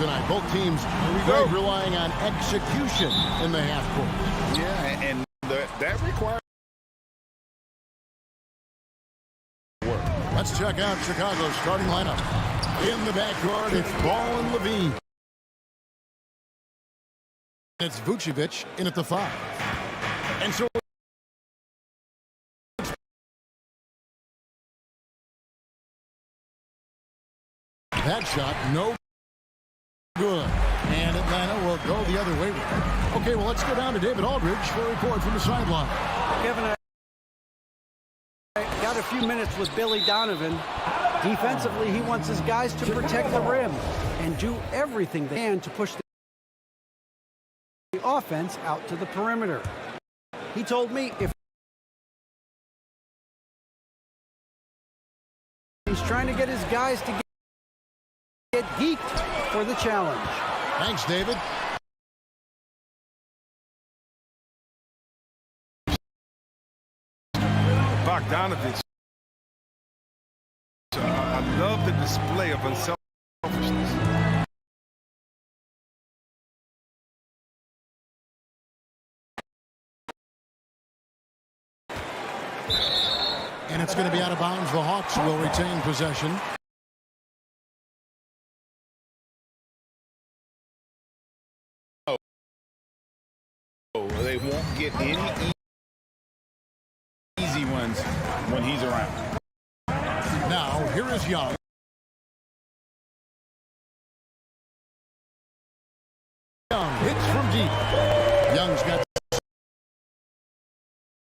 tonight. Both teams relying on execution in the half court. Yeah, and that requires work. Let's check out Chicago's starting lineup. In the backcourt, it's Ball and Levine. It's Vucevic in at the 5. And so that shot, no good. And Atlanta will go the other way with it. Okay, well, let's go down to David Aldridge for a report from the sideline. Kevin, I got a few minutes with Billy Donovan. Defensively, he wants his guys to protect the rim and do everything they can to push the offense out to the perimeter. He told me if he's trying to get his guys to get geeked for the challenge. Thanks, David. Bogdanovich. I love the display of unselfishness. And it's going to be out of bounds. The Hawks will retain possession. They won't get any easy ones when he's around. Now, here is Young. Young hits from deep. Young's got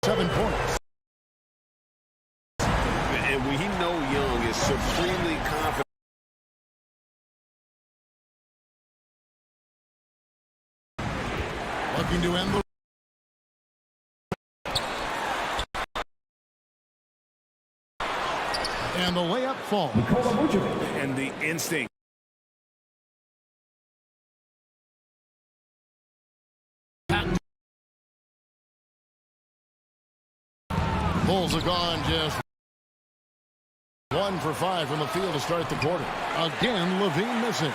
7 points. And we know Young is supremely confident. Looking to end the and the layup falls. And the instinct. Bulls are gone just 1 for 5 from the field to start the quarter. Again, Levine missing.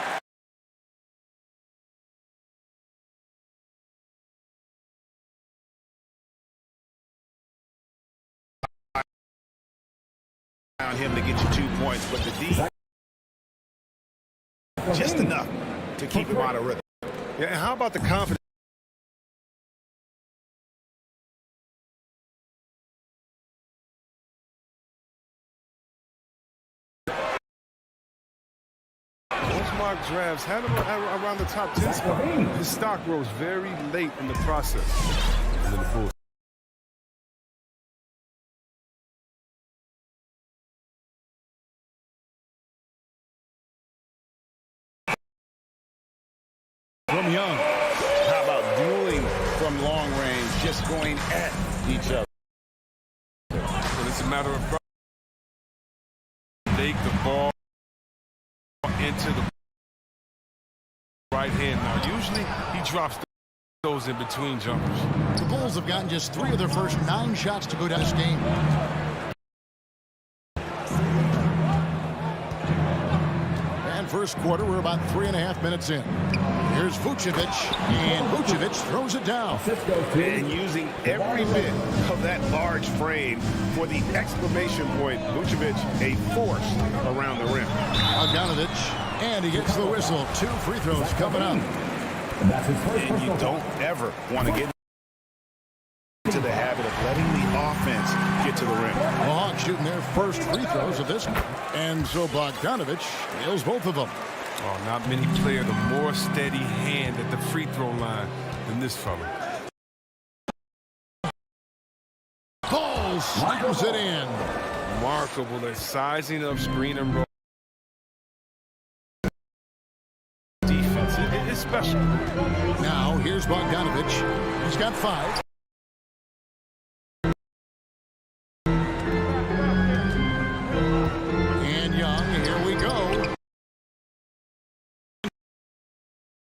Him to get you 2 points, but the D just enough to keep him out of rhythm. Yeah, and how about the confidence? Most mock drafts had him around the top 10 spot. His stock rose very late in the process. And then the Bulls. From Young. How about dueling from long range, just going at each other? But it's a matter of take the ball into the right hand. Now, usually he drops those in between jumpers. The Bulls have gotten just 3 of their first 9 shots to go down this game. And first quarter, we're about 3.5 minutes in. Here's Vucevic, and Vucevic throws it down. And using every bit of that large frame for the exclamation point, Vucevic, a force around the rim. Bogdanovich, and he gets the whistle. 2 free throws coming up. And you don't ever want to get into the habit of letting the offense get to the rim. The Hawks shooting their first free throws of this one. And so Bogdanovich nails both of them. Oh, not many players a more steady hand at the free throw line than this fella. Ball slams it in. Remarkable, that sizing of screen and roll. Defense is special. Now here's Bogdanovich. He's got 5. And Young, here we go.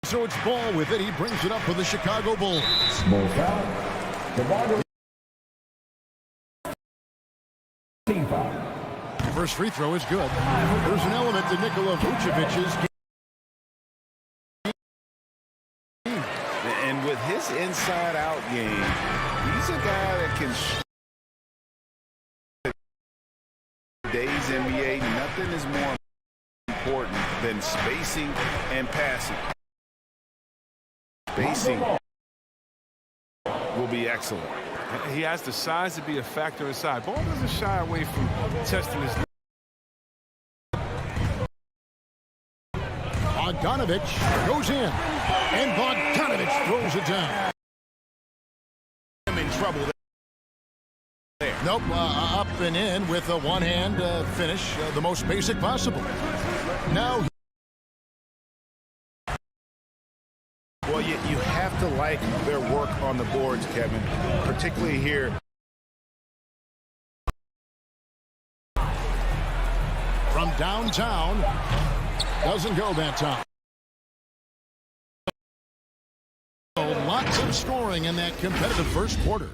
So it's Ball with it. He brings it up for the Chicago Bulls. Small foul. Team foul. First free throw is good. There's an element to Nikola Vucevic's And with his inside-out game, he's a guy that can today's NBA, nothing is more important than spacing and passing. Spacing will be excellent. He has the size to be a factor inside. Ball doesn't shy away from testing his. Bogdanovich goes in, and Bogdanovich throws it down. I'm in trouble there. Nope, up and in with a one-hand finish, the most basic possible. Now, well, you have to like their work on the boards, Kevin, particularly here. From downtown, doesn't go that time. Lots of scoring in that competitive first quarter.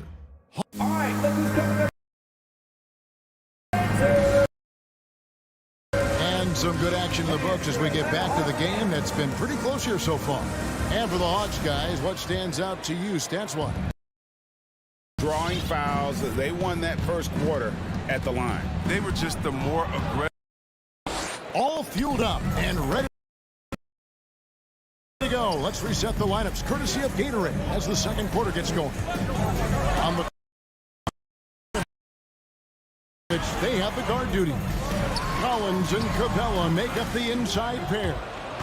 And some good action in the books as we get back to the game that's been pretty close here so far. And for the Hawks, guys, what stands out to you stats-wise? Drawing fouls. They won that first quarter at the line. They were just the more aggressive. All fueled up and ready to go. Let's reset the lineups, courtesy of Gatorade, as the second quarter gets going. On the pitch, they have the guard duty. Collins and Capella make up the inside pair.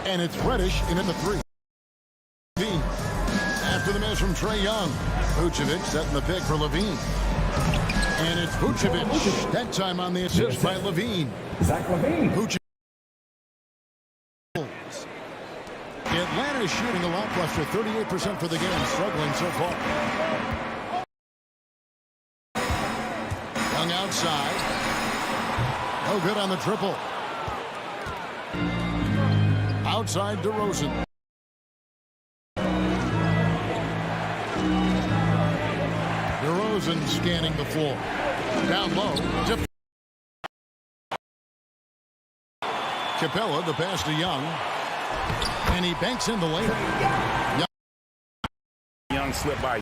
And it's Reddish in at the three. After the miss from Trae Young, Vucevic setting the pick for Levine. And it's Vucevic, that time on the assist by Levine. Zach Levine. Vucevic. Atlanta is shooting a lot plus for 38% for the game, struggling so far. Young outside. No good on the triple. Outside DeRozan. DeRozan scanning the floor. Down low. Capella, the pass to Young. And he banks in the lane. Young slip by.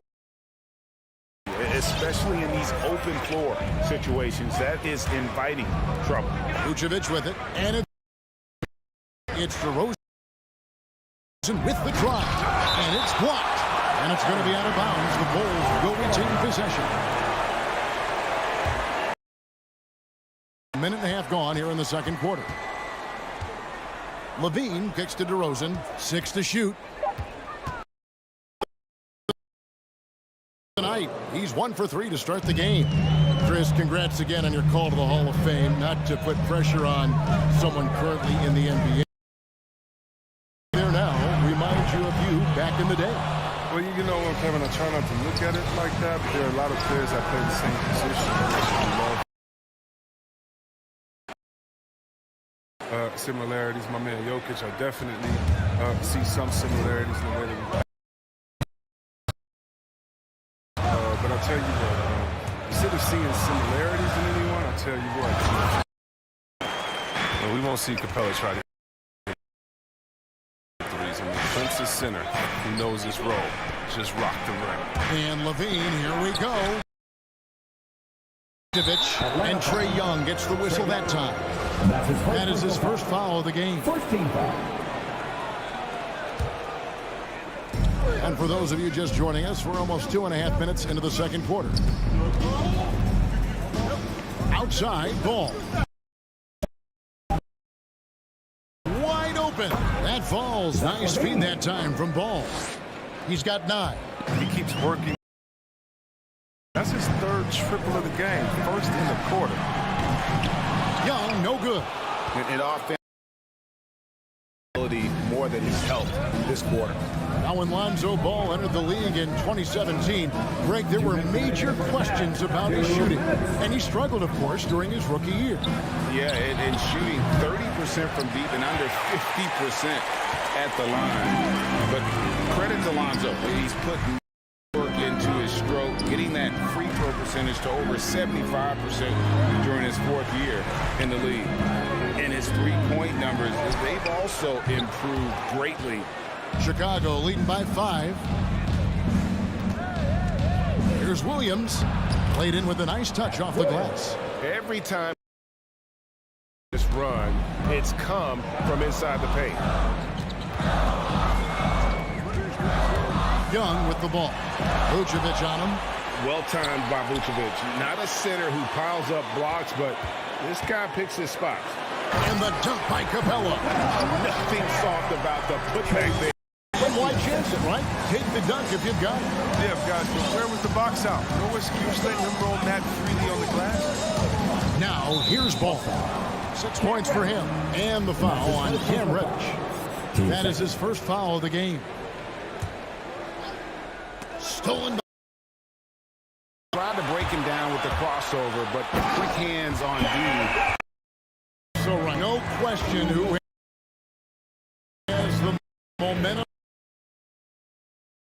Especially in these open floor situations, that is inviting trouble. Vucevic with it, and it's DeRozan with the drive, and it's blocked, and it's going to be out of bounds. The Bulls will retain possession. A minute and a half gone here in the second quarter. Levine kicks to DeRozan, 6 to shoot. Tonight, he's 1 for 3 to start the game. Chris, congrats again on your call to the Hall of Fame. Not to put pressure on someone currently in the NBA. There now reminds you of you back in the day. Well, you know what, Kevin, I try not to look at it like that, but there are a lot of players that play the same position. Similarities. My man Jokic, I definitely see some similarities in the way that we play. But I'll tell you what, instead of seeing similarities in anyone, I'll tell you what, we won't see Capella try to hit threes. And the defensive center who knows his role, just rock the rim. And Levine, here we go. And Trae Young gets the whistle that time. That is his first foul of the game. First team foul. And for those of you just joining us, we're almost 2.5 minutes into the second quarter. Outside, Ball. Wide open. That falls. Nice feed that time from Ball. He's got 9. He keeps working. That's his third triple of the game, first in the quarter. Young, no good. And offense more than he's helped this quarter. Now when Lonzo Ball entered the league in 2017, Greg, there were major questions about his shooting. And he struggled, of course, during his rookie year. Yeah, and shooting 30% from deep and under 50% at the line. But credit to Lonzo. He's putting work into his stroke, getting that free throw percentage to over 75% during his 4th year in the league. And his three-point numbers, they've also improved greatly. Chicago leading by 5. Here's Williams. Played in with a nice touch off the glass. Every time this run, it's come from inside the paint. Young with the ball. Vucevic on him. Well timed by Vucevic. Not a center who piles up blocks, but this guy picks his spots. And the dunk by Capella. Nothing soft about the putback there. But why chance it, right? Take the dunk if you've got it. Yeah, guys, but where was the box out? No excuse letting him roll that freely on the glass. Now, here's ball. 6 points for him. And the foul on Cam Reddish. That is his first foul of the game. Stolen. Tried to break him down with the crossover, but quick hands on D. So, right, no question who has the momentum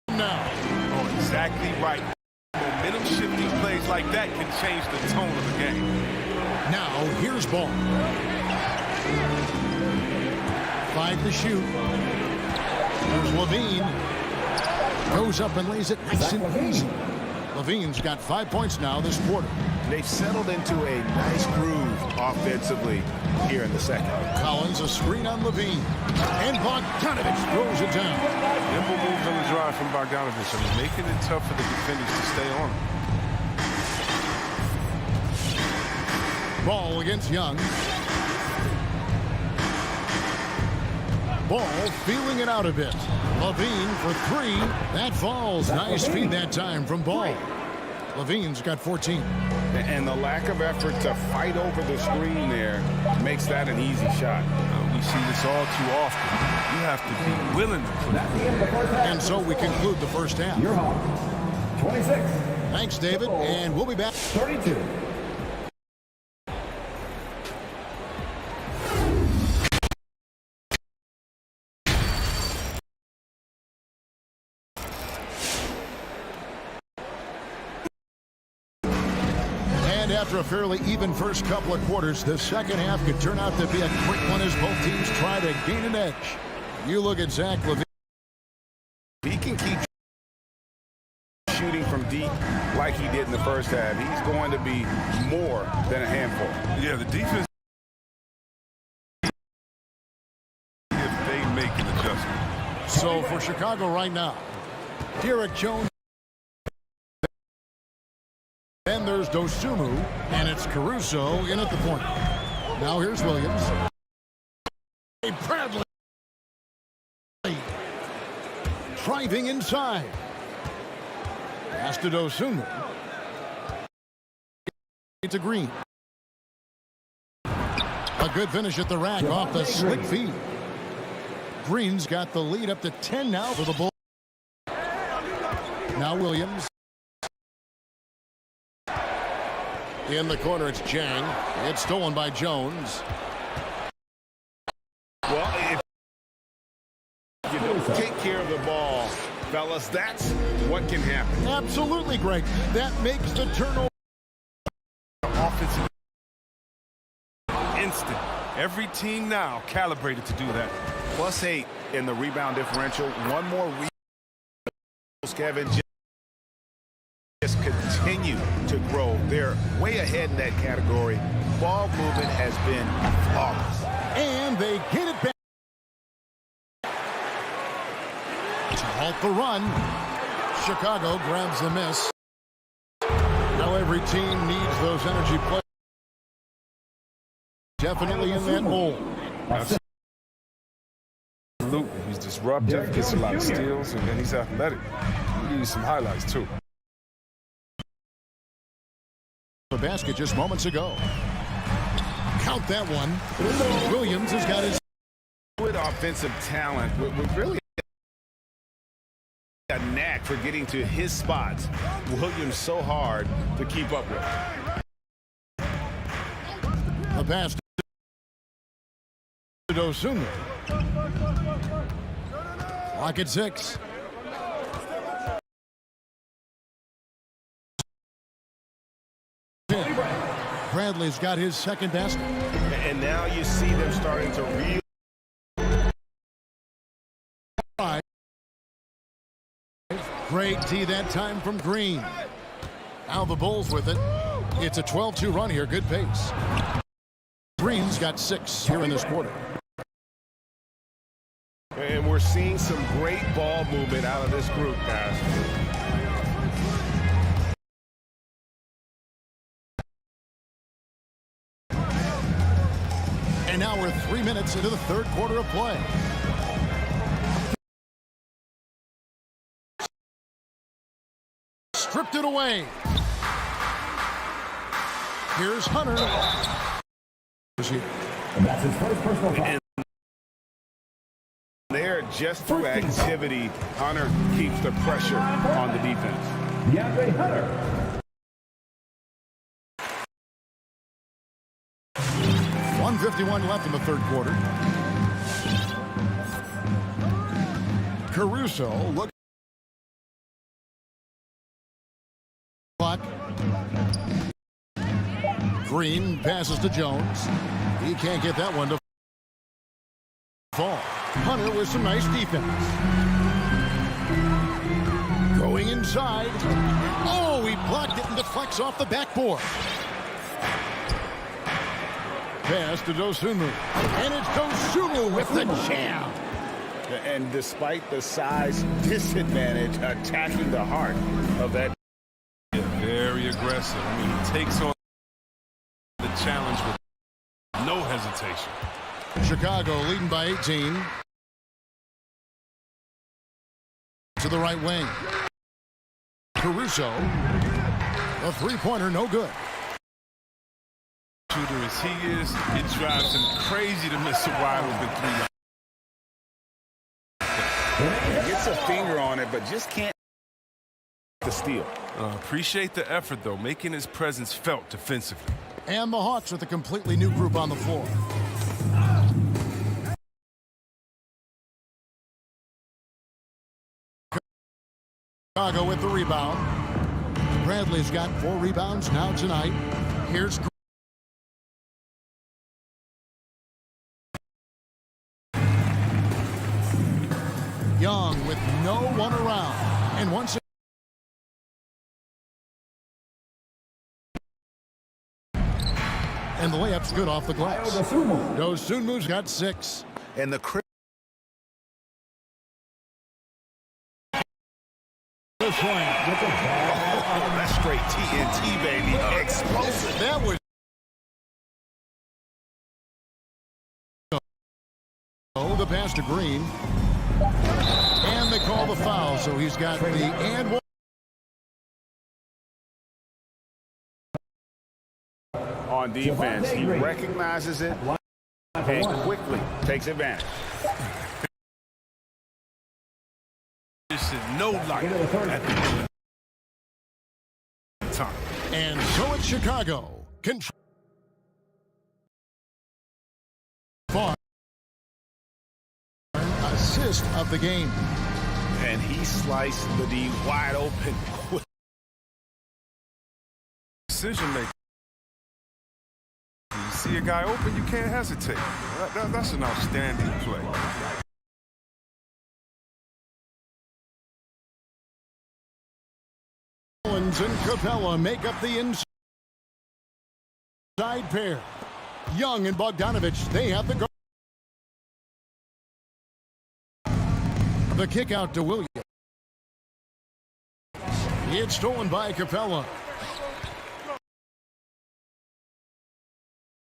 now. Oh, exactly right. Momentum shifting plays like that can change the tone of the game. Now, here's ball. 5 to shoot. Here's Levine. Goes up and lays it nice and easy. Levine's got 5 points now this quarter. They've settled into a nice groove offensively here in the second. Collins, a screen on Levine. And Bogdanovich throws it down. Nimble moves on the drive from Bogdanovich. I mean, making it tough for the defenders to stay on him. Ball against Young. Ball feeling it out a bit. Levine for 3. That falls. Nice feed that time from Ball. Levine's got 14. And the lack of effort to fight over the screen there makes that an easy shot. We see this all too often. You have to be willing to put it. And so we conclude the first half. You're home. 26. Thanks, David, and we'll be back. 32. After a fairly even first couple of quarters, the second half could turn out to be a quick one as both teams try to gain an edge. You look at Zach Levine. He can keep shooting from deep like he did in the first half. He's going to be more than a handful. Yeah, the defense, if they make an adjustment. So for Chicago right now, Derek Jones. Then there's Dosunmu, and it's Caruso in at the point. Now here's Williams. Bradley. Driving inside. Pass to Dosunmu. To Green. A good finish at the rack off the slick feed. Green's got the lead up to 10 now for the Bulls. Now Williams. In the corner, it's Jang. It's stolen by Jones. Well, if you don't take care of the ball, fellas, that's what can happen. Absolutely, Greg. That makes the turnover. Offensive instant. Every team now calibrated to do that. +8 in the rebound differential. One more rebound. Kevin just continue to grow. They're way ahead in that category. Ball movement has been flawless. And they get it back. To halt the run. Chicago grabs the miss. Now every team needs those energy plays. Definitely in that mold. Absolutely. He's disruptive, gets a lot of steals, and then he's athletic. We give you some highlights, too. The basket just moments ago. Count that one. Williams has got his With offensive talent, with really a knack for getting to his spots. Williams so hard to keep up with. the pass to Dosunmu. Clock at 6. Bradley's got his second basket. And now you see them starting to really. Great tee that time from Green. Now the Bulls with it. It's a 12-2 run here. Good pace. Green's got 6 here in this quarter. And we're seeing some great ball movement out of this group, guys. And now we're 3 minutes into the third quarter of play. Stripped it away. Here's Hunter. And that's his first personal foul. There, just through activity, Hunter keeps the pressure on the defense. DeAndre Hunter. 1:51 left in the third quarter. Caruso look. Clock. Green passes to Jones. He can't get that one to fall. Hunter with some nice defense. Going inside. Oh, he blocked it and deflects off the backboard. Pass to Dosunmu. And it's Dosunmu with the jam. And despite the size disadvantage, attacking the heart of that. Very aggressive. I mean, he takes on the challenge with no hesitation. Chicago leading by 18. To the right wing. Caruso. A three-pointer, no good. Shooter as he is, it drives him crazy to miss a wide open three. Gets a finger on it, but just can't the steal. Appreciate the effort, though, making his presence felt defensively. And the Hawks with a completely new group on the floor. Chicago with the rebound. Bradley's got 4 rebounds now tonight. Here's Young with no one around. And once and the layup's good off the glass. Dosunmu's got 6. And the that's straight TNT, baby. Explosive. That was the pass to Green. And they call the foul, so he's got the and one. On defense, he recognizes it and quickly takes advantage. No light at the time. And so it's Chicago. Control. Assist of the game. And he sliced the D wide open. Decision making. You see a guy open, you can't hesitate. That's an outstanding play. Collins and Capella make up the inside pair. Young and Bogdanovich, they have the guard. The kick out to Williams. It's stolen by Capella.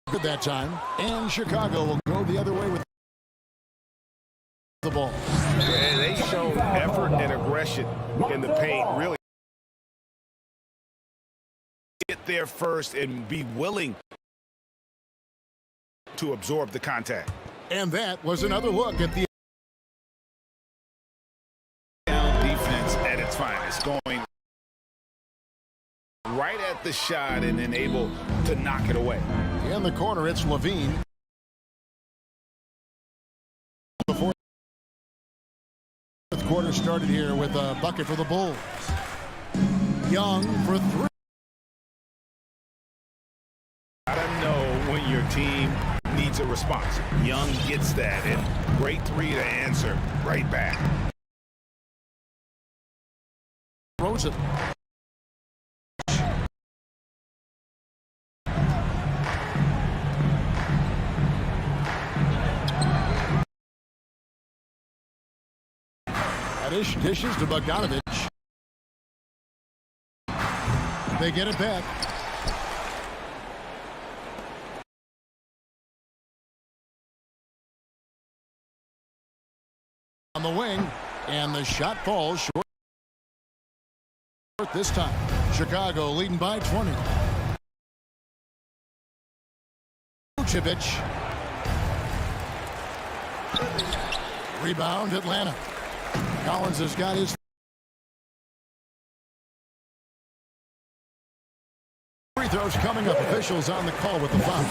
Good that time. And Chicago will go the other way with the ball. And they show effort and aggression in the paint. Really get there first and be willing to absorb the contact. And that was another look at the defense at its finest, going right at the shot and then able to knock it away. in the corner. It's Levine. The fourth quarter started here with a bucket for the Bulls. Young for three. Gotta know when your team needs a response. Young gets that, and great three to answer right back. Rosen. Reddish dishes to Bogdanovich. They get it back. On the wing, and the shot falls short this time. Chicago leading by 20. Vucevic. Rebound, Atlanta. Collins has got his free throws coming up. Officials on the call with the foul.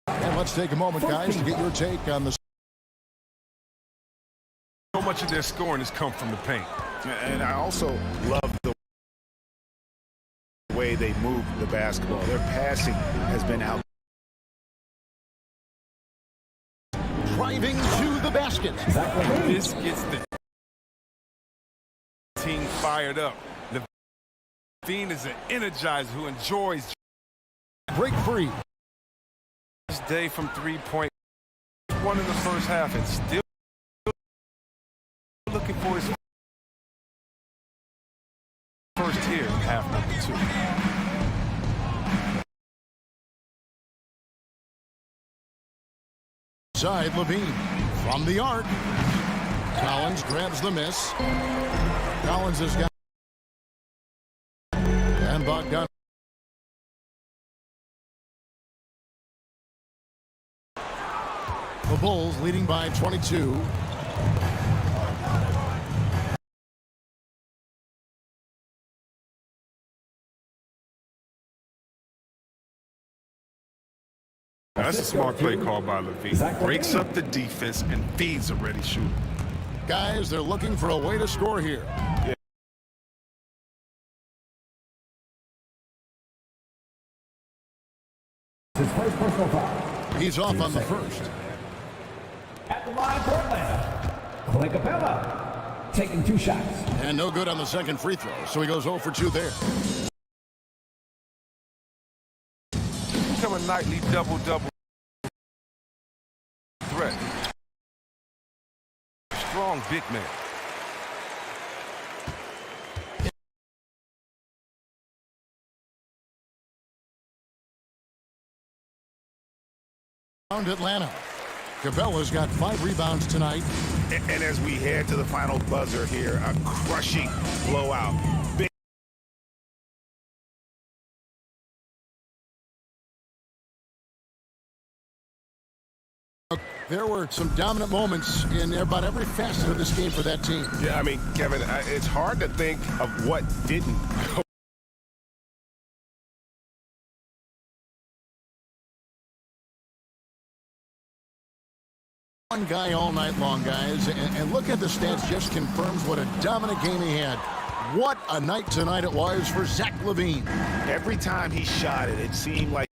And let's take a moment, guys, to get your take on the. So much of their scoring has come from the paint. And I also love the way they move the basketball. Their passing has been out. Driving to the basket. This gets the team fired up. LaVine is an energizer who enjoys. Break free. This day from three-point. One in the first half and still looking for his first here in half number 2. Side LaVine from the arc. Collins grabs the miss. Collins has got. And Bogdan. The Bulls leading by 22. That's a smart play call by LaVine. Breaks up the defense and feeds a ready shooter. Guys, they're looking for a way to score here. His first personal foul. He's off on the first. At the line for Atlanta, Clay Capella taking 2 shots. And no good on the second free throw, so he goes 0 for 2 there. Become a nightly double-double threat. Strong big man. Atlanta. Capella's got 5 rebounds tonight. And as we head to the final buzzer here, a crushing blowout. Big There were some dominant moments in about every facet of this game for that team. Yeah, I mean, Kevin, it's hard to think of what didn't go. One guy all night long, guys, and look at the stats, just confirms what a dominant game he had. What a night tonight it was for Zach LaVine. Every time he shot it, it seemed like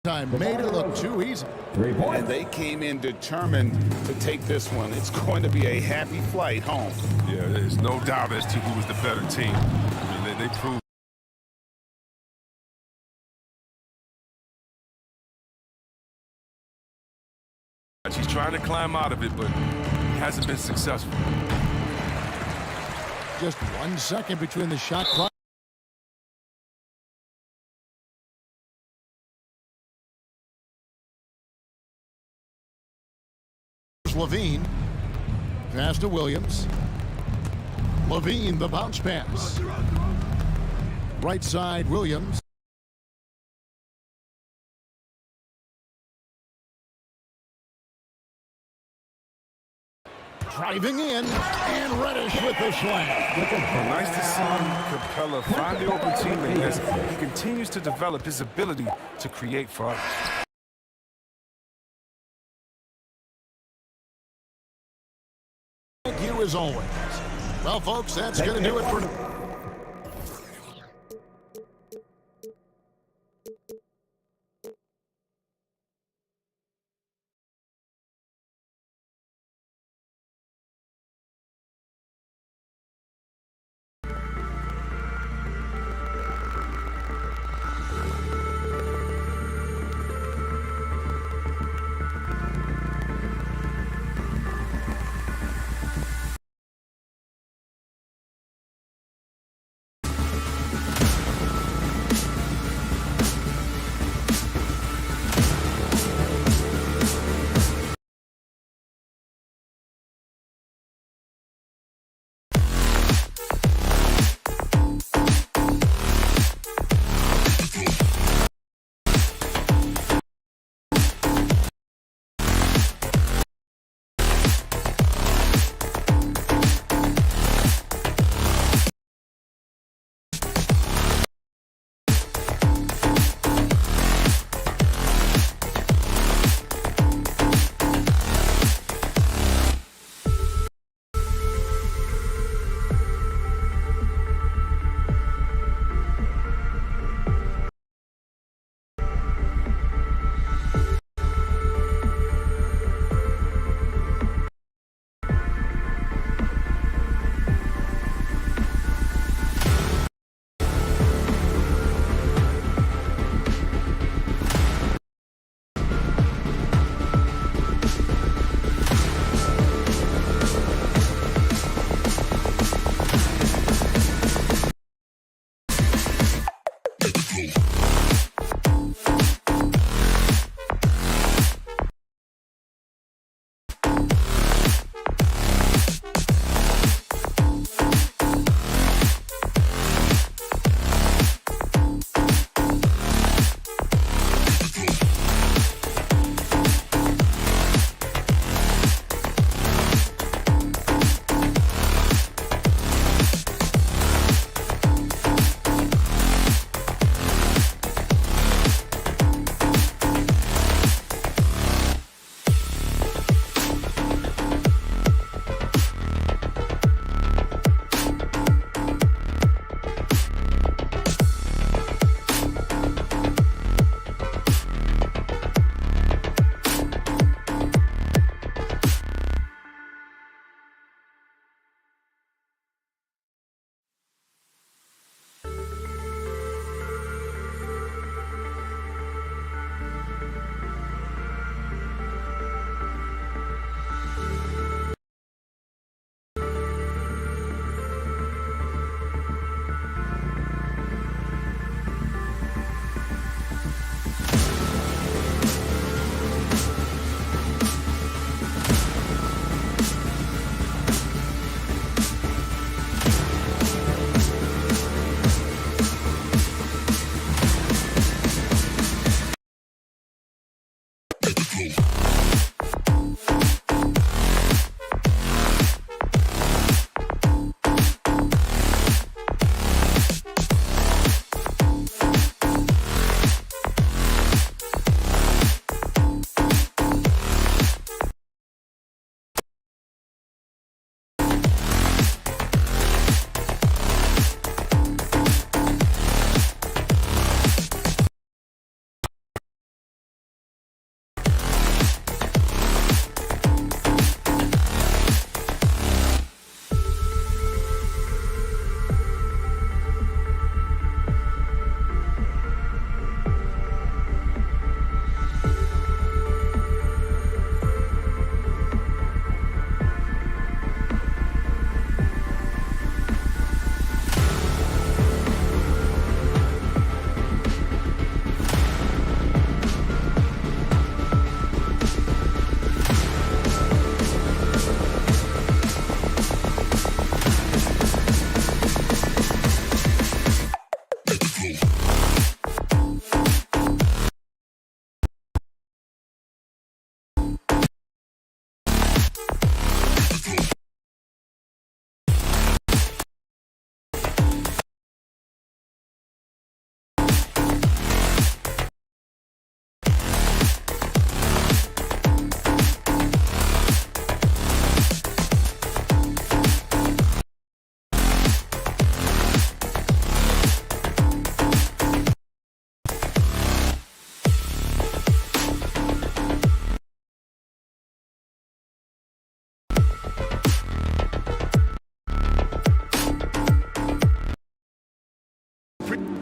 Time made it look too easy. 3 points. And they came in determined to take this one. It's going to be a happy flight home. Yeah, there's no doubt as to who was the better team. I mean, they proved. He's trying to climb out of it, but he hasn't been successful. Just 1 second between the shot clock. LaVine. Pass to Williams. LaVine, the bounce pass. Right side, Williams. Driving in, and Reddish with the slam. Nice to see Capella find the open teammate as he continues to develop his ability to create for others. Thank you as always. Well, folks, that's going to do it for now.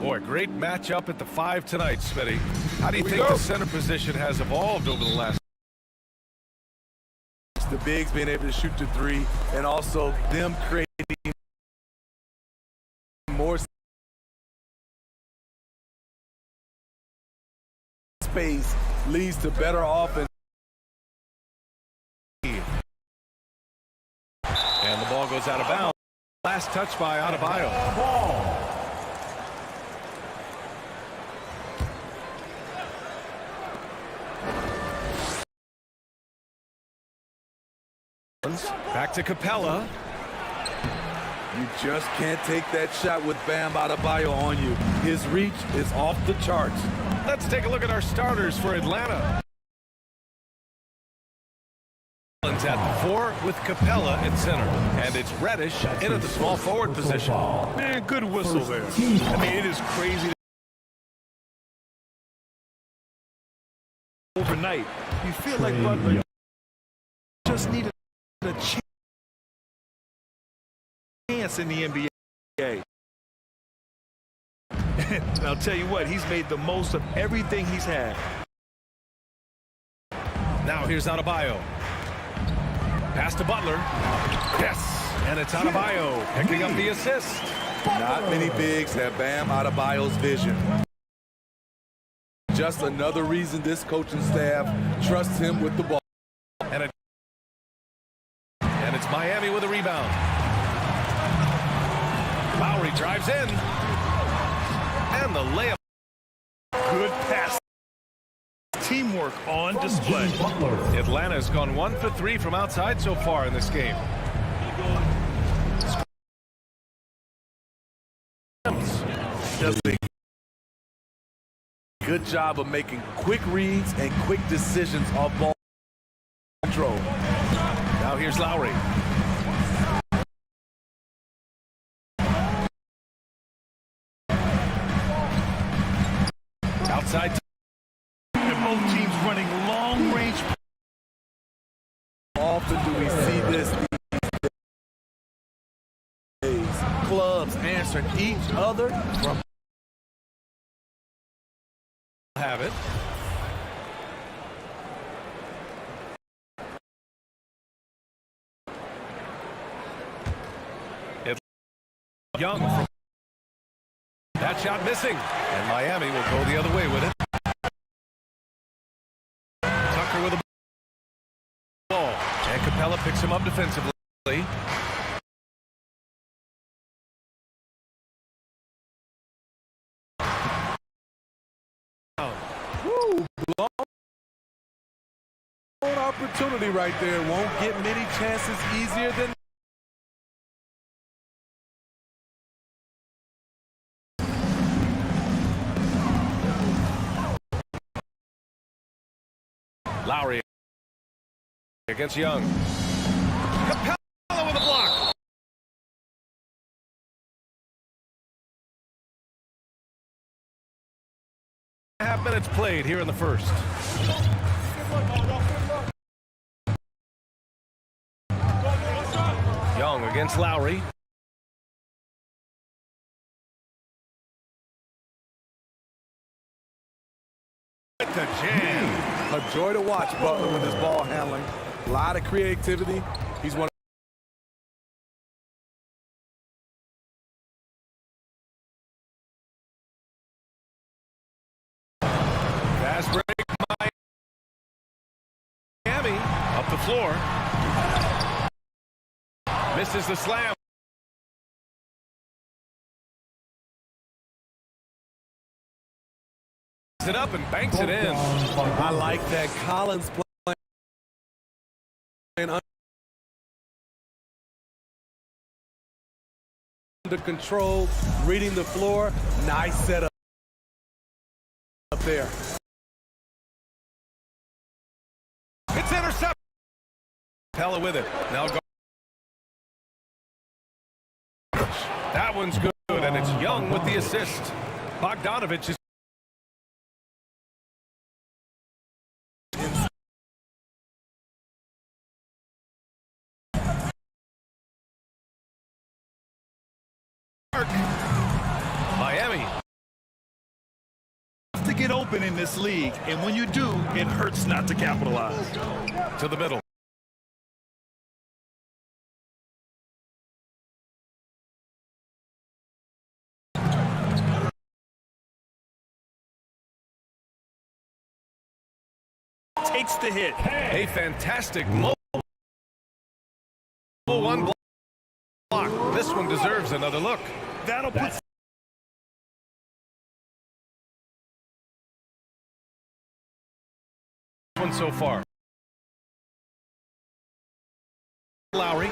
Boy, great matchup at the 5 tonight, Smitty. How do you think the center position has evolved over the last? The bigs being able to shoot the 3 and also them creating more space leads to better offense. And the ball goes out of bounds. Last touch by Adebayo. Back to Capella. You just can't take that shot with Bam Adebayo on you. His reach is off the charts. Let's take a look at our starters for Atlanta. At the 4 with Capella at center. And it's Reddish in at the small forward position. Man, good whistle there. I mean, it is crazy. Overnight, you feel like Butler just needed a chance in the NBA. And I'll tell you what, he's made the most of everything he's had. Now here's Adebayo. Pass to Butler. Yes, and it's Adebayo picking up the assist. Not many bigs have Bam Adebayo's vision. Just another reason this coaching staff trusts him with the ball. And it's Miami with a rebound. Lowry drives in. And the layup. Good pass. Teamwork on display. Atlanta's gone 1 for 3 from outside so far in this game. Does a good job of making quick reads and quick decisions off ball control. Now here's Lowry. Outside. And both teams running long range. Often do we see this these days. Clubs answering each other from Have it. Young from that shot missing, and Miami will go the other way with it. Tucker with the ball, and Capella picks him up defensively. opportunity right there. Won't get many chances easier than Lowry against Young. Capella with a block. Half minutes played here in the first. Young against Lowry. the jam. A joy to watch Butler with his ball handling. A lot of creativity. He's one. Fast break. Miami up the floor. Misses the slam. It up and banks it in. I like that. Collins playing under control, reading the floor. Nice setup up there. It's intercepted. Pella with it. Now go. That one's good, and it's Young with the assist. Bogdanovich is Miami. To get open in this league, and when you do, it hurts not to capitalize. To the middle. Takes the hit. A fantastic mobile one block. This one deserves another look. That'll put One so far. Lowry.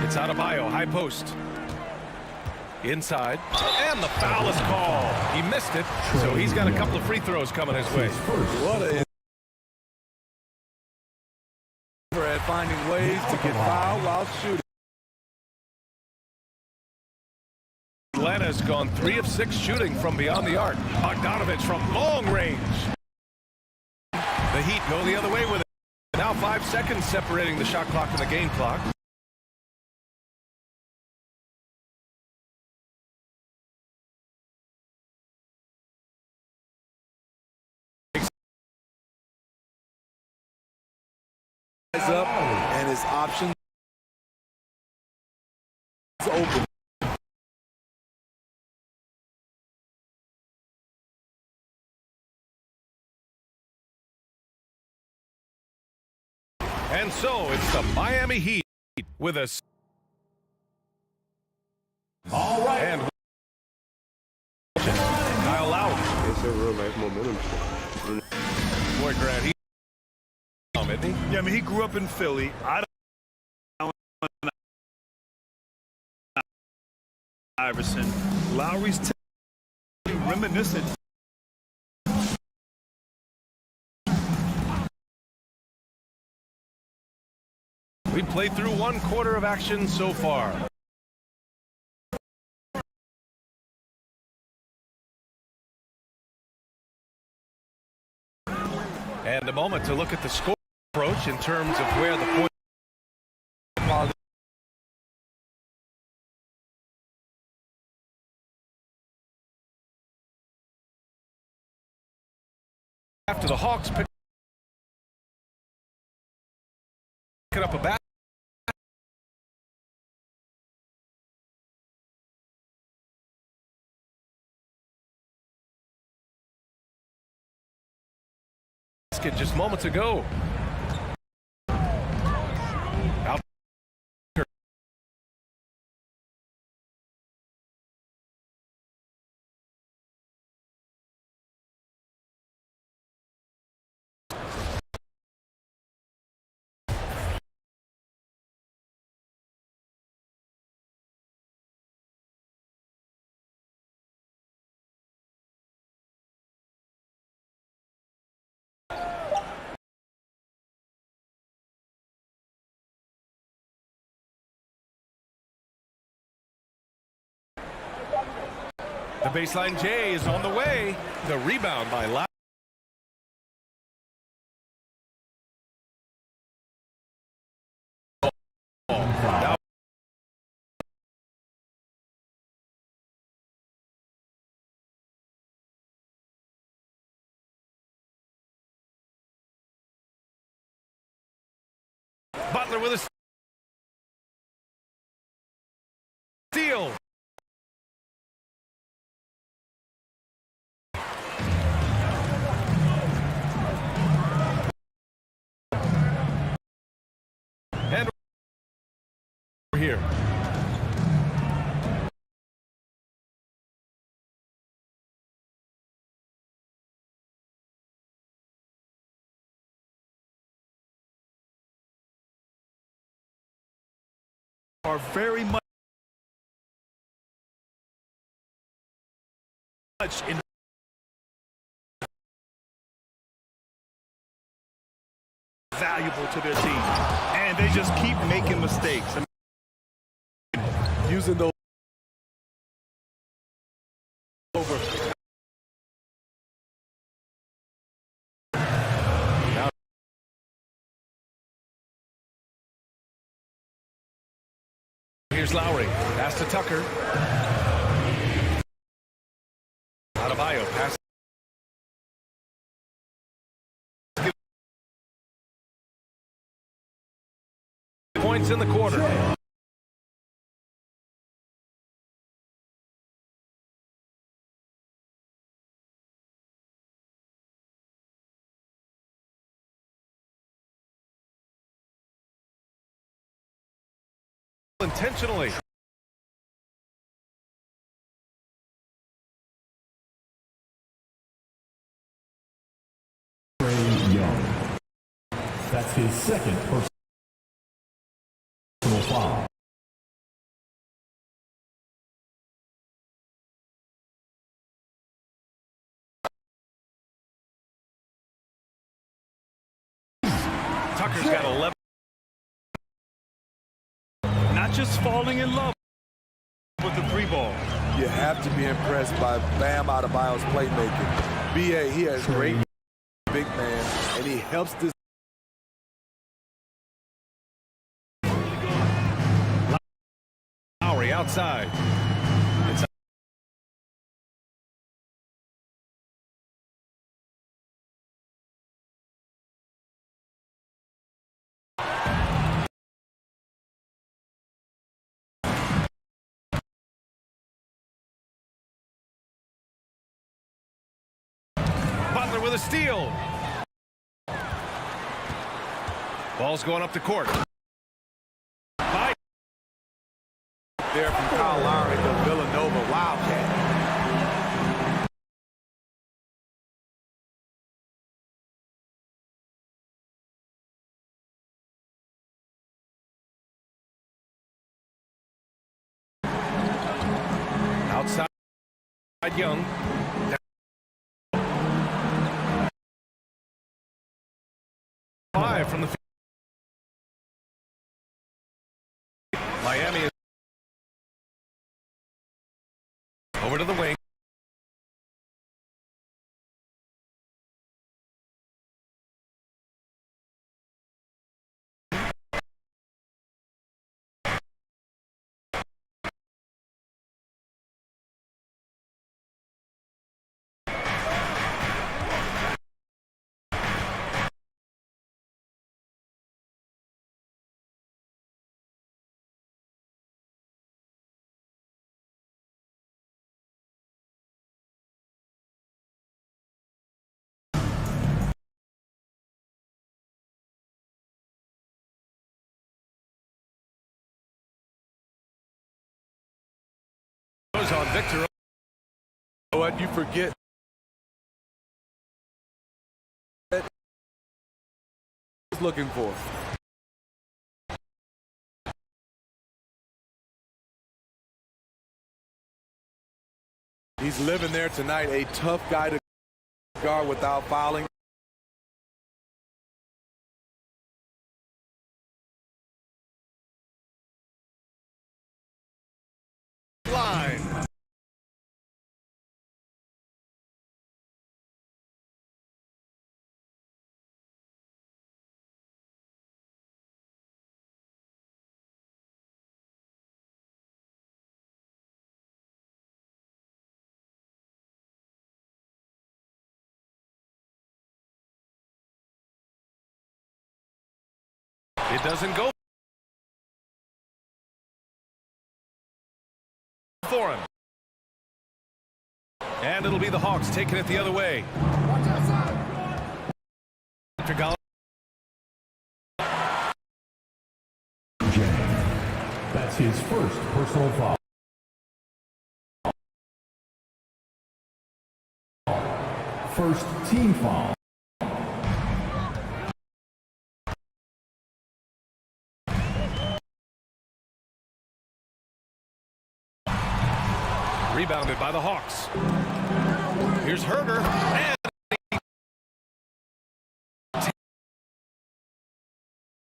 It's Adebayo, high post. Inside, and the foul is called. He missed it, so he's got a couple of free throws coming his way. What a at finding ways to get fouled while shooting. Atlanta's gone 3 of 6 shooting from beyond the arc. Bogdanovich from long range. The Heat go the other way with it. Now 5 seconds separating the shot clock and the game clock. Up and his options open. And so it's the Miami Heat with us. All right. And Kyle Lowry. It's a real life momentum. Boy, Grant, isn't he? Yeah, I mean, he grew up in Philly. Iverson. Lowry's reminiscent. We played through 1/4 of action so far. And a moment to look at the score approach in terms of where the point. After the Hawks pick up a basket. Just moments ago. The baseline J is on the way. The rebound by Lowry. Butler with a steal. And here. Are very much in valuable to their team, and they just keep making mistakes. Using those over. Here's Lowry. Pass to Tucker. Adebayo pass. Points in the quarter. Intentionally. Young. That's his second personal foul. Tucker's got 11. Not just falling in love with the three ball. You have to be impressed by Bam Adebayo's playmaking. BA, he has great big man, and he helps this. Lowry outside. Butler with a steal. Ball's going up the court. There from Kyle Lowry, the Villanova Wildcat. Outside Young. Five from the field. Miami is over to the wing. On Victor. What you forget? He's looking for. He's living there tonight. A tough guy to guard without fouling. Line. It doesn't go for him. And it'll be the Hawks taking it the other way. That's his first personal foul. First team foul. Rebounded by the Hawks. Here's Herder, and he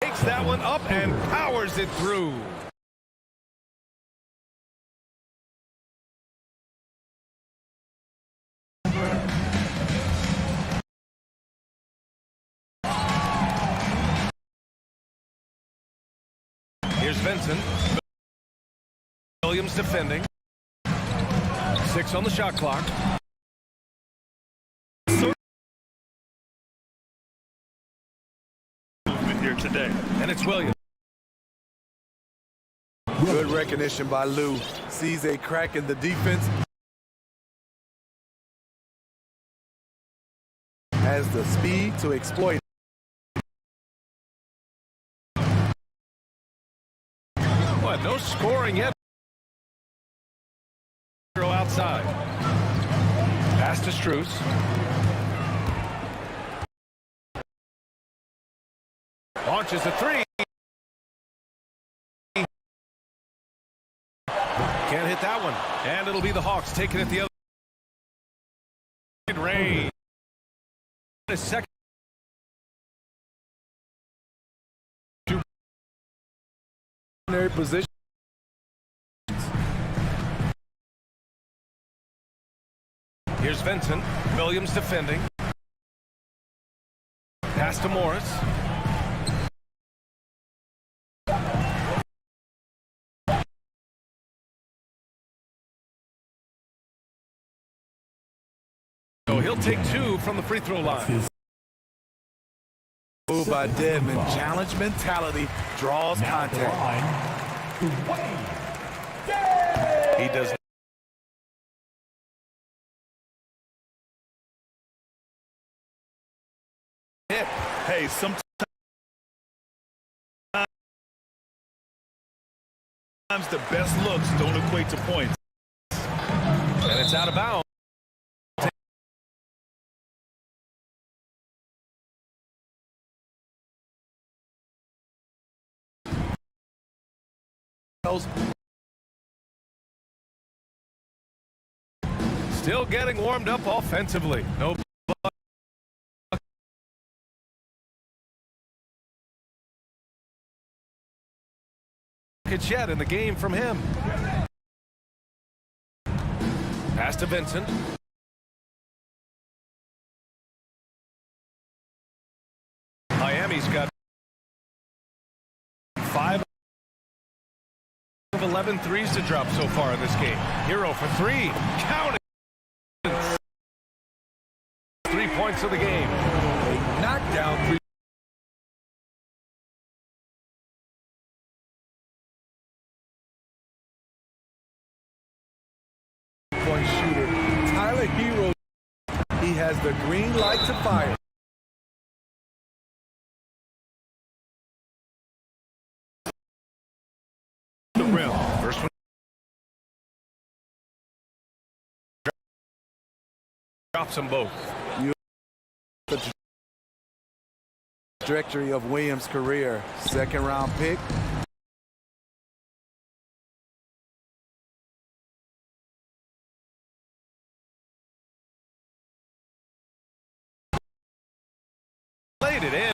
takes that one up and powers it through. Here's Vincent. Williams defending. 6 on the shot clock. Here today. And it's Williams. Good recognition by Lou. Sees a crack in the defense. Has the speed to exploit. What? No scoring yet. Outside. Pass to Strus. Launches a three. Can't hit that one. And it'll be the Hawks taking it the other. Range. A second. Position. Here's Vincent. Williams defending. Pass to Morris. So he'll take 2 from the free throw line. Move by Dedman. Challenge mentality draws contact. He does. Hey, sometimes the best looks don't equate to points. And it's out of bounds. Still getting warmed up offensively. No yet in the game from him. Pass to Vincent. Miami's got 5 of 11 threes to drop so far in this game. Hero for 3. Counting. 3 points of the game. A knockdown 3. Point shooter Tyler Hero. He has the green light to fire. The rim. First one. Drops them both. The trajectory of Williams' career. Second round pick. Laid it in.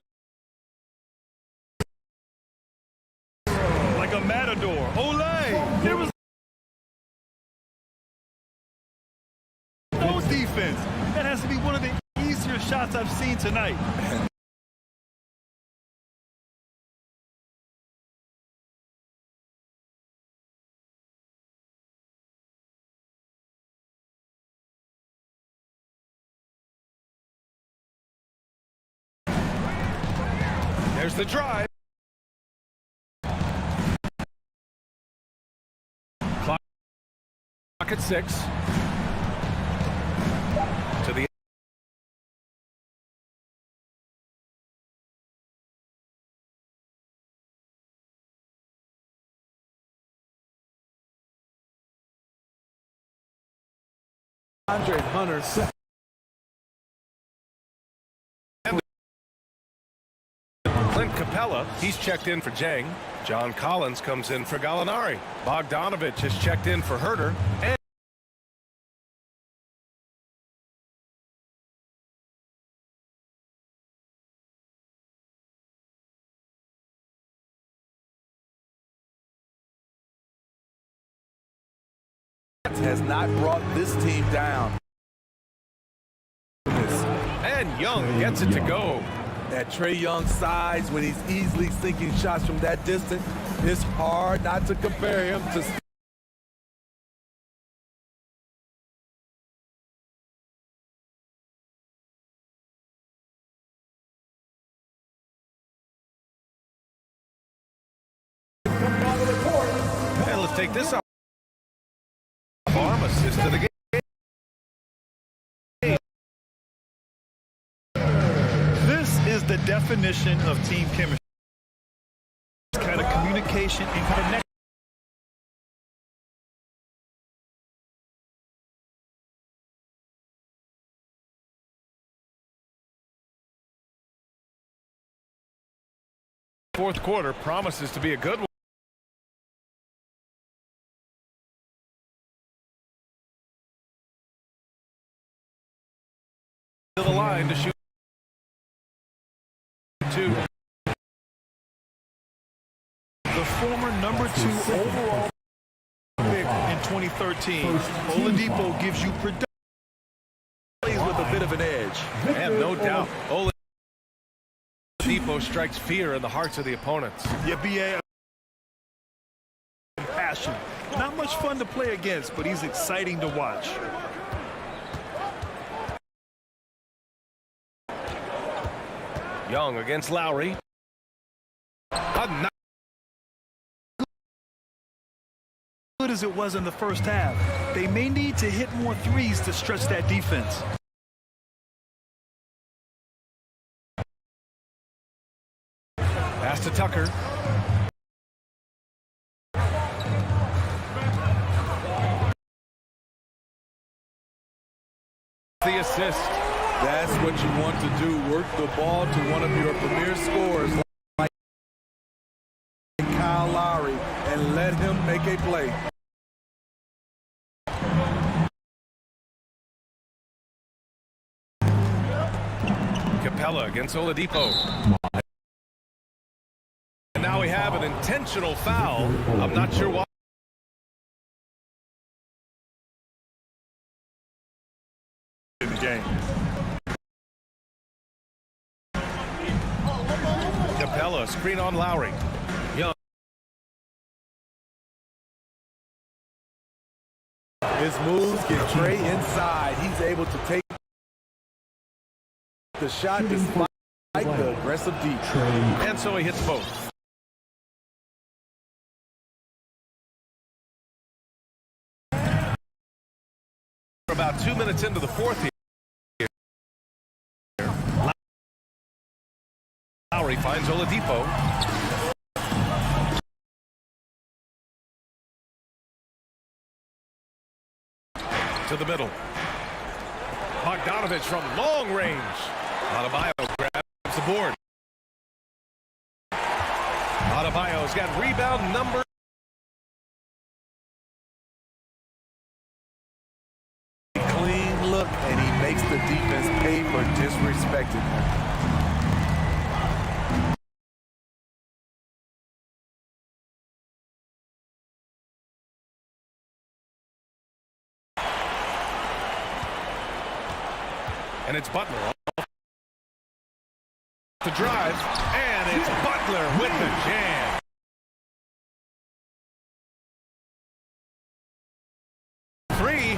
Like a matador. Olay! There was no defense. That has to be one of the easier shots I've seen tonight. There's the drive. at 6. To the Andre Hunter. Clint Capella, he's checked in for Jang. John Collins comes in for Gallinari. Bogdanovich has checked in for Herter. And has not brought this team down. And Young gets it to go. At Trae Young's size, when he's easily sinking shots from that distance, it's hard not to compare him to And let's take this off. Arm assist to the game. This is the definition of team chemistry. Kind of communication and connection. Fourth quarter promises to be a good one. To the line to shoot 2. The former number 2 overall pick in 2013, Oladipo gives you production plays with a bit of an edge. And no doubt, Oladipo strikes fear in the hearts of the opponents. Yeah, BA. Passion. Not much fun to play against, but he's exciting to watch. Young against Lowry. Good as it was in the first half, they may need to hit more threes to stretch that defense. Pass to Tucker. The assist. That's what you want to do. Work the ball to one of your premier scorers like Kyle Lowry and let him make a play. Capella against Oladipo. And now we have an intentional foul. I'm not sure why. In the game. Capella, screen on Lowry. Young. His moves get Trae inside. He's able to take the shot despite the aggressive deep. And so he hits both. About 2 minutes into the fourth here. Lowry finds Oladipo. To the middle. Bogdanovich from long range. Adebayo grabs the board. Adebayo's got rebound number. Clean look, and he makes the defense pay for disrespecting him. And it's Butler to drive, and it's Butler with the jam. Three.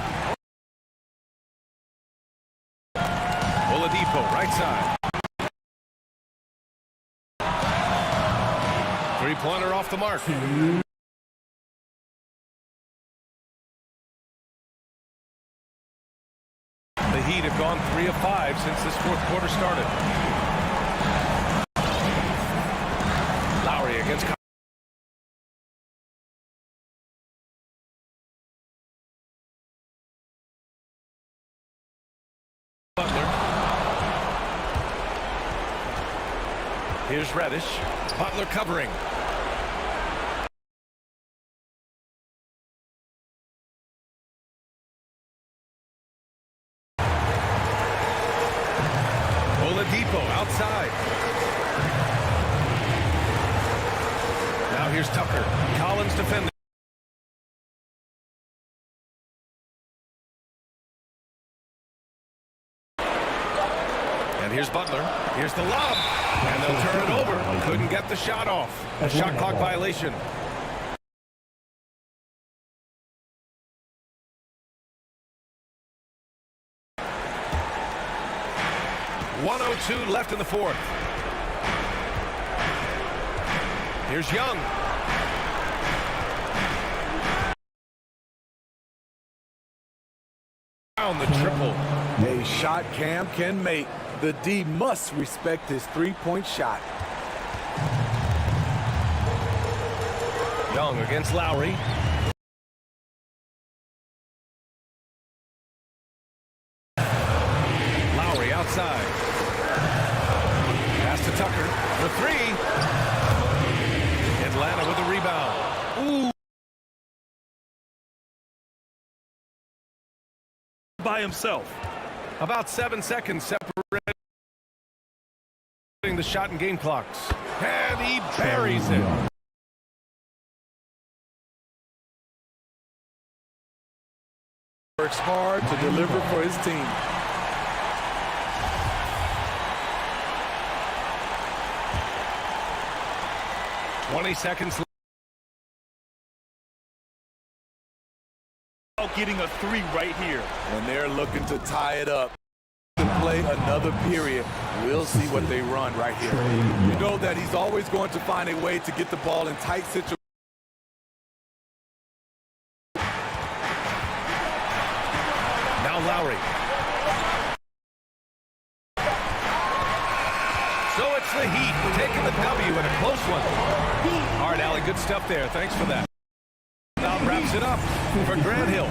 Oladipo, right side. Three-pointer off the mark. this fourth quarter started. Lowry against Butler. Here's Reddish. Butler covering. Oladipo outside. Now here's Tucker. Collins defending. And here's Butler. Here's the lob. And they'll turn it over. Couldn't get the shot off. A shot clock violation. .102 left in the fourth. Here's Young. Down the triple. A shot Cam can make. The D must respect his three-point shot. Young against Lowry. Lowry outside. Pass to Tucker. The three. Atlanta with a rebound. Ooh. By himself. About 7 seconds separating the shot and game clocks. And he buries it. Works hard to deliver for his team. .20 seconds left. Getting a three right here. And they're looking to tie it up. To play another period. We'll see what they run right here. You know that he's always going to find a way to get the ball in tight situations. Now Lowry. So it's the Heat taking the W in a close one. All right, Allie, good stuff there. Thanks for that. Now wraps it up for Grant Hill.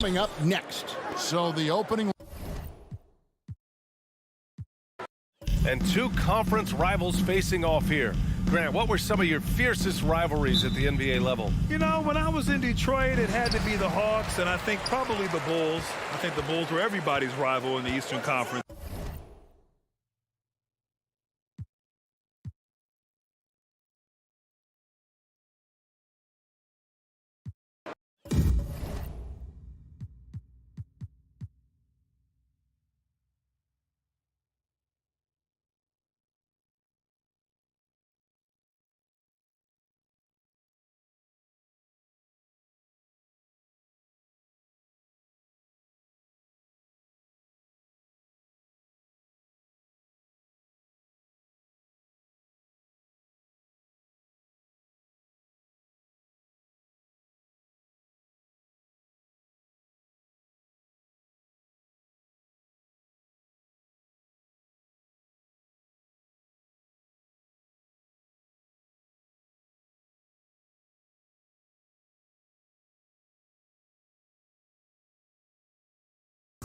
Coming up next. So the opening. And two conference rivals facing off here. Grant, what were some of your fiercest rivalries at the NBA level? You know, when I was in Detroit, it had to be the Hawks, and I think probably the Bulls. I think the Bulls were everybody's rival in the Eastern Conference.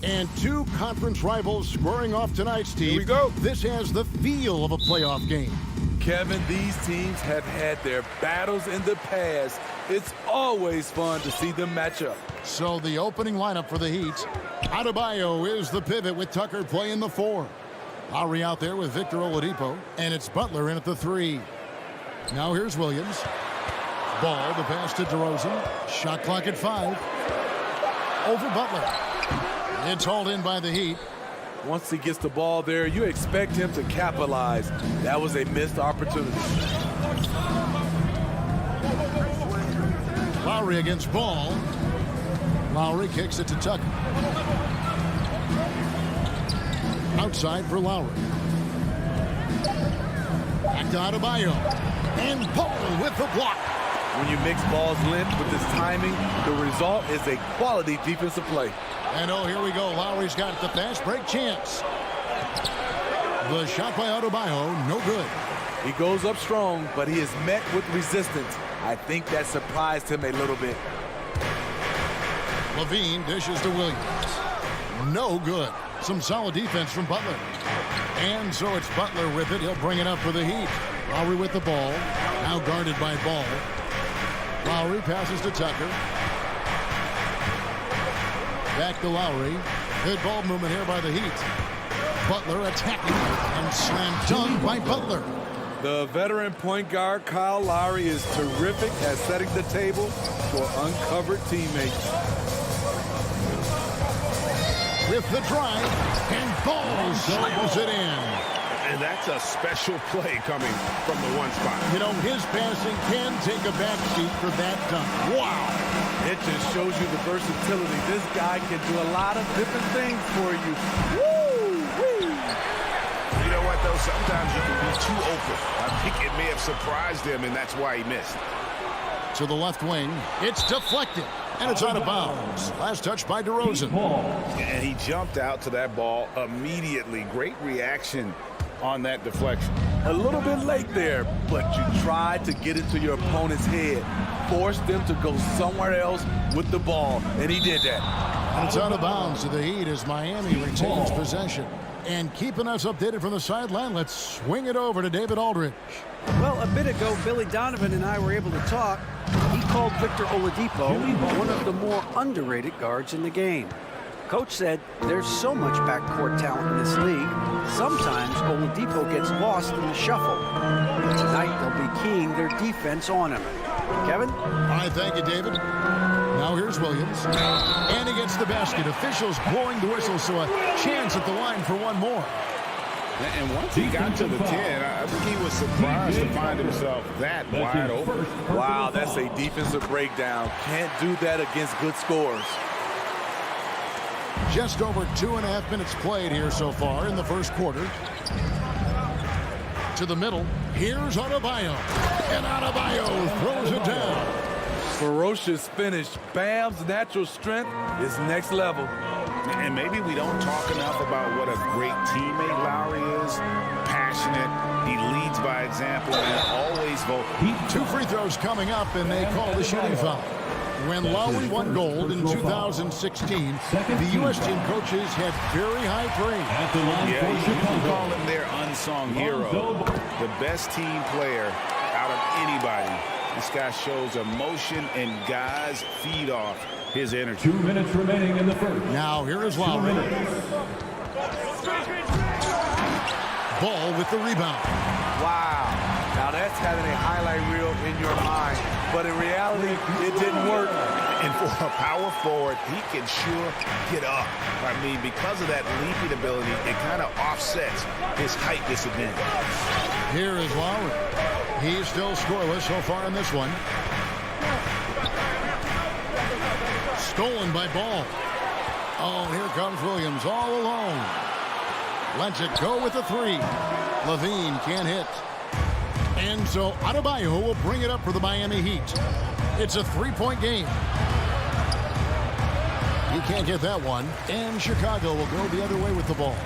And two conference rivals squaring off tonight, Steve. Here we go. This has the feel of a playoff game. Kevin, these teams have had their battles in the past. It's always fun to see them match up. So the opening lineup for the Heat. Adebayo is the pivot with Tucker playing the 4. Lowry out there with Victor Oladipo. And it's Butler in at the 3. Now here's Williams. Ball, the pass to DeRozan. Shot clock at 5. Over Butler. It's hauled in by the Heat. Once he gets the ball there, you expect him to capitalize. That was a missed opportunity. Lowry against Ball. Lowry kicks it to Tucker. Outside for Lowry. Back to Adebayo. And Ball with the block. When you mix Ball's length with his timing, the result is a quality defensive play. And oh, here we go. Lowry's got the fast break chance. The shot by Adebayo, no good. He goes up strong, but he is met with resistance. I think that surprised him a little bit. Levine dishes to Williams. No good. Some solid defense from Butler. And so it's Butler with it. He'll bring it up for the Heat. Lowry with the ball. Now guarded by Ball. Lowry passes to Tucker. Back to Lowry. Good ball movement here by the Heat. Butler attacking and slam dunk by Butler. The veteran point guard Kyle Lowry is terrific at setting the table for uncovered teammates. With the drive, and Ball slams it in. And that's a special play coming from the one spot. You know, his passing can take a backseat for that dunk. Wow. It just shows you the versatility. This guy can do a lot of different things for you. Woo-wee. You know what, though? Sometimes you can be too open. I think it may have surprised him, and that's why he missed. To the left wing. It's deflected. And it's out of bounds. Last touch by DeRozan. And he jumped out to that ball immediately. Great reaction on that deflection. A little bit late there, but you tried to get into your opponent's head. Force them to go somewhere else with the ball, and he did that. And it's out of bounds to the Heat as Miami retains possession. And keeping us updated from the sideline, let's swing it over to David Aldridge. Well, a bit ago, Billy Donovan and I were able to talk. He called Victor Oladipo one of the more underrated guards in the game. Coach said there's so much backcourt talent in this league, sometimes Oladipo gets lost in the shuffle. But tonight, they'll be keying their defense on him. Kevin? I thank you, David. Now here's Williams. And he gets the basket. Officials blowing the whistle, so a chance at the line for one more. And once he got to the 10, I think he was surprised to find himself that wide open. Wow, that's a defensive breakdown. Can't do that against good scores. Just over 2.5 minutes played here so far in the first quarter. To the middle. Here's Adebayo. And Adebayo throws it down. Ferocious finish. Bam's natural strength is next level. And maybe we don't talk enough about what a great teammate Lowry is. Passionate. He leads by example and always vocal. 2 free throws coming up, and they call the shooting foul. When Lowry won gold in 2016, the U.S. team coaches had very high praise. Yeah, you can call him their unsung hero. The best team player out of anybody. This guy shows emotion, and guys feed off his energy. 2 minutes remaining in the first. Now here is Lowry. Ball with the rebound. Wow. Now that's having a highlight reel in your mind. But in reality, it didn't work. And for a power forward, he can sure get up. I mean, because of that leaping ability, it kind of offsets his height disadvantage. Here is Lowry. He's still scoreless so far in this one. Stolen by Ball. Oh, here comes Williams all alone. Lets it go with the 3. Levine can't hit. And so Adebayo will bring it up for the Miami Heat. It's a 3-point game. He can't get that one. And Chicago will go the other way with the ball.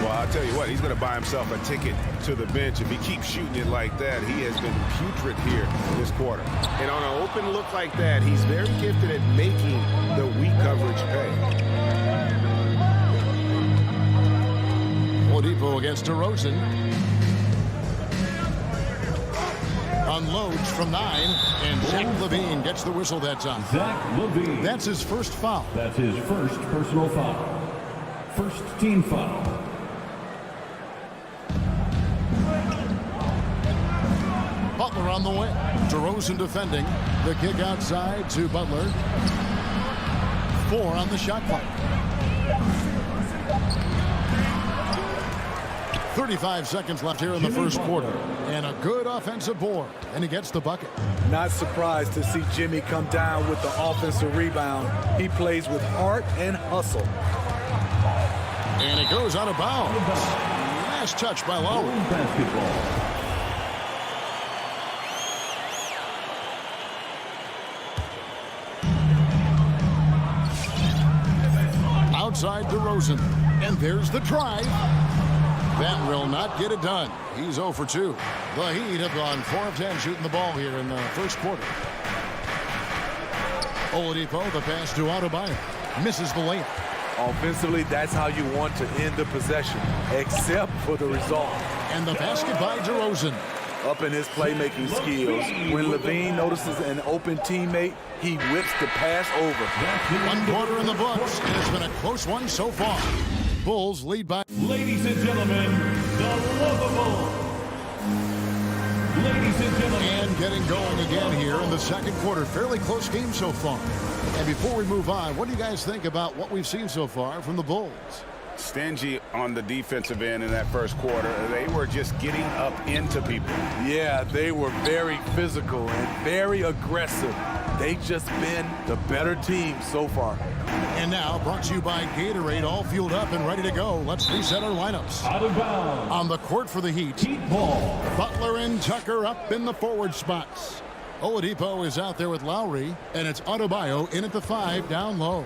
Well, I'll tell you what, he's going to buy himself a ticket to the bench. If he keeps shooting it like that, he has been putrid here this quarter. And on an open look like that, he's very gifted at making the weak coverage pay. Oladipo against DeRozan. Unloads from 9, and Zach Levine gets the whistle that time. Zach Levine. That's his first foul. That's his first personal foul. First team foul. Butler on the way. DeRozan defending. The kick outside to Butler. 4 on the shot clock. 35 seconds left here in the first quarter. And a good offensive board. And he gets the bucket. Not surprised to see Jimmy come down with the offensive rebound. He plays with heart and hustle. And it goes out of bounds. Last touch by Lowry. Basketball. Outside DeRozan. And there's the drive. That will not get it done. He's 0 for 2. The Heat have gone 4 of 10 shooting the ball here in the first quarter. Oladipo, the pass to Adebayo. Misses the layup. Offensively, that's how you want to end the possession, except for the result. And the basket by DeRozan. Up in his playmaking skills. When Levine notices an open teammate, he whips the pass over. 1 quarter in the books, and it's been a close one so far. Bulls lead by... Ladies and gentlemen, the lovable. Ladies and gentlemen. And getting going again here in the second quarter. Fairly close game so far. And before we move on, what do you guys think about what we've seen so far from the Bulls? Stingy on the defensive end in that first quarter. They were just getting up into people. Yeah, they were very physical and very aggressive. They've just been the better team so far. And now, brought to you by Gatorade, all fueled up and ready to go. Let's reset our lineups. Out of bounds. On the court for the Heat. Heat ball. Butler and Tucker up in the forward spots. Oladipo is out there with Lowry, and it's Adebayo in at the 5 down low.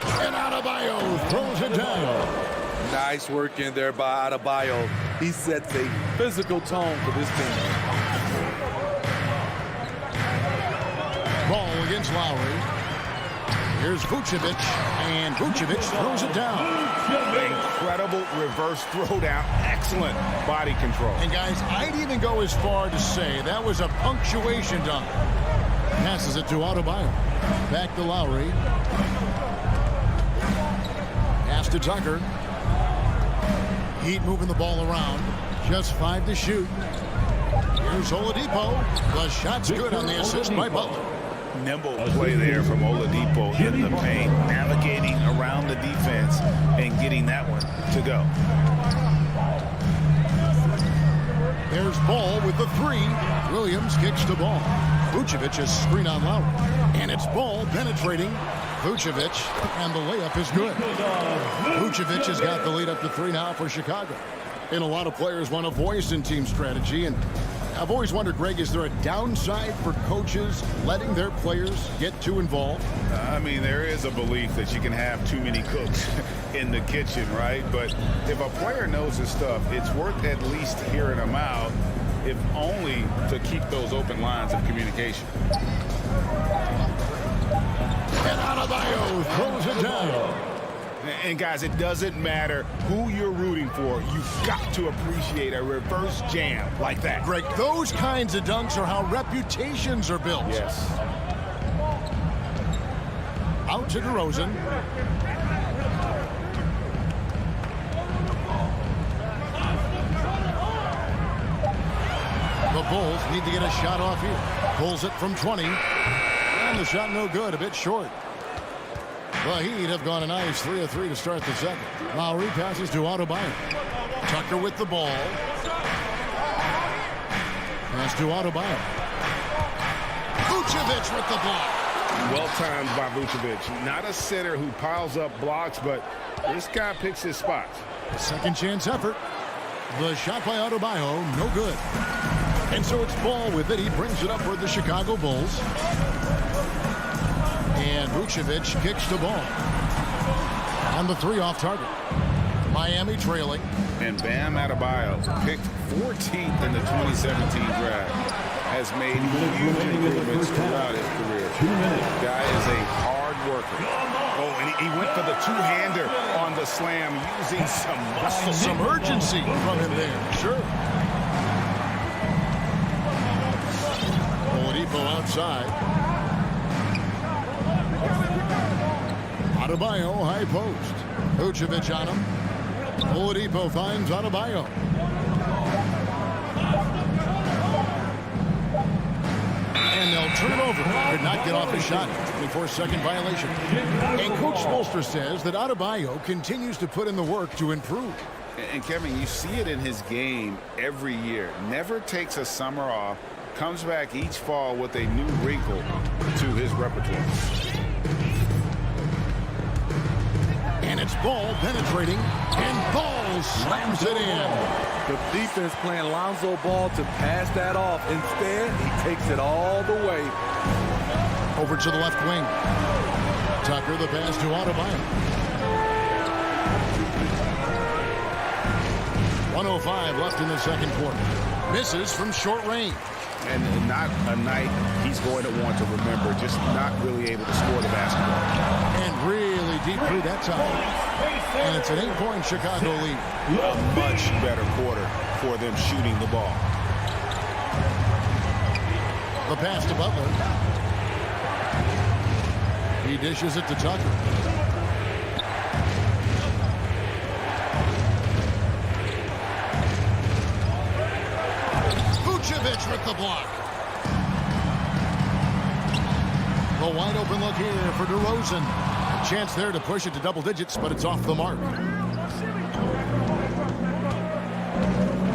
And Adebayo throws it down. Nice work in there by Adebayo. He sets a physical tone for this team. Ball against Lowry. Here's Vucevic, and Vucevic throws it down. Incredible reverse throwdown. Excellent body control. And guys, I'd even go as far to say that was a punctuation dunk. Passes it to Adebayo. Back to Lowry. Pass to Tucker. Heat moving the ball around. Just 5 to shoot. Here's Oladipo. The shot's good on the assist by Butler. Nimble play there from Oladipo in the paint, navigating around the defense and getting that one to go. There's Ball with the 3. Williams kicks the ball. Vucevic is screen on Lowry. And it's Ball penetrating Vucevic, and the layup is good. Vucevic has got the lead up to 3 now for Chicago. And a lot of players want a voice in team strategy, and I've always wondered, Greg, is there a downside for coaches letting their players get too involved? I mean, there is a belief that you can have too many cooks in the kitchen, right? But if a player knows his stuff, it's worth at least hearing them out, if only to keep those open lines of communication. And Adebayo throws it down. And guys, it doesn't matter who you're rooting for. You've got to appreciate a reverse jam like that. Greg, those kinds of dunks are how reputations are built. Yes. Out to DeRozan. The Bulls need to get a shot off here. Pulls it from 20. And the shot no good, a bit short. The Heat have gone a nice 3 of 3 to start the second. Lowry passes to Adebayo. Tucker with the ball. Pass to Adebayo. Vucevic with the block. Well timed by Vucevic. Not a center who piles up blocks, but this guy picks his spots. Second chance effort. The shot by Adebayo, no good. And so it's Ball with it. He brings it up for the Chicago Bulls. And Vucevic kicks the ball. On the 3 off target. Miami trailing. And Bam Adebayo, picked 14th in the 2017 draft, has made huge improvements throughout his career. Guy is a hard worker. Oh, and he went for the two-hander on the slam, using some muscle. Some urgency from him there. Sure. Oladipo outside. Adebayo high post. Vucevic on him. Oladipo finds Adebayo. And they'll turn it over. Could not get off the shot. 24-second violation. And Coach Spoelstra says that Adebayo continues to put in the work to improve. And Kevin, you see it in his game every year. Never takes a summer off. Comes back each fall with a new wrinkle to his repertoire. And it's Ball penetrating, and Ball slams it in. The defense playing Lonzo Ball to pass that off. Instead, he takes it all the way. Over to the left wing. Tucker, the pass to Adebayo. 1:05 left in the second quarter. Misses from short range. And not a night he's going to want to remember, just not really able to score the basketball. And really deep through that time. And it's an 8-point Chicago lead. A much better quarter for them shooting the ball. The pass to Butler. He dishes it to Tucker. Vucevic with the block. A wide open look here for DeRozan. A chance there to push it to double digits, but it's off the mark.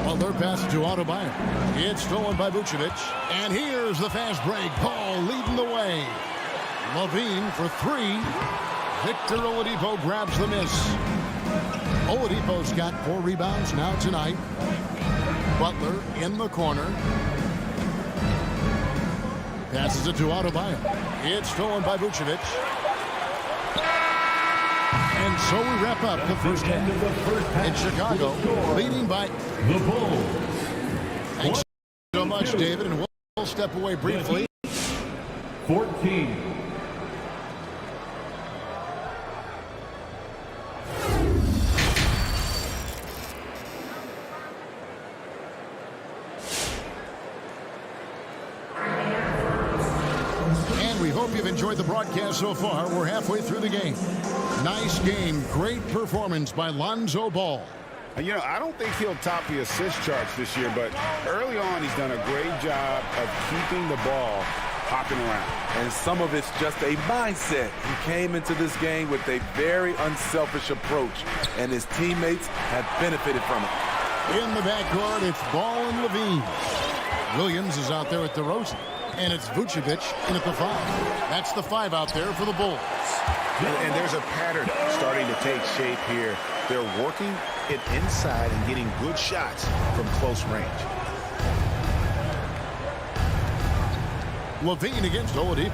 Butler pass to Adebayo. It's stolen by Vucevic. And here's the fast break. Ball leading the way. Levine for 3. Victor Oladipo grabs the miss. Oladipo's got 4 rebounds now tonight. Butler in the corner. Passes it to Adebayo. It's stolen by Vucevic. And And so we wrap up the first half. In Chicago, leading by The Bulls. Thanks so much, David, and we'll step away briefly. 14. And we hope you've enjoyed the broadcast so far. We're halfway through the game. Nice game. Great performance by Lonzo Ball. You know, I don't think he'll top the assist charts this year, but early on he's done a great job of keeping the ball hopping around. And some of it's just a mindset. He came into this game with a very unselfish approach, and his teammates have benefited from it. In the backcourt, it's Ball and Levine. Williams is out there with DeRozan. And it's Vucevic in at the 5. That's the 5 out there for the Bulls. And there's a pattern starting to take shape here. They're working it inside and getting good shots from close range. Levine against Oladipo.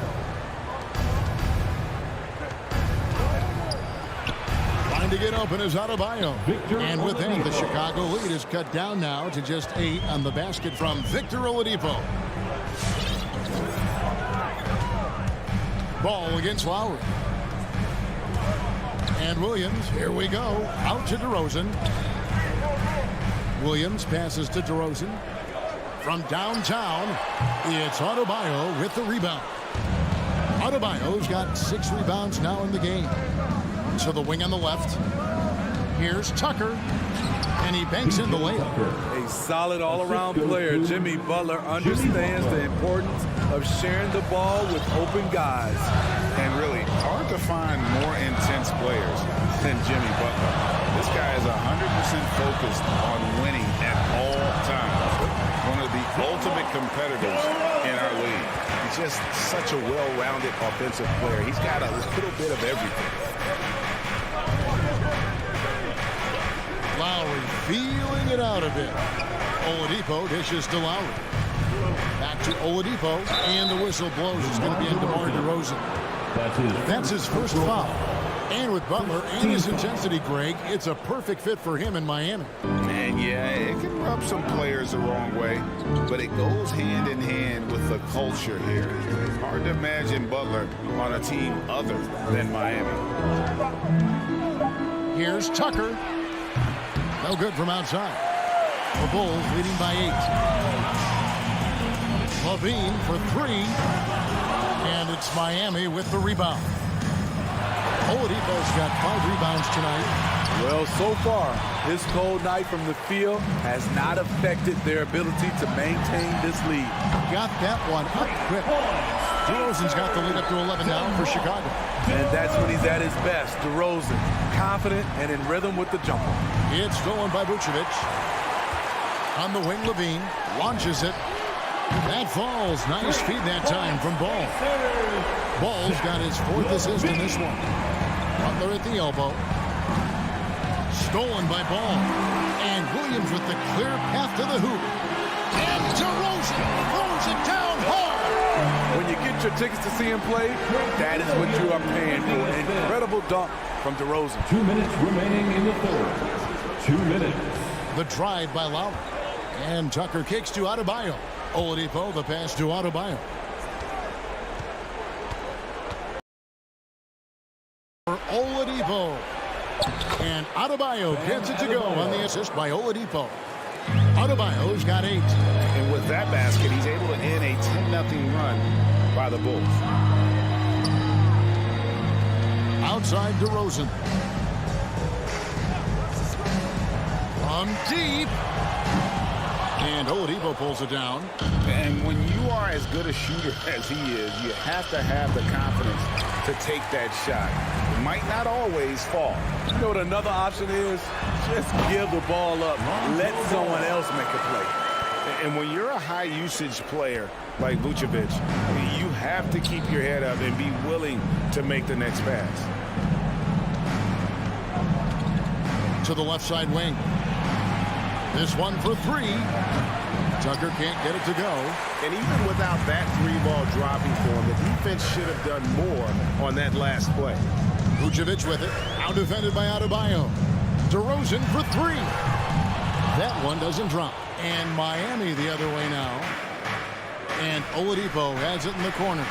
Trying to get open is Adebayo. And with that, the Chicago lead is cut down now to just 8 on the basket from Victor Oladipo. Ball against Lowry. And Williams, here we go, out to DeRozan. Williams passes to DeRozan. From downtown, it's Adebayo with the rebound. Adebayo's got 6 rebounds now in the game. To the wing on the left. Here's Tucker. And he banks in the layup. A solid all-around player. Jimmy Butler understands the importance of sharing the ball with open guys. And really, hard to find more intense players than Jimmy Butler. This guy is 100% focused on winning at all times. One of the ultimate competitors in our league. He's just such a well-rounded offensive player. He's got a little bit of everything. Lowry feeling it out a bit. Oladipo dishes to Lowry. Back to Oladipo, and the whistle blows. It's going to be on DeMar DeRozan. That's his first foul. And with Butler and his intensity, Greg, it's a perfect fit for him in Miami. And yeah, it can rub some players the wrong way, but it goes hand in hand with the culture here. It's hard to imagine Butler on a team other than Miami. Here's Tucker. No good from outside. The Bulls leading by 8. Levine for 3. And it's Miami with the rebound. Oladipo's got 5 rebounds tonight. Well, so far, this cold night from the field has not affected their ability to maintain this lead. Got that one up quick. DeRozan's got the lead up to 11 now for Chicago. And that's when he's at his best. DeRozan, confident and in rhythm with the jumper. It's stolen by Vucevic. On the wing, Levine launches it. That falls. Nice feed that time from Ball. Ball's got his 4th assist in this one. Butler at the elbow. Stolen by Ball. And Williams with the clear path to the hoop. And DeRozan throws it down hard. When you get your tickets to see him play, that is what you are paying for. Incredible dunk from DeRozan. 2 minutes remaining in the third. 2 minutes. The drive by Lowry. And Tucker kicks to Adebayo. Oladipo, the pass to Adebayo. For Oladipo. And Adebayo gets it to go on the assist by Oladipo. Adebayo's got 8. And with that basket, he's able to end a 10-0 run by the Bulls. Outside DeRozan. From deep. And Oladipo pulls it down. And when you are as good a shooter as he is, you have to have the confidence to take that shot. It might not always fall. You know what another option is? Just give the ball up. Let someone else make a play. And when you're a high-usage player like Vucevic, you have to keep your head up and be willing to make the next pass. To the left side wing. This one for 3. Tucker can't get it to go. And even without that 3-ball dropping for him, the defense should have done more on that last play. Vucevic with it. Out defended by Adebayo. DeRozan for 3. That one doesn't drop. And Miami the other way now. And Oladipo has it in the corner.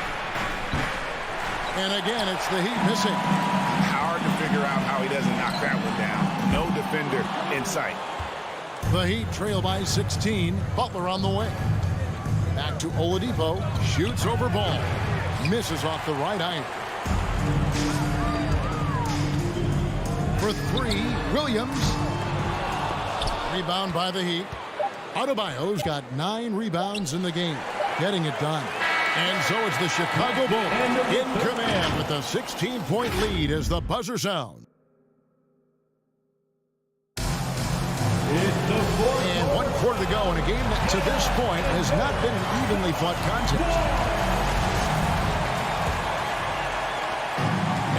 And again, it's the Heat missing. Hard to figure out how he doesn't knock that one down. No defender in sight. The Heat trail by 16. Butler on the way. Back to Oladipo. Shoots over ball. Misses off the right eye. For 3, Williams. Rebound by the Heat. Adebayo's got 9 rebounds in the game. Getting it done. And so it's the Chicago Bulls in command with a 16-point lead as the buzzer sounds. And 1 quarter to go in a game that to this point has not been an evenly fought contest.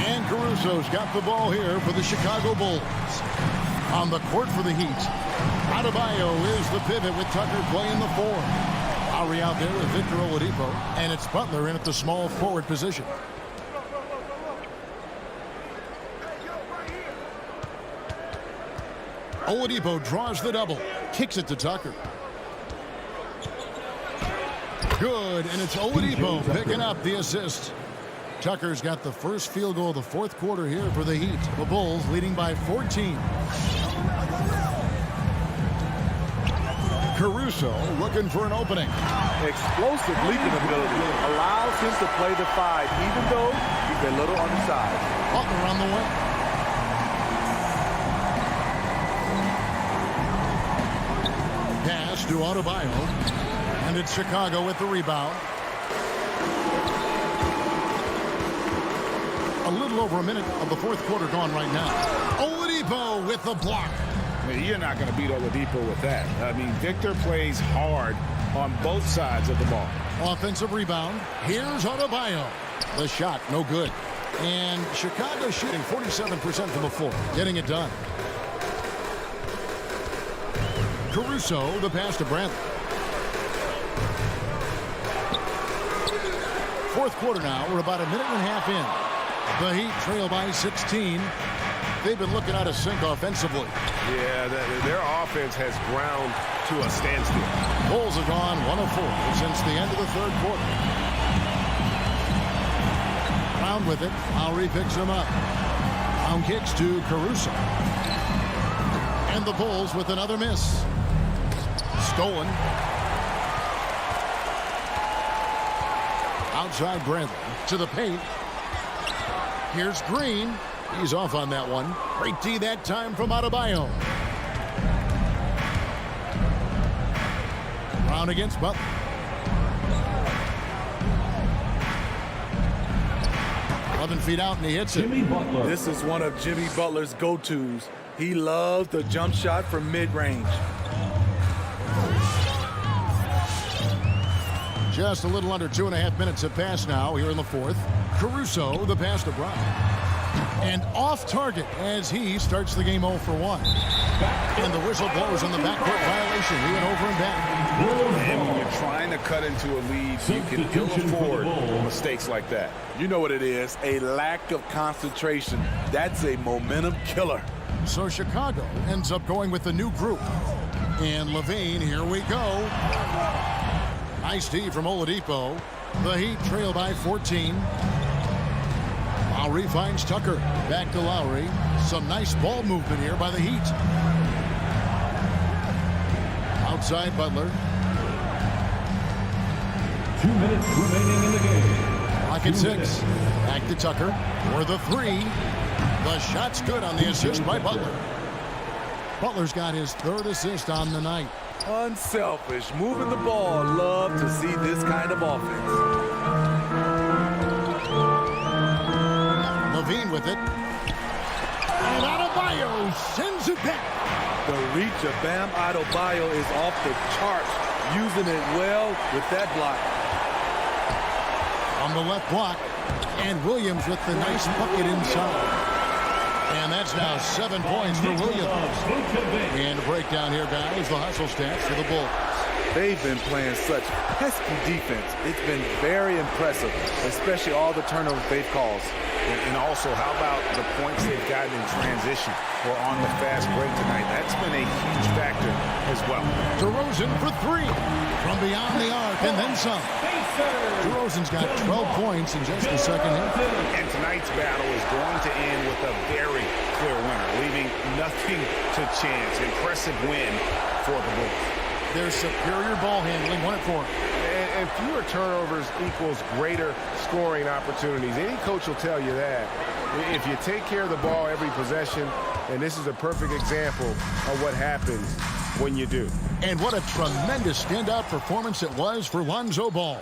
And Caruso's got the ball here for the Chicago Bulls. On the court for the Heat. Adebayo is the pivot with Tucker playing the 4. Lowry out there with Victor Oladipo. And it's Butler in at the small forward position. Oladipo draws the double. Kicks it to Tucker. Good, and it's Oladipo picking up the assist. Tucker's got the first field goal of the 4th quarter here for the Heat. The Bulls leading by 14. Caruso looking for an opening. Explosive leaping ability allows him to play the 5, even though he's a little undersized. Butler on the way. Pass to Adebayo. And it's Chicago with the rebound. A little over a minute of the 4th quarter gone right now. Oladipo with the block. You're not going to beat Oladipo with that. I mean, Victor plays hard on both sides of the ball. Offensive rebound. Here's Adebayo. The shot, no good. And Chicago shooting 47% from the floor. Getting it done. Caruso, the pass to Bradley. 4th quarter now. We're about a minute and a half in. The Heat trail by 16. They've been looking out of sync offensively. Yeah, their offense has ground to a standstill. Bulls have gone 1 of 4 since the end of the 3rd quarter. Brown with it. Lowry picks him up. Brown kicks to Caruso. And the Bulls with another miss. Stolen. Outside Bradley to the paint. Here's Green. He's off on that one. Great D that time from Adebayo. Brown against Butler. Feet out and he hits it. This is one of Jimmy Butler's go-tos. He loves the jump shot from mid-range. Just a little under 2.5 minutes have passed now here in the 4th. Caruso, the pass to Brown. And off target as he starts the game 0 for 1. And the whistle blows on the backcourt violation. He went over and back. And when you're trying to cut into a lead, you can ill afford mistakes like that. You know what it is, a lack of concentration. That's a momentum killer. So Chicago ends up going with the new group. And Levine, here we go. Nice D from Oladipo. The Heat trail by 14. Lowry finds Tucker. Back to Lowry. Some nice ball movement here by the Heat. Outside Butler. 2 minutes remaining in the game. Clock at 6. Back to Tucker for the 3. The shot's good on the assist by Butler. Butler's got his 3rd assist on the night. Unselfish, moving the ball. Love to see this kind of offense. Levine with it. And Adebayo sends it back. The reach of Bam Adebayo is off the charts, using it well with that block. On the left block, and Williams with the nice bucket inside. And that's now 7 points for Williams. And a breakdown here, guys, the hustle stats for the Bulls. They've been playing such pesky defense. It's been very impressive, especially all the turnovers they've caused. And also, how about the points they've gotten in transition or on the fast break tonight? That's been a huge factor as well. DeRozan for three from beyond the arc and then some. DeRozan's got 12 points in just the second half. And tonight's battle is going to end with a very clear winner, leaving nothing to chance. Impressive win for the Bulls. Their superior ball handling won it for them. And fewer turnovers equals greater scoring opportunities. Any coach will tell you that. If you take care of the ball every possession, and this is a perfect example of what happens when you do. And what a tremendous standout performance it was for Lonzo Ball.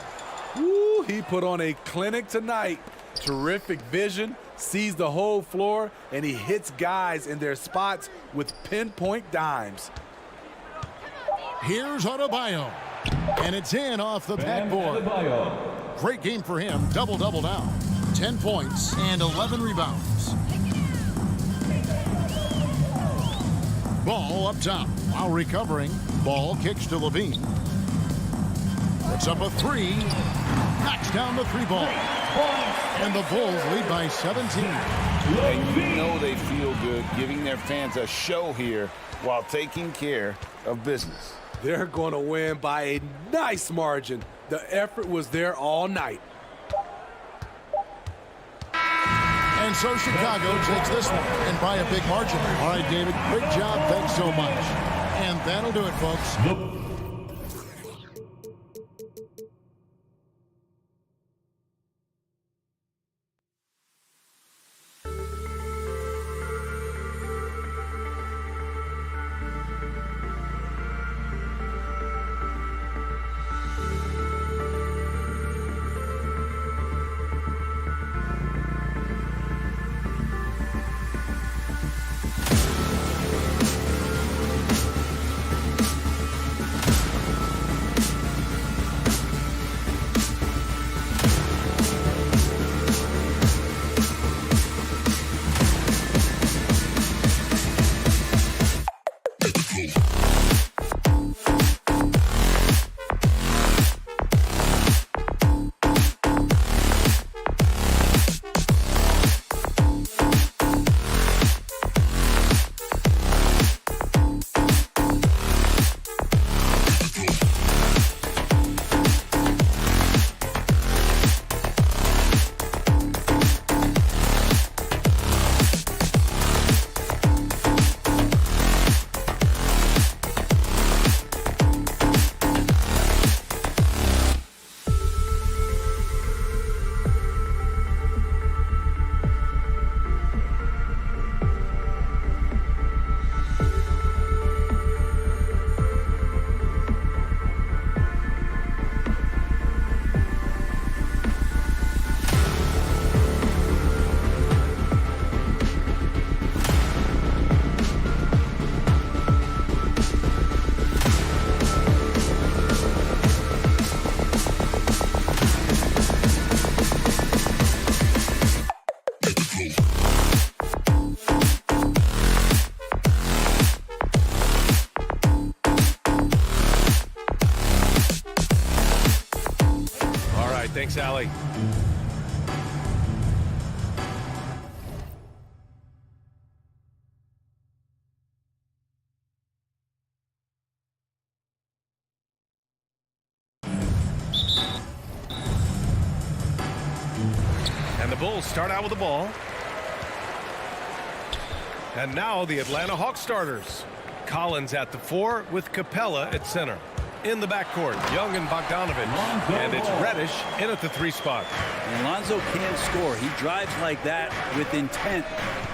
Woo, he put on a clinic tonight. Terrific vision, sees the whole floor, and he hits guys in their spots with pinpoint dimes. Here's Adebayo, and it's in off the backboard. Great game for him, double-double now. 10 points and 11 rebounds. Ball up top while recovering. Ball kicks to Levine. Puts up a three. Knocks down the three ball. And the Bulls lead by 17. And you know they feel good giving their fans a show here while taking care of business. They're going to win by a nice margin. The effort was there all night. And so Chicago takes this one, and by a big margin. All right, David, great job. Thanks so much. And that'll do it, folks. Thanks, Allie. And the Bulls start out with the ball. And now the Atlanta Hawks starters. Collins at the 4 with Capella at center. In the backcourt, Young and Bogdanovich. And it's Reddish in at the 3 spot. And Lonzo can score. He drives like that with intent.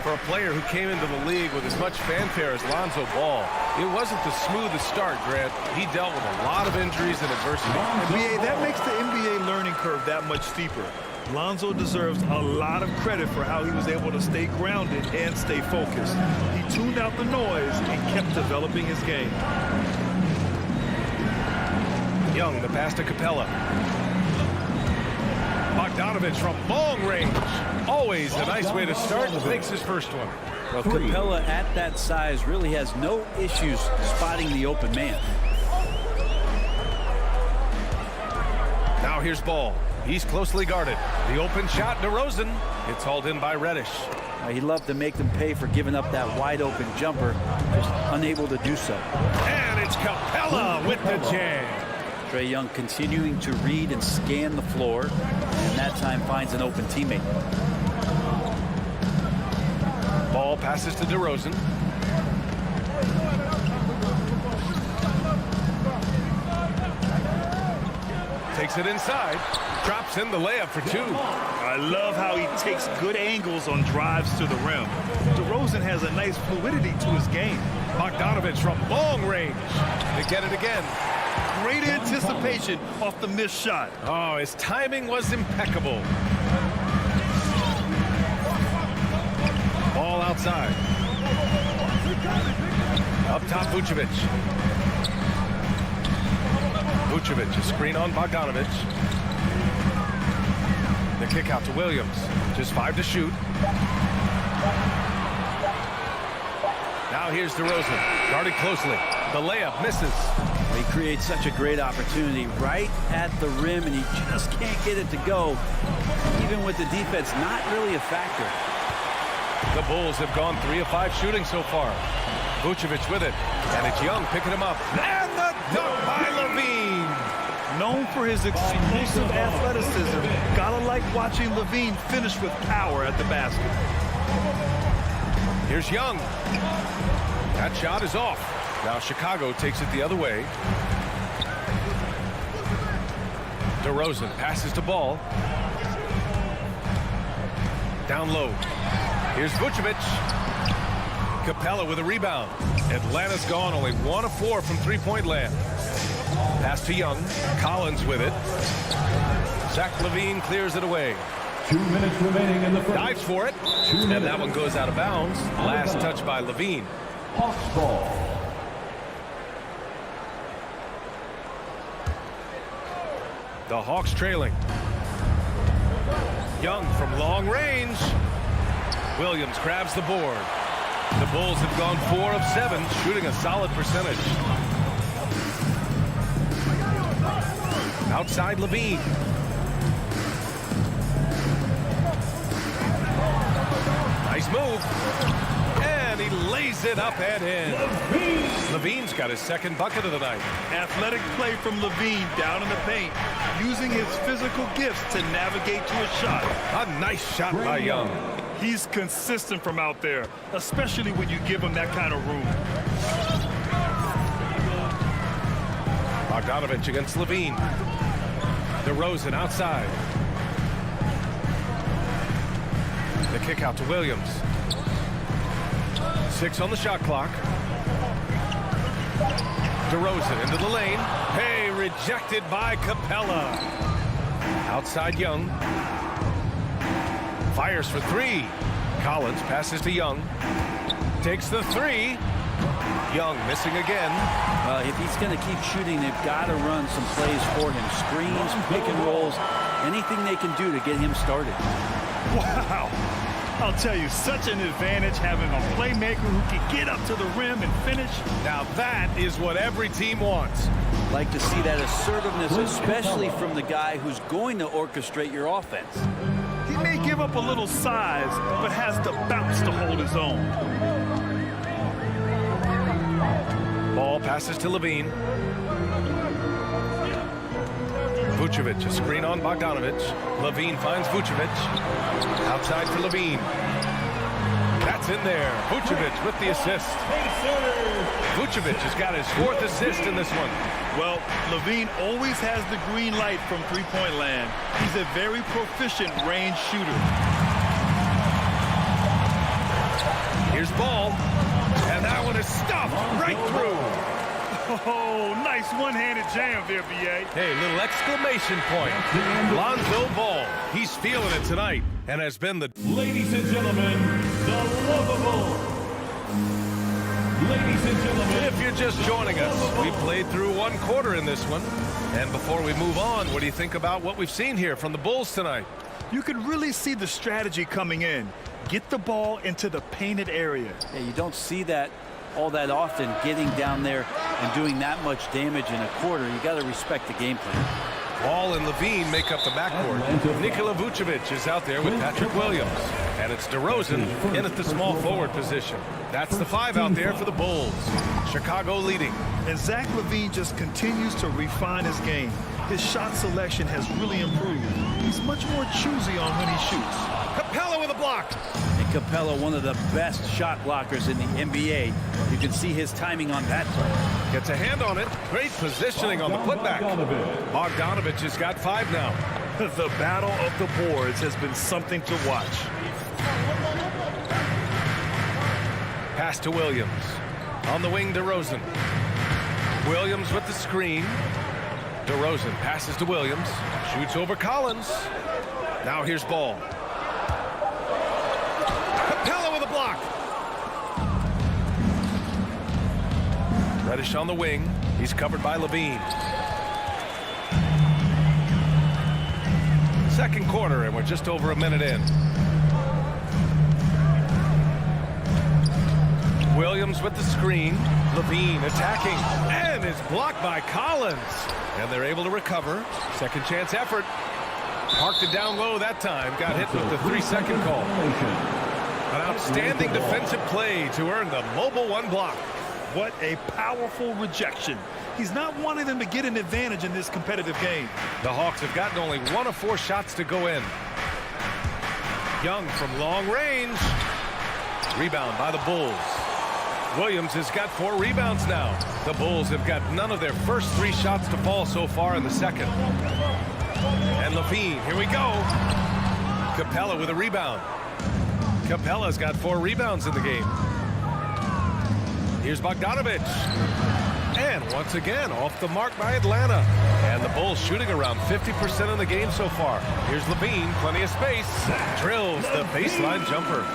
For a player who came into the league with as much fanfare as Lonzo Ball, it wasn't the smoothest start, Grant. He dealt with a lot of injuries and adversity. NBA, that makes the NBA learning curve that much steeper. Lonzo deserves a lot of credit for how he was able to stay grounded and stay focused. He tuned out the noise and kept developing his game. Young, the pass to Capella. Bogdanovich from long range. Always a nice way to start. Makes his first one. Well, Capella at that size really has no issues spotting the open man. here's Ball. He's closely guarded. The open shot, DeRozan. It's hauled in by Reddish. He loved to make them pay for giving up that wide open jumper, just unable to do so. And it's Capella with the jam. Trae Young continuing to read and scan the floor, and that time finds an open teammate. Ball passes to DeRozan. Takes it inside. Drops in the layup for two. I love how he takes good angles on drives to the rim. DeRozan has a nice fluidity to his game. Bogdanovich from long range. They get it again. Great anticipation off the missed shot. Oh, his timing was impeccable. Ball outside. Up top, Vucevic. Vucevic, a screen on Bogdanovich. The kick out to Williams. Just 5 to shoot. Now here's DeRozan. Guarded closely. The layup misses. He creates such a great opportunity right at the rim, and he just can't get it to go, even with the defense not really a factor. The Bulls have gone 3 of 5 shooting so far. Vucevic with it, and it's Young picking him up. And the dunk by Levine. Known for his explosive athleticism, gotta like watching Levine finish with power at the basket. Here's Young. That shot is off. Now Chicago takes it the other way. DeRozan passes to Ball. Down low. Here's Vucevic. Capella with a rebound. Atlanta's gone only 1 of 4 from three-point land. Pass to Young. Collins with it. Zach LaVine clears it away. 2 minutes remaining in the first. Dives for it. And that one goes out of bounds. Last touch by LaVine. Hawks ball. The Hawks trailing. Young from long range. Williams grabs the board. The Bulls have gone 4 of 7, shooting a solid percentage. Outside Levine. Nice move. And he lays it up and in. Levine's got his second bucket of the night. Athletic play from Levine down in the paint, using his physical gifts to navigate to a shot. A nice shot by Young. He's consistent from out there, especially when you give him that kind of room. Bogdanovich against Levine. DeRozan outside. The kick out to Williams. 6 on the shot clock. DeRozan into the lane. Hey, rejected by Capella. Outside Young. Fires for 3. Collins passes to Young. Takes the 3. Young missing again. If he's going to keep shooting, they've got to run some plays for him. Screens, pick and rolls, anything they can do to get him started. Wow. I'll tell you, such an advantage having a playmaker who can get up to the rim and finish. Now that is what every team wants. Like to see that assertiveness, especially from the guy who's going to orchestrate your offense. He may give up a little size, but has the bounce to hold his own. Ball passes to Levine. Vucevic, a screen on Bogdanovich. Levine finds Vucevic. Outside to Levine. That's in there. Vucevic with the assist. Vucevic has got his 4th assist in this one. Well, Levine always has the green light from three-point land. He's a very proficient range shooter. Here's Ball. And that one is stuffed right through. Oh, nice one-handed jam there, B.A. Hey, little exclamation point. Lonzo Ball. He's feeling it tonight and has been the... Ladies and gentlemen, the lovable. Ladies and gentlemen. If you're just joining us, we played through 1 quarter in this one. And before we move on, what do you think about what we've seen here from the Bulls tonight? You can really see the strategy coming in. Get the ball into the painted area. Yeah, you don't see that all that often, getting down there and doing that much damage in a quarter. You got to respect the game plan. Ball and Levine make up the backcourt. Nikola Vucevic is out there with Patrick Williams. And it's DeRozan in at the small forward position. That's the 5 out there for the Bulls. Chicago leading. And Zach LaVine just continues to refine his game. His shot selection has really improved. He's much more choosy on when he shoots. Capella with a block. And Capella, one of the best shot blockers in the NBA. You can see his timing on that play. Gets a hand on it. Great positioning on the putback. Bogdanovich has got 5 now. The battle of the boards has been something to watch. Pass to Williams. On the wing, DeRozan. Williams with the screen. DeRozan passes to Williams. Shoots over Collins. Now here's Ball. Capella with a block. Reddish on the wing. He's covered by Levine. Second quarter, and we're just over a minute in. Williams with the screen. Levine attacking, and is blocked by Collins. And they're able to recover. Second chance effort. Parked it down low that time. Got hit with the 3-second call. An outstanding defensive play to earn the mobile 1 block. What a powerful rejection. He's not wanting them to get an advantage in this competitive game. The Hawks have gotten only 1 of 4 shots to go in. Young from long range. Rebound by the Bulls. Williams has got 4 rebounds now. The Bulls have got none of their first 3 shots to fall so far in the second. And Levine, here we go. Capella with a rebound. Capella's got 4 rebounds in the game. Here's Bogdanovich. And once again, off the mark by Atlanta. And the Bulls shooting around 50% in the game so far. Here's Levine, plenty of space. Drills the baseline jumper.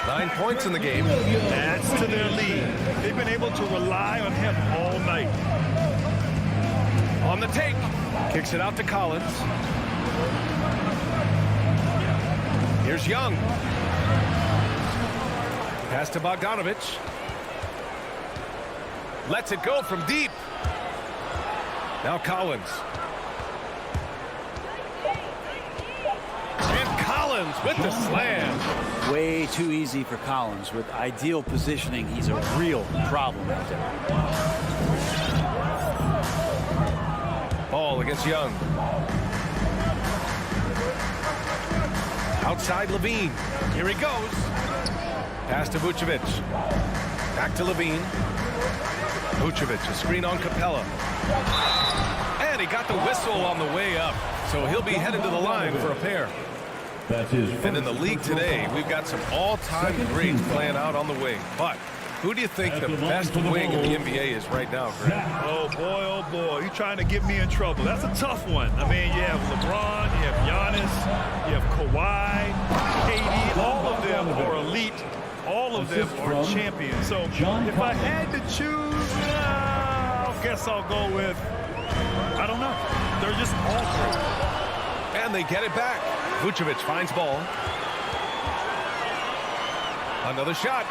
9 points in the game. Adds to their lead. They've been able to rely on him all night. On the take. Kicks it out to Collins. Here's Young. Pass to Bogdanovich. Lets it go from deep. Now Collins. And Collins with the slam. Way too easy for Collins. With ideal positioning, he's a real problem out there. Ball against Young. Outside Levine. Here he goes. Pass to Vucevic. Back to Levine. Vucevic, a screen on Capella. And he got the whistle on the way up. So he'll be headed to the line for a pair. And in the league today, we've got some all-time greats playing out on the wing. But who do you think the best wing in the NBA is right now, Greg? Oh boy, you're trying to get me in trouble. That's a tough one. I mean, you have LeBron, you have Giannis, you have Kawhi, KD, all of them are elite. All of them are champions. So if I had to choose, I guess I'll go with, I don't know. They're just all great. And they get it back. Vucevic finds Ball. Another shot.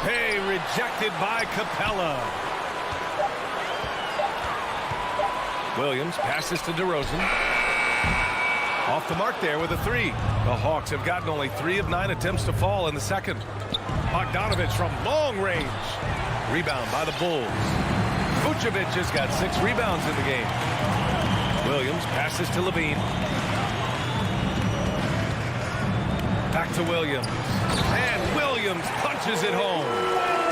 Hey, rejected by Capella. Williams passes to DeRozan. Off the mark there with a 3. The Hawks have gotten only 3 of 9 attempts to fall in the second. Bogdanovich from long range. Rebound by the Bulls. Vucevic has got 6 rebounds in the game. Williams passes to Levine. Back to Williams. And Williams punches it home.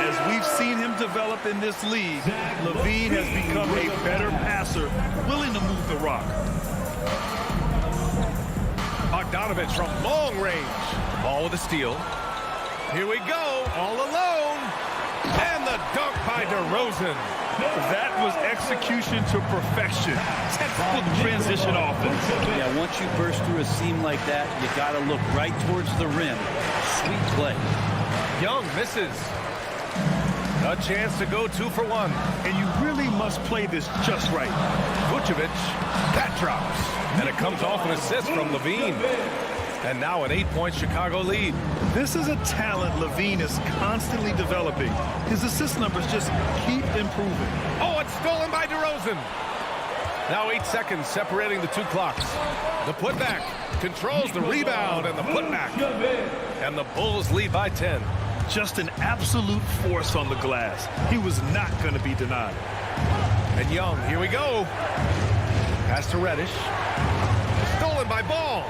As we've seen him develop in this league, Levine has become a better passer, willing to move the rock. Bogdanovich from long range. Ball with a steal. Here we go, all alone. And the dunk by DeRozan. That was execution to perfection. Textbook transition offense. Yeah, once you burst through a seam like that, you got to look right towards the rim. Sweet play. Young misses. A chance to go 2 for 1. And you really must play this just right. Vucevic, that drops. And it comes off an assist from Levine. And now an 8-point Chicago lead. This is a talent Levine is constantly developing. His assist numbers just keep improving. Oh, it's stolen by DeRozan. Now 8 seconds separating the two clocks. The putback controls the rebound and the putback. And the Bulls lead by 10. Just an absolute force on the glass. He was not going to be denied. And Young, here we go. Pass to Reddish. Stolen by Ball.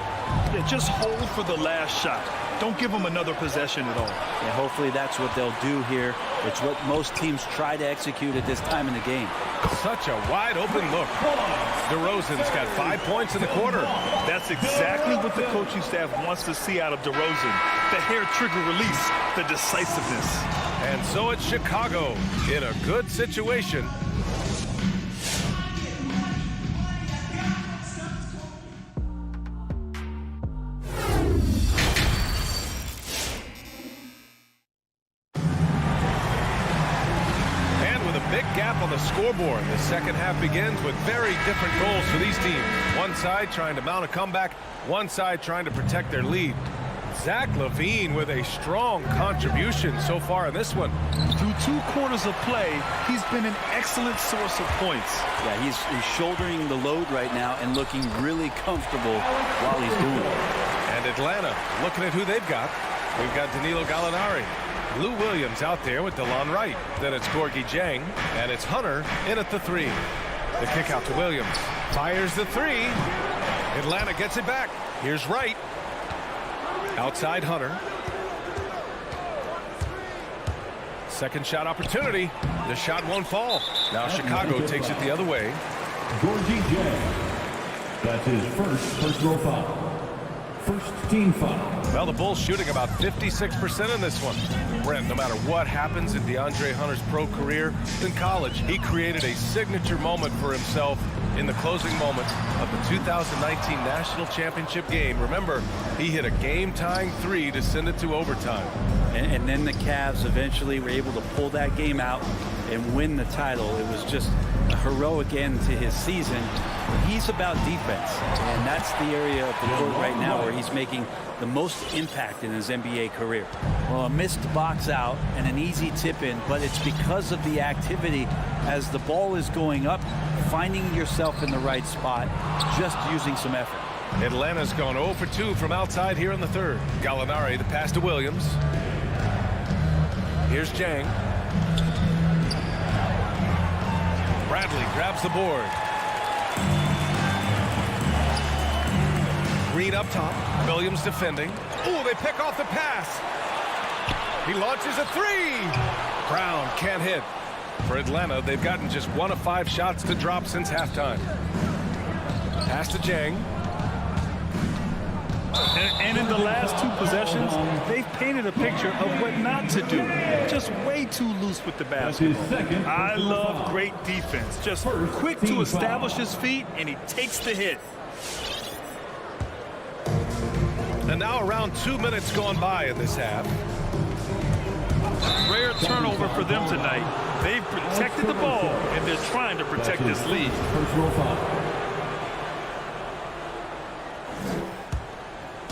Yeah, just hold for the last shot. Don't give him another possession at all. And hopefully that's what they'll do here. It's what most teams try to execute at this time in the game. Such a wide open look. DeRozan's got 5 points in the quarter. That's exactly what the coaching staff wants to see out of DeRozan. The hair trigger release, the decisiveness. And so it's Chicago in a good situation. On the scoreboard, the second half begins with very different goals for these teams. One side trying to mount a comeback, one side trying to protect their lead. Zach LaVine with a strong contribution so far in this one. Through 2 quarters of play, he's been an excellent source of points. Yeah, he's shouldering the load right now and looking really comfortable while he's doing it. And Atlanta looking at who they've got. We've got Danilo Gallinari. Lou Williams out there with DeLon Wright. Then it's Gorgui Dieng, and it's Hunter in at the 3. The kick out to Williams. Fires the 3. Atlanta gets it back. Here's Wright. Outside Hunter. Second shot opportunity. The shot won't fall. Now Chicago takes it the other way. Gorgui Dieng. That's his first personal foul. First team foul. Well, the Bulls shooting about 56% in this one. Brent, no matter what happens in DeAndre Hunter's pro career in college, he created a signature moment for himself in the closing moments of the 2019 National Championship game. Remember, he hit a game-tying 3 to send it to overtime. And then the Cavs eventually were able to pull that game out and win the title. It was just a heroic end to his season. He's about defense, and that's the area of the court right now where he's making the most impact in his NBA career. Well, a missed box out and an easy tip in, but it's because of the activity as the ball is going up, finding yourself in the right spot, just using some effort. Atlanta's gone 0 for 2 from outside here in the third. Gallinari, the pass to Williams. Here's Dieng. Bradley grabs the board. Green up top. Williams defending. Ooh, they pick off the pass. He launches a 3. Brown can't hit. For Atlanta, they've gotten just 1 of 5 shots to drop since halftime. Pass to Dieng. And in the last 2 possessions, they've painted a picture of what not to do. Just way too loose with the basketball. I love great defense. Just quick to establish his feet, and he takes the hit. And now around 2 minutes gone by in this half. Rare turnover for them tonight. They've protected the ball, and they're trying to protect this lead.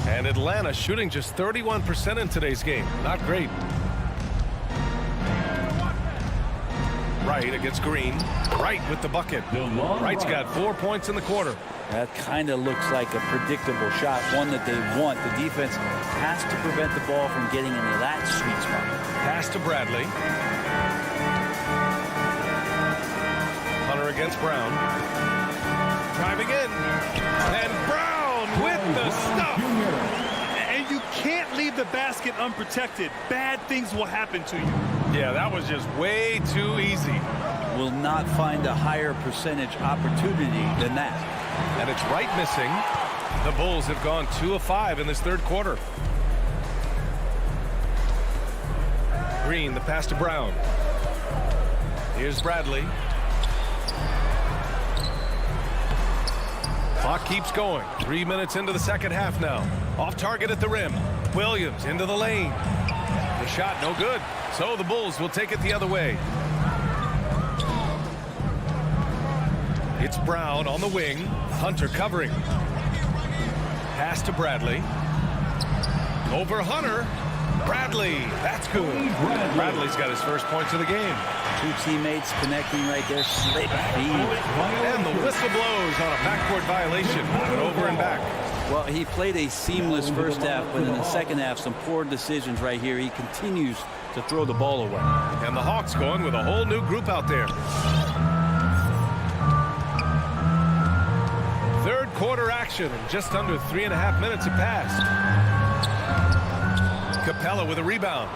And Atlanta shooting just 31% in today's game. Not great. Wright against Green. Wright with the bucket. Wright's got 4 points in the quarter. That kind of looks like a predictable shot, one that they want. The defense has to prevent the ball from getting into that sweet spot. Pass to Bradley. Hunter against Brown. Driving in. And Brown with the stuff. And you can't leave the basket unprotected. Bad things will happen to you. Yeah, that was just way too easy. Will not find a higher percentage opportunity than that. And it's Wright missing. The Bulls have gone 2 of 5 in this third quarter. Green, the pass to Brown. Here's Bradley. Clock keeps going. 3 minutes into the second half now. Off target at the rim. Williams into the lane. The shot no good. So the Bulls will take it the other way. It's Brown on the wing. Hunter covering. Pass to Bradley. Over Hunter. Bradley. That's good. Bradley's got his first points of the game. Two teammates connecting right there. Slick feed. And the whistle blows on a backcourt violation. Over and back. Well, he played a seamless first half, but in the second half, some poor decisions right here. He continues to throw the ball away. And the Hawks going with a whole new group out there. Third quarter action, and just under 3.5 minutes have passed. Capella with a rebound.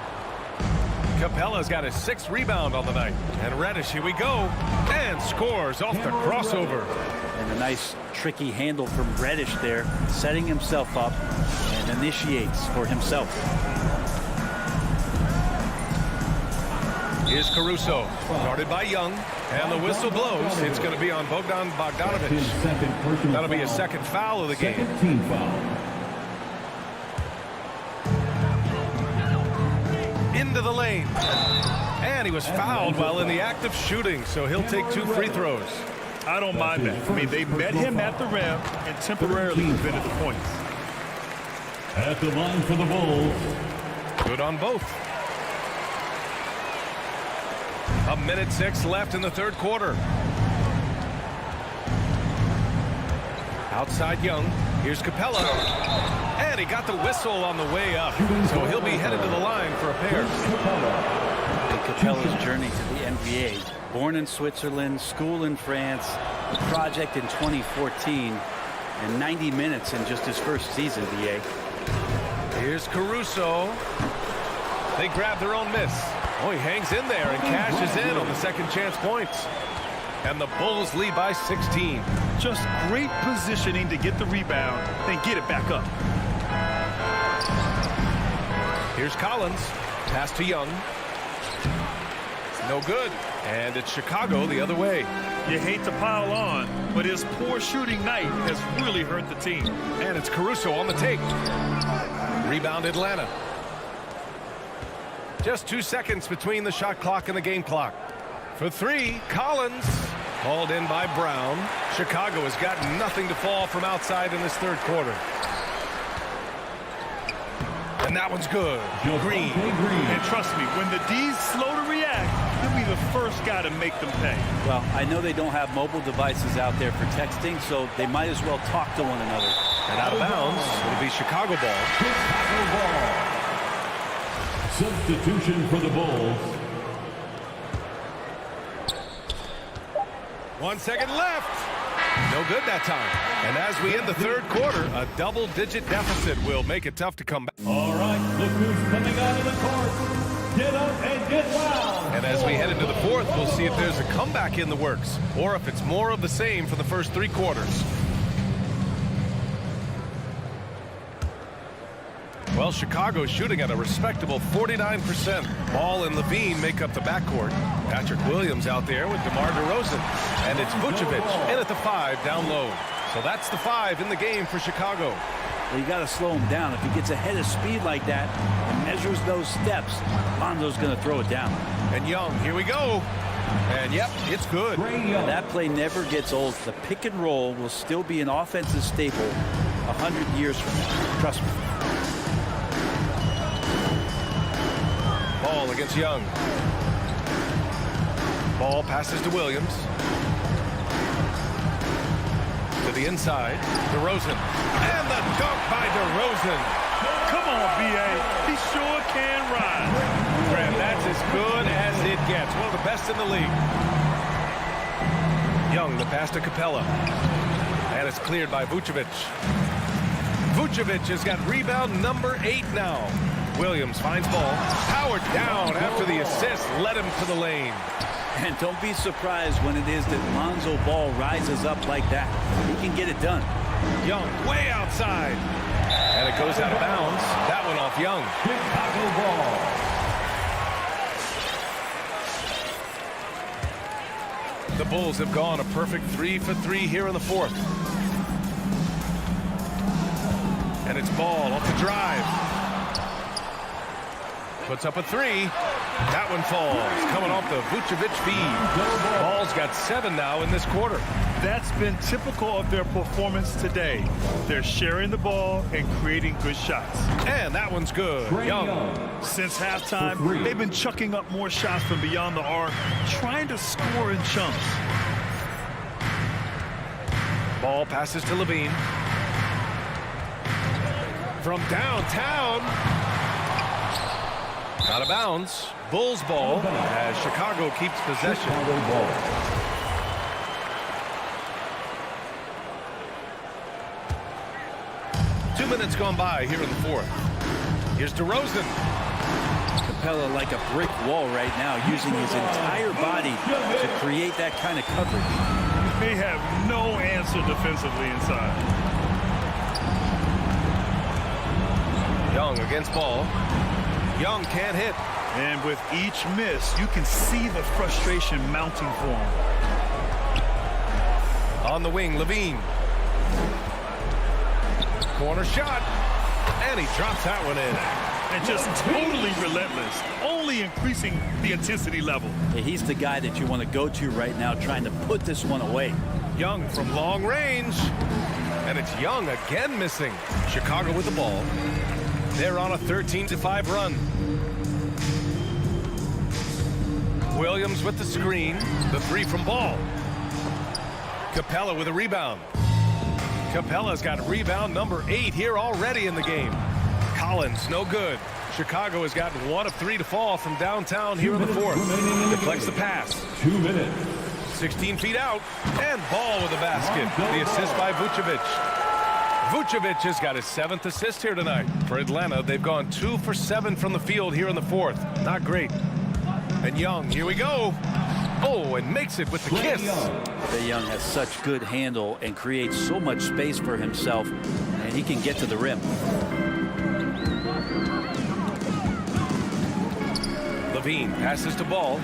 Capella's got his 6th rebound on the night. And Reddish, here we go, and scores off the crossover. And a nice tricky handle from Reddish there, setting himself up and initiates for himself. Here's Caruso, guarded by Young, and the whistle blows. It's going to be on Bogdan Bogdanovic. That'll be his 2nd foul of the game. Team foul. Into the lane. And he was fouled while in the act of shooting, so he'll take 2 free throws. I don't mind that. I mean, they met him at the rim and temporarily prevented the points. At the line for the Bulls. Good on both. 1:06 left in the third quarter. Outside Young. Here's Capella. And he got the whistle on the way up. So he'll be headed to the line for a pair. And Capella's journey to the NBA. Born in Switzerland, school in France, a project in 2014, and 90 minutes in just his first season, BA. Here's Caruso. They grab their own miss. Oh, he hangs in there and cashes in on the second chance points. And the Bulls lead by 16. Just great positioning to get the rebound and get it back up. Here's Collins. Pass to Young. No good. And it's Chicago the other way. You hate to pile on, but his poor shooting night has really hurt the team. And it's Caruso on the take. Rebound Atlanta. Just 2 seconds between the shot clock and the game clock. For 3, Collins. Called in by Brown. Chicago has got nothing to fall from outside in this third quarter. And that one's good. Green. And trust me, when the D's slow to react, he'll be the first guy to make them pay. Well, I know they don't have mobile devices out there for texting, so they might as well talk to one another. And out of bounds, it'll be Chicago ball. Chicago ball. Substitution for the Bulls. 1 second left. No good that time. And as we end the third quarter, a double-digit deficit will make it tough to come back. All right, look who's coming out of the court. Get up and get loud. And as we head into the fourth, we'll see if there's a comeback in the works or if it's more of the same for the first 3 quarters. Well, Chicago's shooting at a respectable 49%. Ball and Levine make up the backcourt. Patrick Williams out there with DeMar DeRozan. And it's Vucevic in at the 5 down low. So that's the 5 in the game for Chicago. Well, you got to slow him down. If he gets ahead of speed like that and measures those steps, Lonzo's going to throw it down. And Young, here we go. And yep, it's good. That play never gets old. The pick and roll will still be an offensive staple 100 years from now. Trust me. Ball against Young. Ball passes to Williams. To the inside. DeRozan. And the dunk by DeRozan. Come on, B.A. He sure can ride. Graham, that's as good as it gets. One of the best in the league. Young, the pass to Capella. And it's cleared by Vucevic. Vucevic has got rebound number 8 now. Williams finds ball. Howard down after the assist led him to the lane. And don't be surprised when it is that Lonzo Ball rises up like that. He can get it done. Young way outside. And it goes out of bounds. That one off Young. Chicago ball. The Bulls have gone a perfect 3 for 3 here in the fourth. And it's Ball off the drive. Puts up a 3. That one falls. Coming off the Vucevic feed. Ball's got 7 now in this quarter. That's been typical of their performance today. They're sharing the ball and creating good shots. And that one's good. Young. Since halftime, they've been chucking up more shots from beyond the arc, trying to score in chunks. Ball passes to Levine. From downtown. Out of bounds. Bulls ball as Chicago keeps possession. Ball. 2 minutes gone by here in the fourth. Here's DeRozan. Capella like a brick wall right now, using his entire body to create that kind of coverage. They have no answer defensively inside. Young against ball. Young can't hit. And with each miss, you can see the frustration mounting for him. On the wing, Levine. Corner shot. And he drops that one in. And just totally relentless, only increasing the intensity level. Yeah, he's the guy that you want to go to right now, trying to put this one away. Young from long range. And it's Young again missing. Chicago with the ball. They're on a 13-5 run. Williams with the screen. The three from ball. Capella with a rebound. Capella's got rebound number 8 here already in the game. Collins, no good. Chicago has gotten 1 of 3 to fall from downtown here in the fourth. Deflects the pass. 2 minutes. 16 feet out. And Ball with the basket. The assist by Vucevic. Vucevic has got his 7th assist here tonight. For Atlanta, they've gone 2 for 7 from the field here in the fourth. Not great. And Young, here we go. Oh, and makes it with the kiss. Trae Young has such good handle and creates so much space for himself, and he can get to the rim. Levine passes to Ball.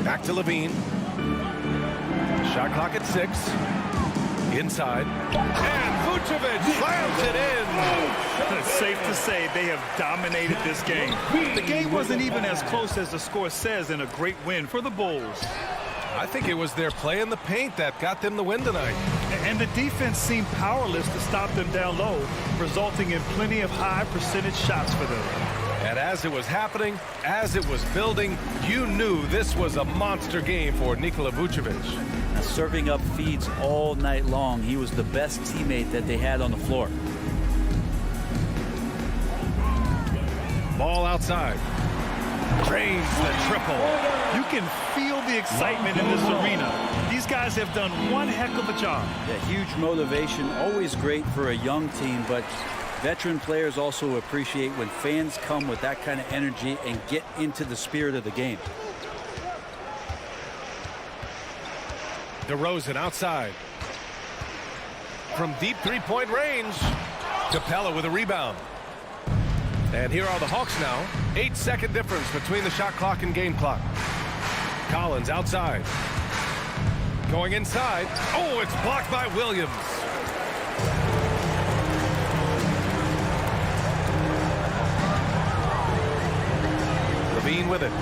Back to Levine. Shot clock at 6. Inside. And Vucevic slams it in. It's safe to say they have dominated this game. The game wasn't even as close as the score says, in a great win for the Bulls. I think it was their play in the paint that got them the win tonight. And the defense seemed powerless to stop them down low, resulting in plenty of high percentage shots for them. And as it was happening, as it was building, you knew this was a monster game for Nikola Vucevic. Serving up feeds all night long. He was the best teammate that they had on the floor. Ball outside. Drains the triple. You can feel the excitement in this arena. These guys have done one heck of a job. Yeah, huge motivation, always great for a young team, but veteran players also appreciate when fans come with that kind of energy and get into the spirit of the game. DeRozan outside. From deep three-point range. Capella with a rebound. And here are the Hawks now. 8-second difference between the shot clock and game clock. Collins outside. Going inside. Oh, it's blocked by Williams. Levine with it.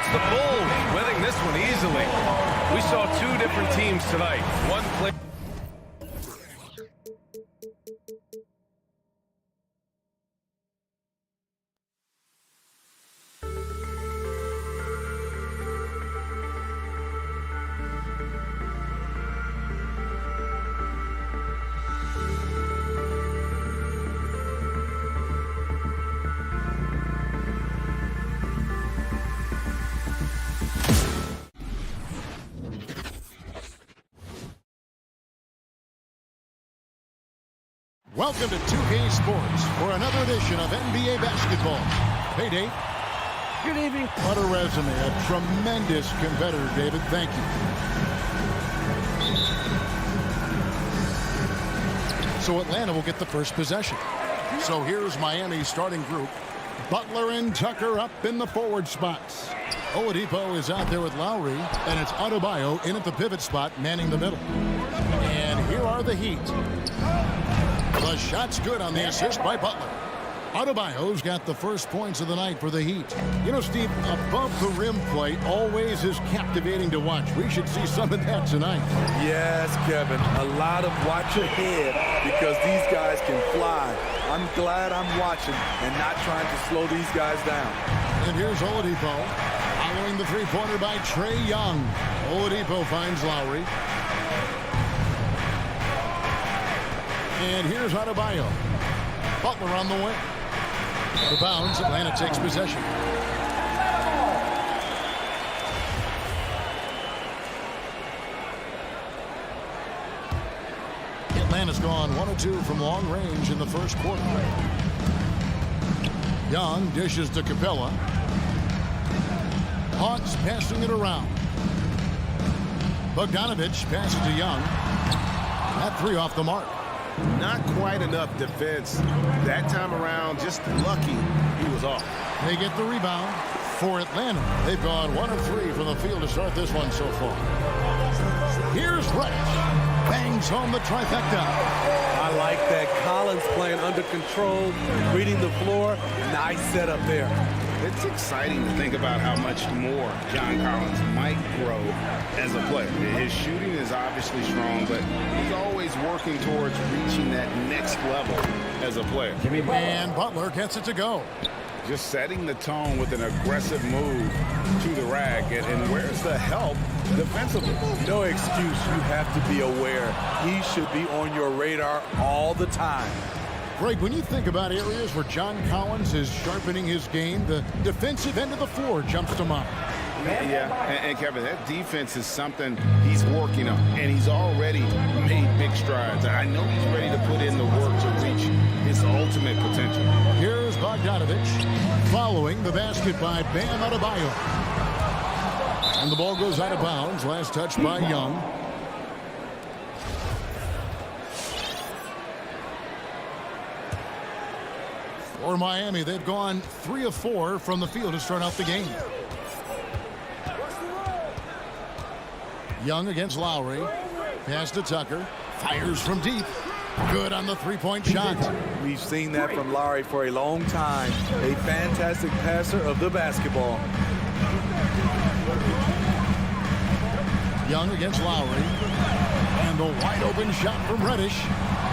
The Bulls winning this one easily. We saw 2 different teams tonight. One play. Welcome to 2K Sports for another edition of NBA basketball. Hey, Dave. Good evening. What a resume. A tremendous competitor, David. Thank you. So Atlanta will get the first possession. So here's Miami's starting group. Butler and Tucker up in the forward spots. Oladipo is out there with Lowry, and it's Adebayo in at the pivot spot, manning the middle. And here are the Heat. The shot's good on the assist by Butler. Adebayo's got the first points of the night for the Heat. You know, Steve, above the rim play always is captivating to watch. We should see some of that tonight. Yes, Kevin. A lot of watch ahead because these guys can fly. I'm glad I'm watching and not trying to slow these guys down. And here's Oladipo following the three-pointer by Trae Young. Oladipo finds Lowry. And here's Adebayo. Butler on the wing. The bounds, Atlanta takes possession. Atlanta's gone 1 of 2 from long range in the first quarter. Young dishes to Capella. Hawks passing it around. Bogdanovich passes to Young. That three off the mark. Not quite enough defense that time around. Just lucky he was off. They get the rebound for Atlanta. They've gone 1 of 3 from the field to start this one so far. Here's Reddish. Bangs home the trifecta. I like that. Collins playing under control, reading the floor. Nice setup there. It's exciting to think about how much more John Collins might grow as a player. His shooting is obviously strong, but he's always working towards reaching that next level as a player. And Butler gets it to go. Just setting the tone with an aggressive move to the rack. And where's the help defensively? No excuse. You have to be aware. He should be on your radar all the time. Greg, when you think about areas where John Collins is sharpening his game, the defensive end of the floor jumps to mind. Yeah, and Kevin, that defense is something he's working on, and he's already made big strides. I know he's ready to put in the work to reach his ultimate potential. Here's Bogdanovich following the basket by Bam Adebayo. And the ball goes out of bounds. Last touch by Young. For Miami, they've gone 3 of 4 from the field to start out the game. Young against Lowry. Pass to Tucker. Fires from deep. Good on the three-point shot. We've seen that from Lowry for a long time. A fantastic passer of the basketball. Young against Lowry. And the wide-open shot from Reddish.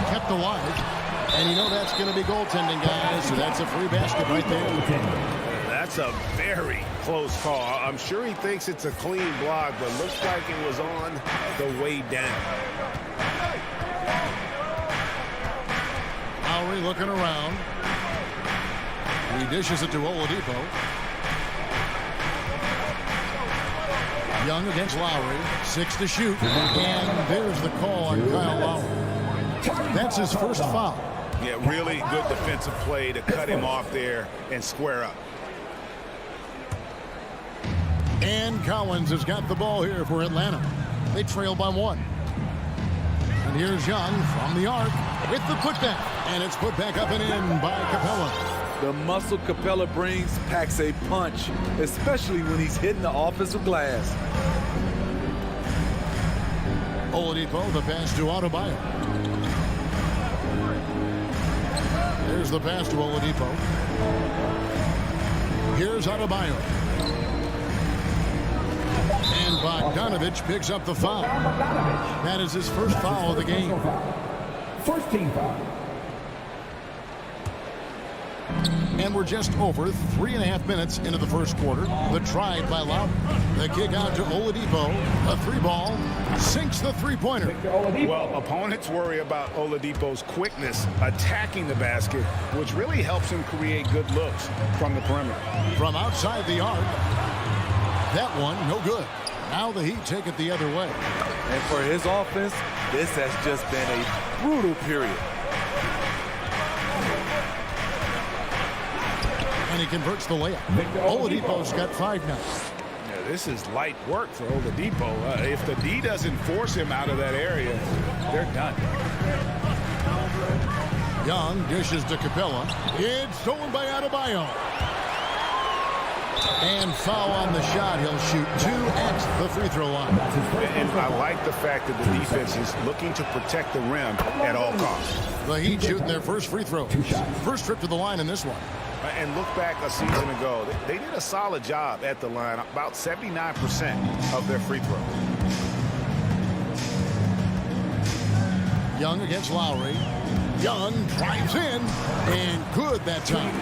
Kept alive. And you know that's going to be goaltending, guys. So that's a free basket right there. That's a very close call. I'm sure he thinks it's a clean block, but looks like it was on the way down. Lowry looking around. He dishes it to Oladipo. Young against Lowry. 6 to shoot. And there's the call on Kyle Lowry. That's his first foul. Yeah, really good defensive play to cut him off there and square up. And Collins has got the ball here for Atlanta. They trail by 1. And here's Young from the arc with the putback. And it's put back up and in by Capella. The muscle Capella brings packs a punch, especially when he's hitting the offensive glass. Oladipo, the pass to Adebayo. There's the pass to Oladipo. Here's Adebayo. And Bogdanovich picks up the foul. That is his first foul of the game. First team foul. And we're just over 3.5 minutes into the first quarter. The try by Lowry. The kick out to Oladipo. A 3-ball. Sinks the three-pointer. Well, opponents worry about Oladipo's quickness attacking the basket, which really helps him create good looks from the perimeter. From outside the arc. That one, no good. Now the Heat take it the other way. And for his offense, this has just been a brutal period. And he converts the layup. Oladipo's got 5 now. Yeah, this is light work for Oladipo. If the D doesn't force him out of that area, they're done. Young dishes to Capella. It's stolen by Adebayo. And foul on the shot. He'll shoot 2 at the free throw line. And I like the fact that the defense is looking to protect the rim at all costs. The Heat shooting their first free throw. First trip to the line in this one. And look back a season ago. They did a solid job at the line, about 79% of their free throws. Young against Lowry. Young drives in, and good that time.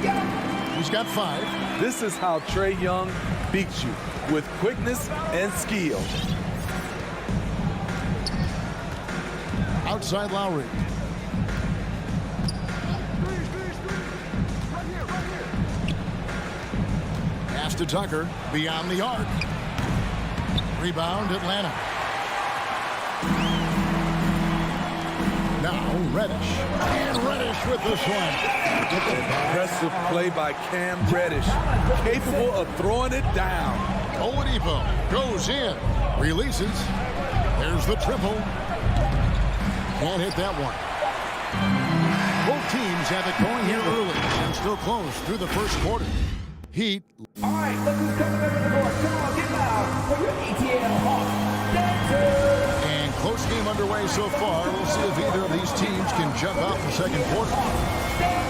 He's got 5. This is how Trae Young beats you, with quickness and skill. Outside Lowry. Pass to Tucker, beyond the arc. Rebound, Atlanta. Now Reddish. And Reddish with the swing. Impressive play by Cam Reddish, capable of throwing it down. Oladipo goes in, releases. There's the triple. Can't hit that one. Both teams have it going here early and still close through the first quarter. Heat. All right, look who's coming over the court. Come on, get loud for your ETL Hawks dancers. And close game underway so far. We'll see if either of these teams can jump out in the second quarter.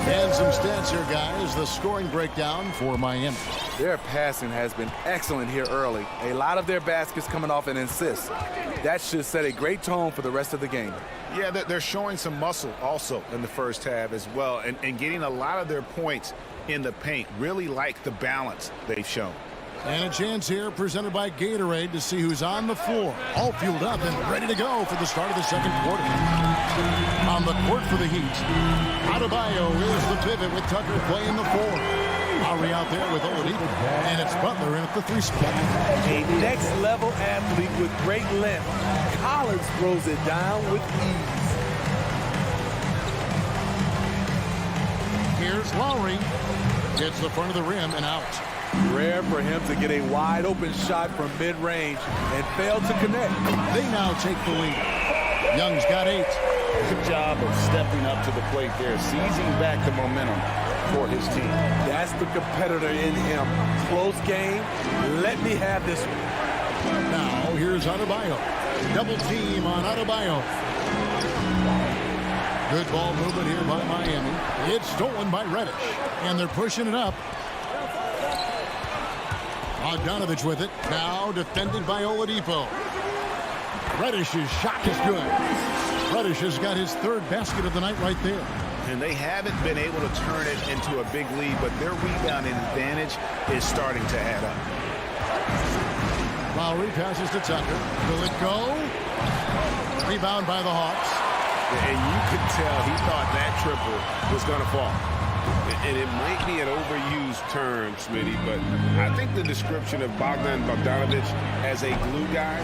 And some stats here, guys. The scoring breakdown for Miami. Their passing has been excellent here early. A lot of their baskets coming off an assist. That should set a great tone for the rest of the game. Yeah, they're showing some muscle also in the first half as well, and getting a lot of their points in the paint. Really like the balance they've shown. And a chance here presented by Gatorade to see who's on the floor. All fueled up and ready to go for the start of the second quarter. On the court for the Heat, Adebayo is the pivot with Tucker playing the 4. Lowry out there with Oladipo. And it's Butler in at the 3 spot. A next-level athlete with great length. Collins throws it down with ease. Here's Lowry. Hits the front of the rim and out. Rare for him to get a wide-open shot from mid-range and fail to connect. They now take the lead. Young's got 8. Good job of stepping up to the plate there, seizing back the momentum for his team. That's the competitor in him. Close game. Let me have this one. Now here's Adebayo. Double team on Adebayo. Good ball movement here by Miami. It's stolen by Reddish. And they're pushing it up. Bogdanovich with it. Now defended by Oladipo. Reddish's shot is good. Reddish has got his 3rd basket of the night right there. And they haven't been able to turn it into a big lead, but their rebounding advantage is starting to add up. Lowry passes to Tucker. Will it go? Rebound by the Hawks. And you could tell he thought that triple was going to fall. And it might be an overused term, Smitty, but I think the description of Bogdanovich as a glue guy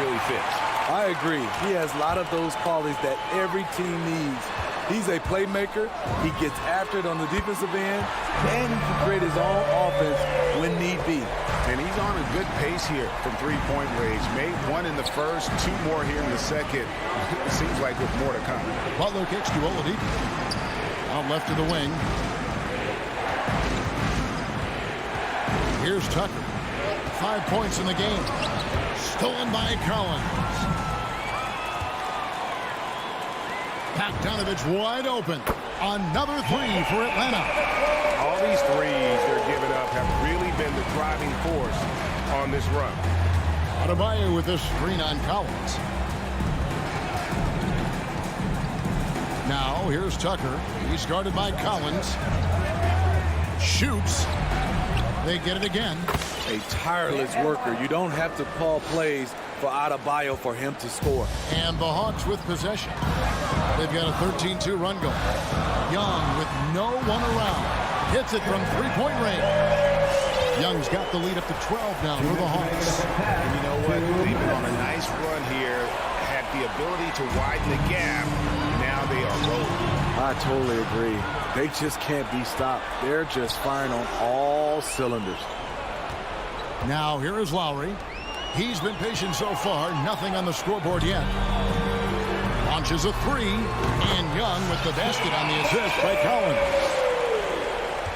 really fits. I agree. He has a lot of those qualities that every team needs. He's a playmaker. He gets after it on the defensive end, and he can create his own offense when need be. And he's on a good pace here from three-point range. Made 1 in the first, 2 more here in the second. It seems like with more to come. Butler kicks to Oladipo. Out left to the wing. Here's Tucker. 5 points in the game. Stolen by Collins. Bogdanovich wide open. Another 3 for Atlanta. All these threes they're giving up have really been the driving force on this run. Adebayo with a screen on Collins. Now here's Tucker. He's guarded by Collins. Shoots. They get it again. A tireless worker. You don't have to call plays for Adebayo for him to score. And the Hawks with possession. They've got a 13-2 run going. Young with no one around. Hits it from 3-point range. Young's got the lead up to 12 now for the Hawks. And you know what? They've been on a nice run here. Had the ability to widen the gap. Now they are rolling. I totally agree. They just can't be stopped. They're just firing on all cylinders. Now here is Lowry. He's been patient so far. Nothing on the scoreboard yet. Launches a three, and Young with the basket on the assist by Collins.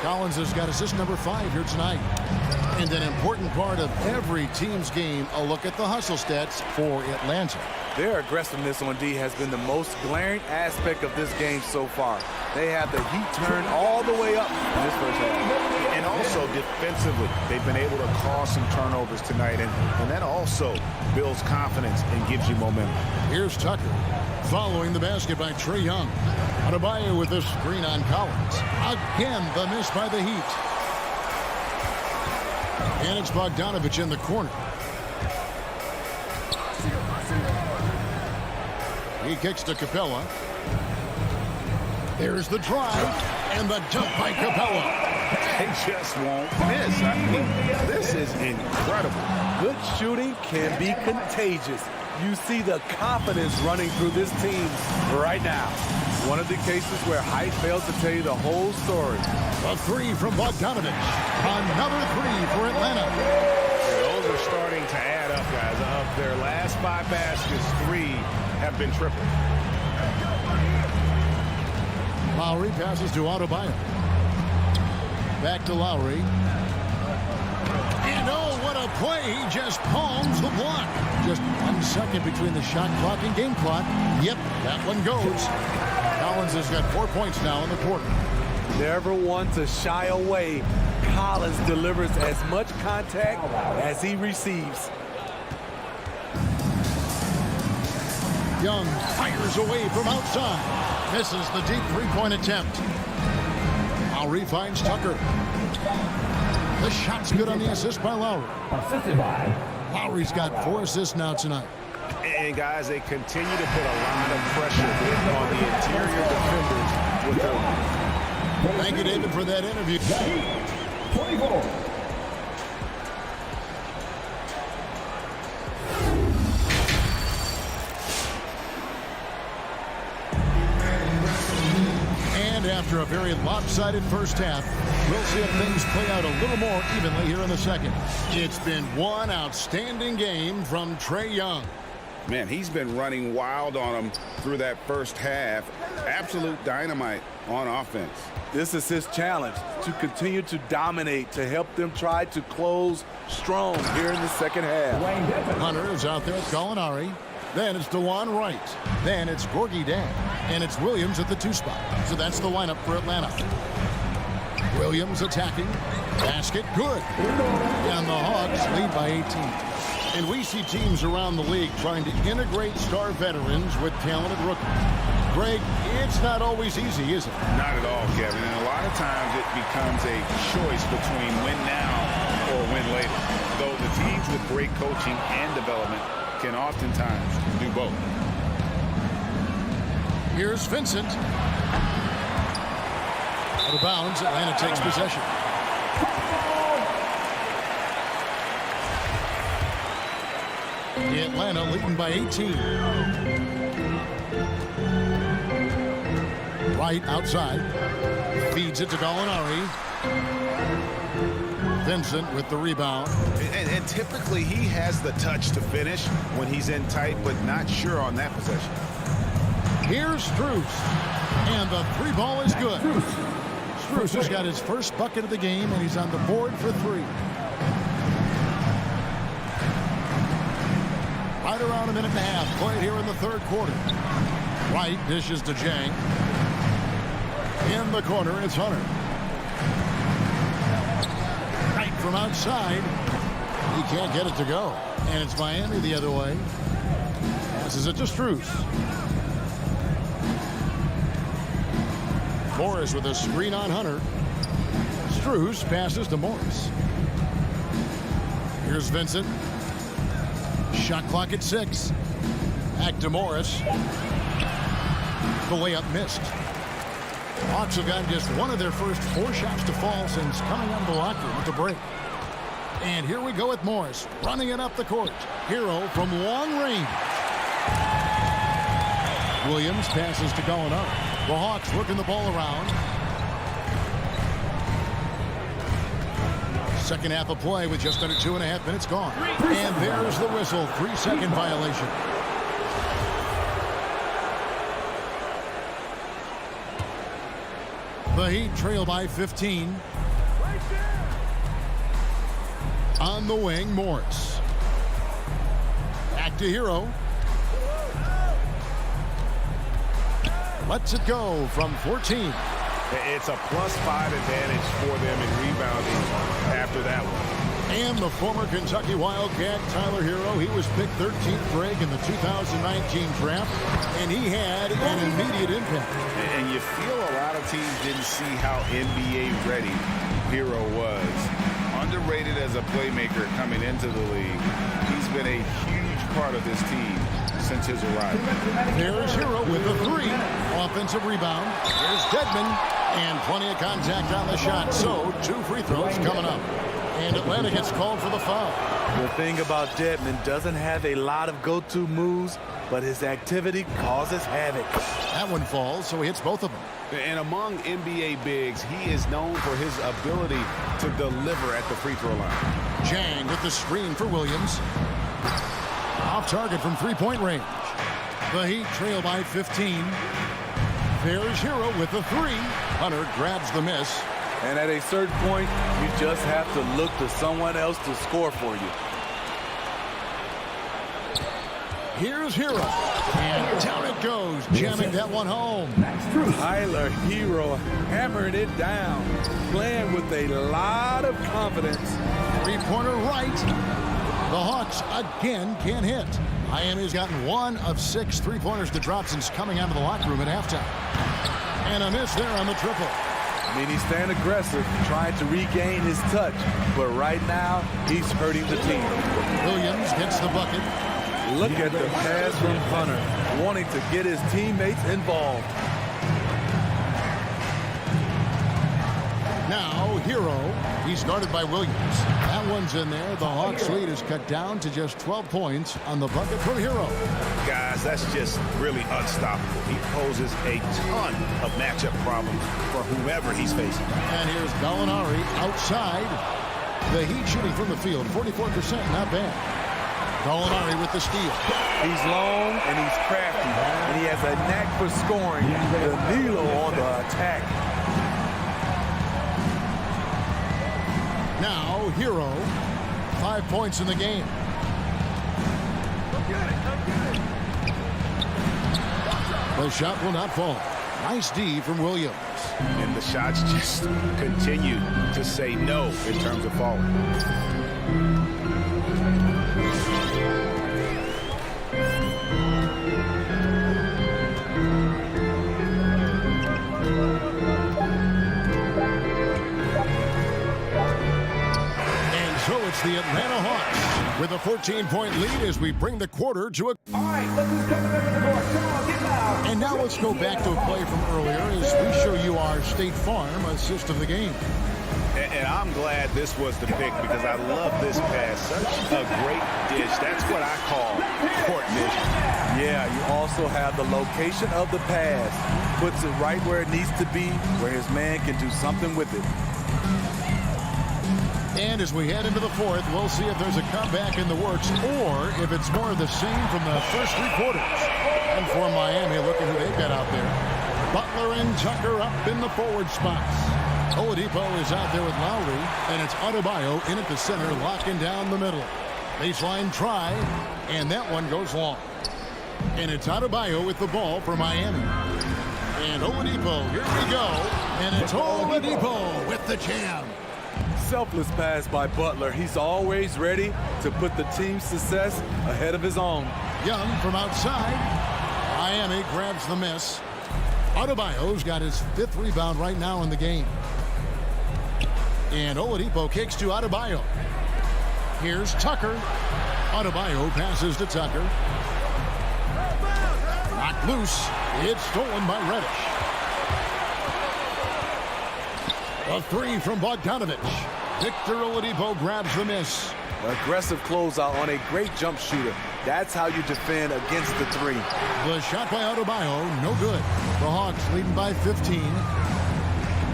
Collins has got assist number 5 here tonight. And an important part of every team's game, a look at the hustle stats for Atlanta. Their aggressiveness on D has been the most glaring aspect of this game so far. They have the heat turned all the way up in this first half. And also defensively, they've been able to cause some turnovers tonight, and that also builds confidence and gives you momentum. Here's Tucker following the basket by Trae Young. Adebayo with a screen on Collins. Again, the miss by the Heat. And it's Bogdanovich in the corner. He kicks to Capella. There's the drive and the dunk by Capella. They just won't miss. I mean, this is incredible. Good shooting can be contagious. You see the confidence running through this team right now. One of the cases where height fails to tell you the whole story. A three from Bogdanovich. Another three for Atlanta. Those are starting to add up, guys. Of their last 5 baskets, 3 have been triple. Lowry passes to Adebayo. Back to Lowry. And oh, what a play. He just palms the block. Just 1 second between the shot clock and game clock. Yep, that one goes. Collins has got 4 points now in the quarter. Never one to shy away. Collins delivers as much contact as he receives. Young fires away from outside. Misses the deep three-point attempt. Lowry finds Tucker. The shot's good on the assist by Lowry. Assisted by. Lowry's got 4 assists now tonight. And guys, they continue to put a lot of pressure on the interior defenders with their... Thank you, David, for that interview. 24. And after a very lopsided first half, we'll see if things play out a little more evenly here in the second. It's been one outstanding game from Trae Young. Man, he's been running wild on them through that first half. Absolute dynamite on offense. This is his challenge, to continue to dominate, to help them try to close strong here in the second half. Hunter is out there at Gallinari. Then it's DeJuan Wright. Then it's Gorgie Dan. And it's Williams at the 2 spot. So that's the lineup for Atlanta. Williams attacking. Basket good. And the Hawks lead by 18. And we see teams around the league trying to integrate star veterans with talented rookies. Greg, it's not always easy, is it? Not at all, Kevin. And a lot of times it becomes a choice between win now or win later. Though the teams with great coaching and development can oftentimes do both. Here's Vincent. Out of bounds, Atlanta takes possession. Atlanta leading by 18. Right outside. Feeds it to Gallinari. Vincent with the rebound. And typically he has the touch to finish when he's in tight, but not sure on that possession. Here's Strus. And the 3 ball is good. Strus has got his first bucket of the game, and he's on the board for 3. Right around a minute and a half played here in the third quarter. Wright dishes to Jang. In the corner, it's Hunter. Right from outside. He can't get it to go. And it's Miami the other way. Passes it to Strus. Morris with a screen on Hunter. Strus passes to Morris. Here's Vincent. Shot clock at 6. Back to Morris. The layup missed. Hawks have gotten just one of their first 4 shots to fall since coming out of the locker room at the break. And here we go with Morris running it up the court. Hero from long range. Williams passes to Gallinari. The Hawks working the ball around. Second half of play with just under 2.5 minutes gone. And there's the whistle. 3-second violation. The Heat trail by 15. On the wing, Morris. Back to Hero. Lets it go from 14. It's a +5 advantage for them in rebounding after that one. And the former Kentucky Wildcat, Tyler Hero, he was picked 13th break in the 2019 draft, and he had an immediate impact. And you feel a lot of teams didn't see how NBA ready Hero was. Underrated as a playmaker coming into the league. He's been a huge part of this team since his arrival. There's Hero with a 3. Offensive rebound. There's Dedmon, and plenty of contact on the shot. So 2 free throws coming up. And Atlanta gets called for the foul. The thing about Dedmon, doesn't have a lot of go-to moves, but his activity causes havoc. That one falls, so he hits both of them. And among NBA bigs, he is known for his ability to deliver at the free throw line. Jang with the screen for Williams. Off target from three-point range. The Heat trail by 15. There's Hero with the 3. Hunter grabs the miss. And at a certain point, you just have to look to someone else to score for you. Here's Hero. And down it goes, jamming that one home. Tyler Hero hammering it down, playing with a lot of confidence. Three-pointer right. The Hawks again can't hit. Miami's gotten 1 of 6 three-pointers to drop since coming out of the locker room at halftime. And a miss there on the triple. I mean, he's staying aggressive, trying to regain his touch. But right now, he's hurting the team. Williams gets the bucket. Look at the pass from Hunter, wanting to get his teammates involved. Now, Hero. He's guarded by Williams. That one's in there. The Hawks lead is cut down to just 12 points on the bucket from Hero. Guys, that's just really unstoppable. He poses a ton of matchup problems for whoever he's facing. And here's Gallinari outside. The Heat shooting from the field, 44%, not bad. Gallinari with the steal. He's long and he's crafty, and he has a knack for scoring. Danilo on the attack. Now, Hero, 5 points in the game. The shot will not fall. Nice D from Williams. And the shots just continue to say no in terms of falling. It's the Atlanta Hawks with a 14-point lead as we bring the quarter to a... All right, look who's coming up to the court. Come on, get loud. And now let's go back to a play from earlier as we show you our State Farm assist of the game. And I'm glad this was the pick because I love this pass. Such a great dish. That's what I call court vision. Yeah, you also have the location of the pass. Puts it right where it needs to be, where his man can do something with it. And as we head into the fourth, we'll see if there's a comeback in the works or if it's more of the same from the first 3 quarters. And for Miami, look at who they've got out there. Butler and Tucker up in the forward spots. Oladipo is out there with Lowry, and it's Adebayo in at the center, locking down the middle. Baseline try, and that one goes long. And it's Adebayo with the ball for Miami. And Oladipo, here we go. And it's Oladipo with the jam. Selfless pass by Butler. He's always ready to put the team's success ahead of his own. Young from outside. Miami grabs the miss. Adebayo's got his 5th rebound right now in the game. And Oladipo kicks to Adebayo. Here's Tucker. Adebayo passes to Tucker. Knocked loose. It's stolen by Reddish. A 3 from Bogdanovich. Victor Oladipo grabs the miss. Aggressive closeout on a great jump shooter. That's how you defend against the 3. The shot by Adebayo, no good. The Hawks leading by 15.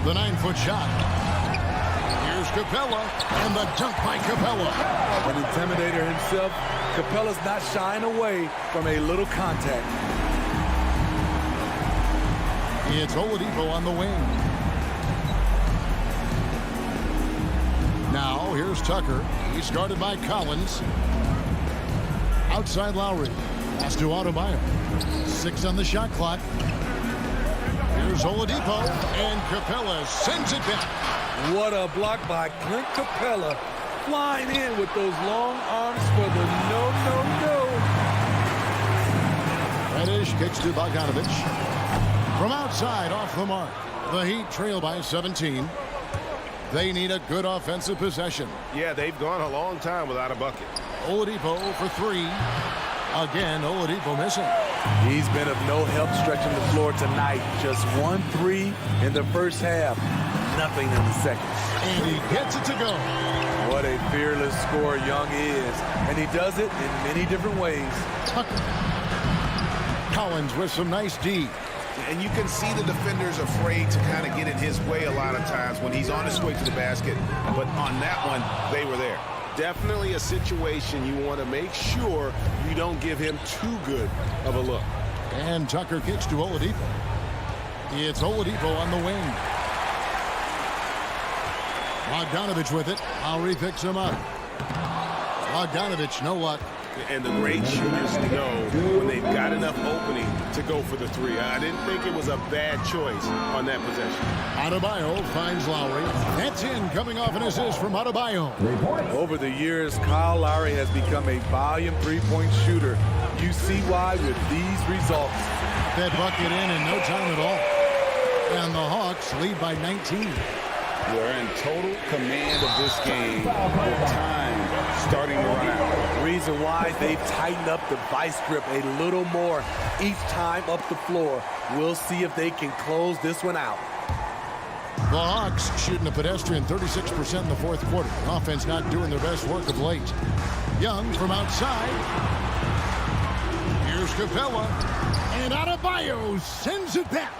The 9-foot shot. Here's Capella, and the dunk by Capella. An intimidator himself, Capella's not shying away from a little contact. It's Oladipo on the wing. Here's Tucker. He's guarded by Collins. Outside Lowry. Pass to Adebayo. 6 on the shot clock. Here's Oladipo. And Capella sends it back. What a block by Clint Capella. Flying in with those long arms for the no. Reddish kicks to Bogdanovich. From outside, off the mark. The Heat trail by 17. They need a good offensive possession. Yeah, they've gone a long time without a bucket. Oladipo for 3. Again, Oladipo missing. He's been of no help stretching the floor tonight. Just 1 3 in the first half. Nothing in the second. And he gets it to go. What a fearless scorer Young is. And he does it in many different ways. Tucker. Collins with some nice D. And you can see the defenders afraid to kind of get in his way a lot of times when he's on his way to the basket. But on that one, they were there. Definitely a situation you want to make sure you don't give him too good of a look. And Tucker kicks to Oladipo. It's Oladipo on the wing. Bogdanovich with it. Lowry picks him up. Bogdanovich, no luck. And the great shooters know when they've got enough opening to go for the 3. I didn't think it was a bad choice on that possession. Adebayo finds Lowry. That's in, coming off an assist from Adebayo. Over the years, Kyle Lowry has become a volume three-point shooter. You see why with these results. That bucket in no time at all. And the Hawks lead by 19. We're in total command of this game with time starting to run out. Reason why they've tightened up the vice grip a little more each time up the floor. We'll see if they can close this one out. The Hawks shooting a pedestrian 36% in the fourth quarter. Offense not doing their best work of late. Young from outside. Here's Capella. And Adebayo sends it back.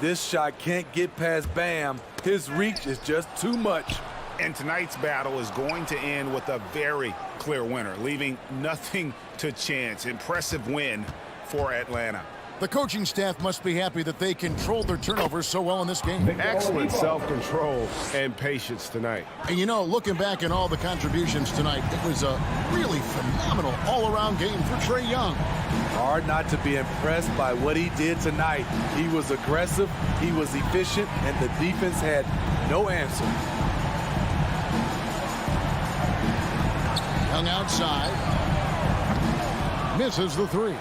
This shot can't get past Bam. His reach is just too much. And tonight's battle is going to end with a very clear winner, leaving nothing to chance. Impressive win for Atlanta. The coaching staff must be happy that they controlled their turnovers so well in this game. Excellent self-control and patience tonight. And you know, looking back at all the contributions tonight, it was a really phenomenal all-around game for Trae Young. Hard not to be impressed by what he did tonight. He was aggressive, he was efficient, and the defense had no answer. Young outside. Misses the 3.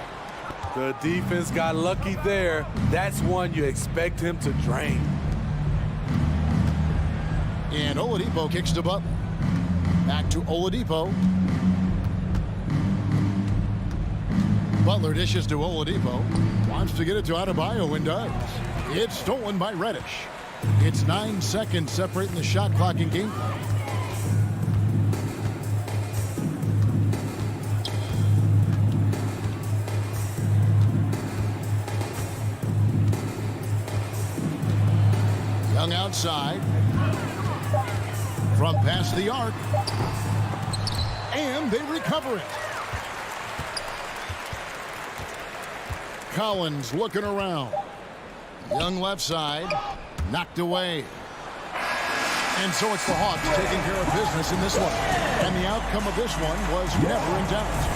The defense got lucky there. That's one you expect him to drain. And Oladipo kicks to Butler. Back to Oladipo. Butler dishes to Oladipo. Wants to get it to Adebayo and does. It's stolen by Reddish. It's 9 seconds separating the shot clock and game clock. Young outside. From past the arc. And they recover it. Collins looking around. Young left side. Knocked away. And so it's the Hawks taking care of business in this one. And the outcome of this one was never in doubt.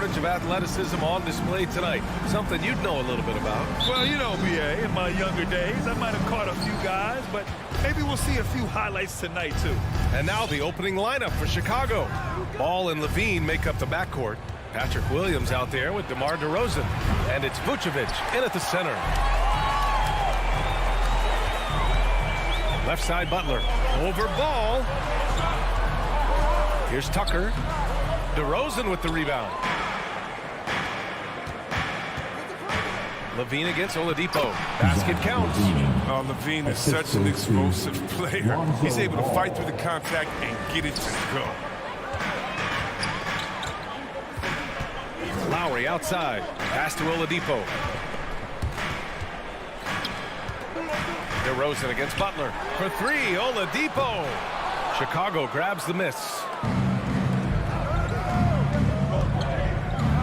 shortage of athleticism on display tonight. Something you'd know a little bit about. Well, you know, BA, in my younger days, I might have caught a few guys, but maybe we'll see a few highlights tonight, too. And now the opening lineup for Chicago. Ball and Levine make up the backcourt. Patrick Williams out there with DeMar DeRozan. And it's Vucevic in at the center. Left side Butler. Over Ball. Here's Tucker. DeRozan with the rebound. Levine against Oladipo. Basket counts. Levine is such an explosive player. He's able to fight through the contact and get it to go. Lowry outside. Pass to Oladipo. DeRozan against Butler. For three, Oladipo. Chicago grabs the miss.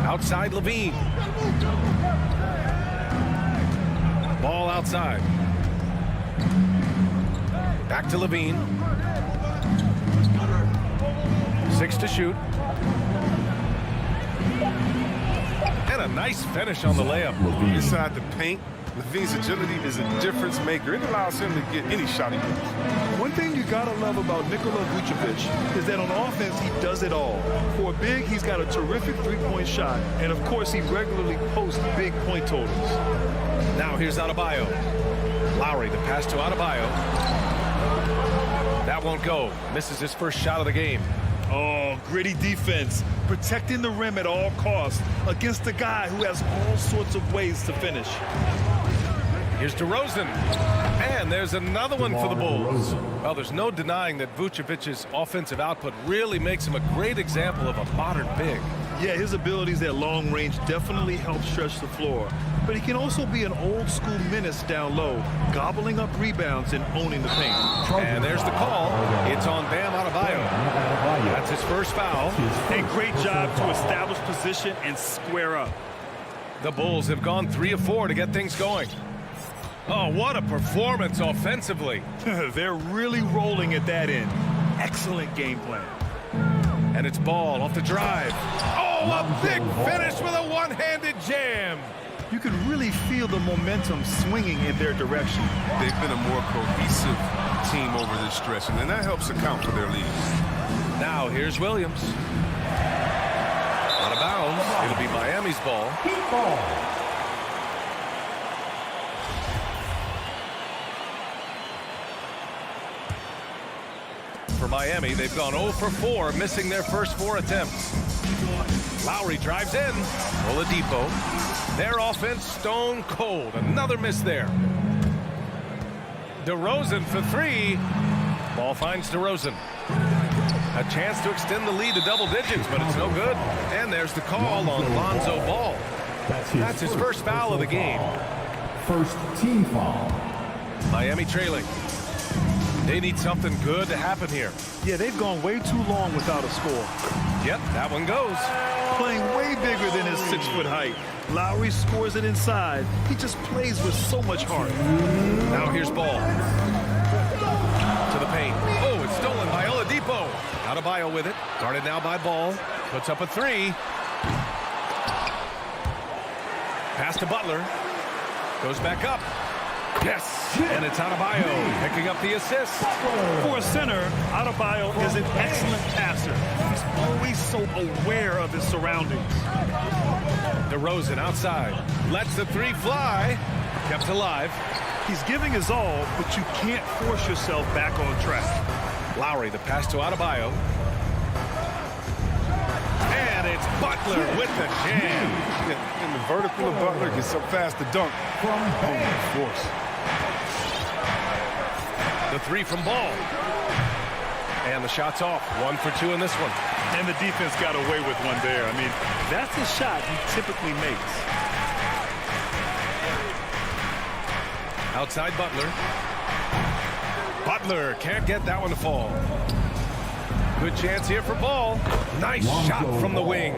Outside Levine. Ball outside. Back to Levine. 6 to shoot. And a nice finish on the layup. Inside the paint, Levine's agility is a difference maker. It allows him to get any shot he wants. One thing you gotta love about Nikola Vucevic is that on offense, he does it all. For a big, he's got a terrific three-point shot, and of course, he regularly posts big point totals. Now here's Adebayo. Lowry, the pass to Adebayo. That won't go. Misses his first shot of the game. Oh, gritty defense, protecting the rim at all costs against a guy who has all sorts of ways to finish. Here's DeRozan. And there's another one for the Bulls. Well, there's no denying that Vucevic's offensive output really makes him a great example of a modern big. Yeah, his abilities at long range definitely help stretch the floor. But he can also be an old-school menace down low, gobbling up rebounds and owning the paint. And there's the call. It's on Bam Adebayo. That's his first foul. A great job to establish position and square up. The Bulls have gone 3 of 4 to get things going. Oh, what a performance offensively. They're really rolling at that end. Excellent game plan. And it's Ball off the drive. Oh, a big finish with a one-handed jam. You can really feel the momentum swinging in their direction. They've been a more cohesive team over this stretch, and that helps account for their lead. Now here's Williams. Out of bounds. It'll be Miami's ball. For Miami, they've gone 0 for 4, missing their first 4 attempts. Lowry drives in. Oladipo. Their offense stone cold. Another miss there. DeRozan for 3. Ball finds DeRozan. A chance to extend the lead to double digits, but it's no good. And there's the call on Lonzo Ball. That's his first foul of the game. First team foul. Miami trailing. They need something good to happen here. Yeah, they've gone way too long without a score. Yep, that one goes. Playing way bigger than his 6-foot height. Lowry scores it inside. He just plays with so much heart. Now here's Ball. To the paint. Oh, it's stolen by Oladipo. Adebayo with it. Guarded now by Ball. Puts up a 3. Pass to Butler. Goes back up. Yes. And it's Adebayo picking up the assist. For a center, Adebayo is an excellent passer. He's always so aware of his surroundings. DeRozan outside. Lets the 3 fly. Kept alive. He's giving his all, but you can't force yourself back on track. Lowry, the pass to Adebayo. And it's Butler with the jam. And the vertical of Butler gets so fast to dunk. Of course. The 3 from Ball. And the shot's off. 1 for 2 in this one. And the defense got away with one there. I mean, that's the shot he typically makes. Outside Butler. Butler can't get that one to fall. Good chance here for Ball. Nice shot from the wing.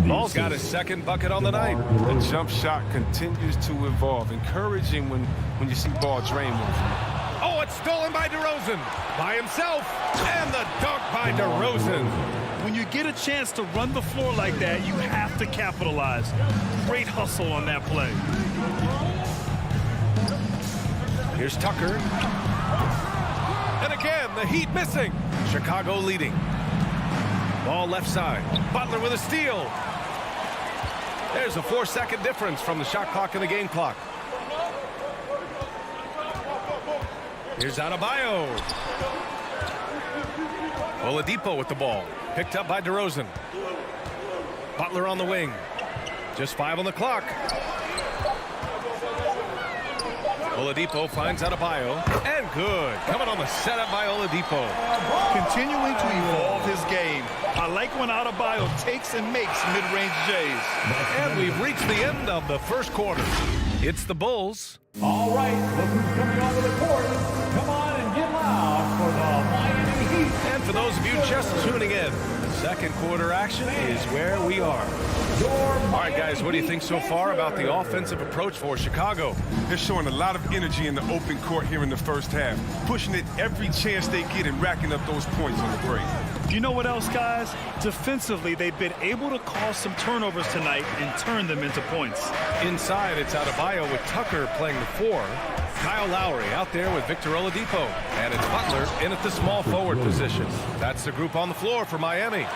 Ball's got his second bucket on the night. The jump shot continues to evolve. Encouraging when you see Ball drain one. Oh, it's stolen by DeRozan. By himself. And the dunk by DeRozan. When you get a chance to run the floor like that, you have to capitalize. Great hustle on that play. Here's Tucker. And again, the Heat missing. Chicago leading. Ball left side. Butler with a steal. There's a 4-second difference from the shot clock and the game clock. Here's Adebayo. Oladipo with the ball. Picked up by DeRozan. Butler on the wing. Just 5 on the clock. Oladipo finds Adebayo. And good. Coming on the setup by Oladipo. Continuing to evolve his game. I like when Adebayo takes and makes mid-range J's. And we've reached the end of the first quarter. It's the Bulls. All right, look who's coming onto the court. Come on and get loud for the Miami Heat. And for those of you just tuning in, second quarter action is where we are. All right, guys, what do you think so far about the offensive approach for Chicago? They're showing a lot of energy in the open court here in the first half, pushing it every chance they get and racking up those points on the break. You know what else, guys? Defensively, they've been able to cause some turnovers tonight and turn them into points. Inside, it's Adebayo with Tucker playing the 4. Kyle Lowry out there with Victor Oladipo. And it's Butler in at the small forward position. That's the group on the floor for Miami.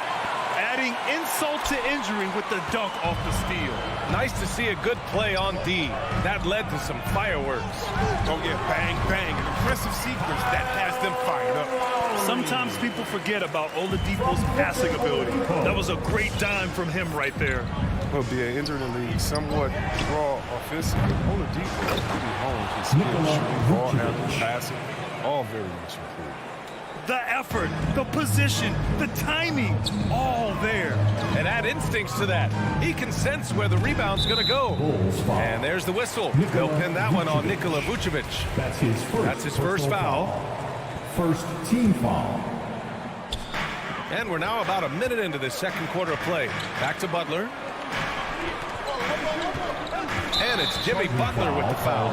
Adding insult to injury with the dunk off the steal. Nice to see a good play on D. That led to some fireworks. Oh, yeah, bang, bang. An impressive sequence that has them fired up. Sometimes people forget about Oladipo's passing ability. That was a great dime from him right there. Well, being injured in the league, somewhat raw offensively. Oladipo really honed his skills, shooting, ball handling, passing, all very much improved. The effort, the position, the timing, all there. And add instincts to that. He can sense where the rebound's going to go. And there's the whistle. They'll pin that one on Nikola Vucevic. That's his first foul. First team foul. And we're now about a minute into this second quarter of play. Back to Butler. And it's Jimmy Butler with the foul.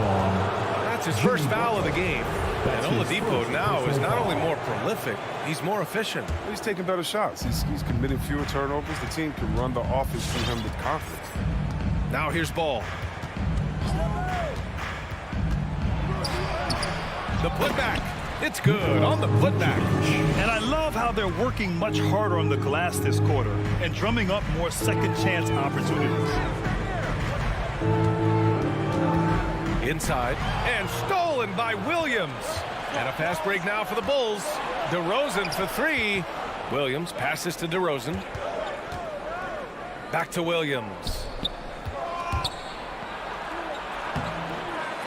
That's his first foul of the game. And Oladipo now is not only more prolific, he's more efficient. He's taking better shots. He's committing fewer turnovers. The team can run the offense through him with confidence. Now here's Ball. The putback. It's good on the putback. And I love how they're working much harder on the glass this quarter and drumming up more second chance opportunities. Inside and stolen by Williams. And a fast break now for the Bulls. DeRozan for 3. Williams passes to DeRozan. Back to Williams.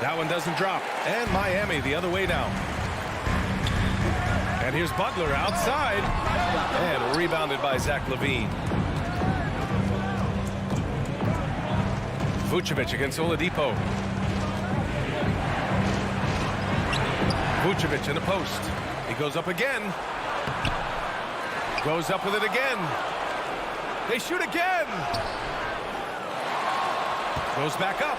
That one doesn't drop. And Miami the other way now. And here's Butler outside. And rebounded by Zach LaVine. Vucevic against Oladipo. Vucevic in the post. He goes up again. Goes up with it again. They shoot again. Goes back up.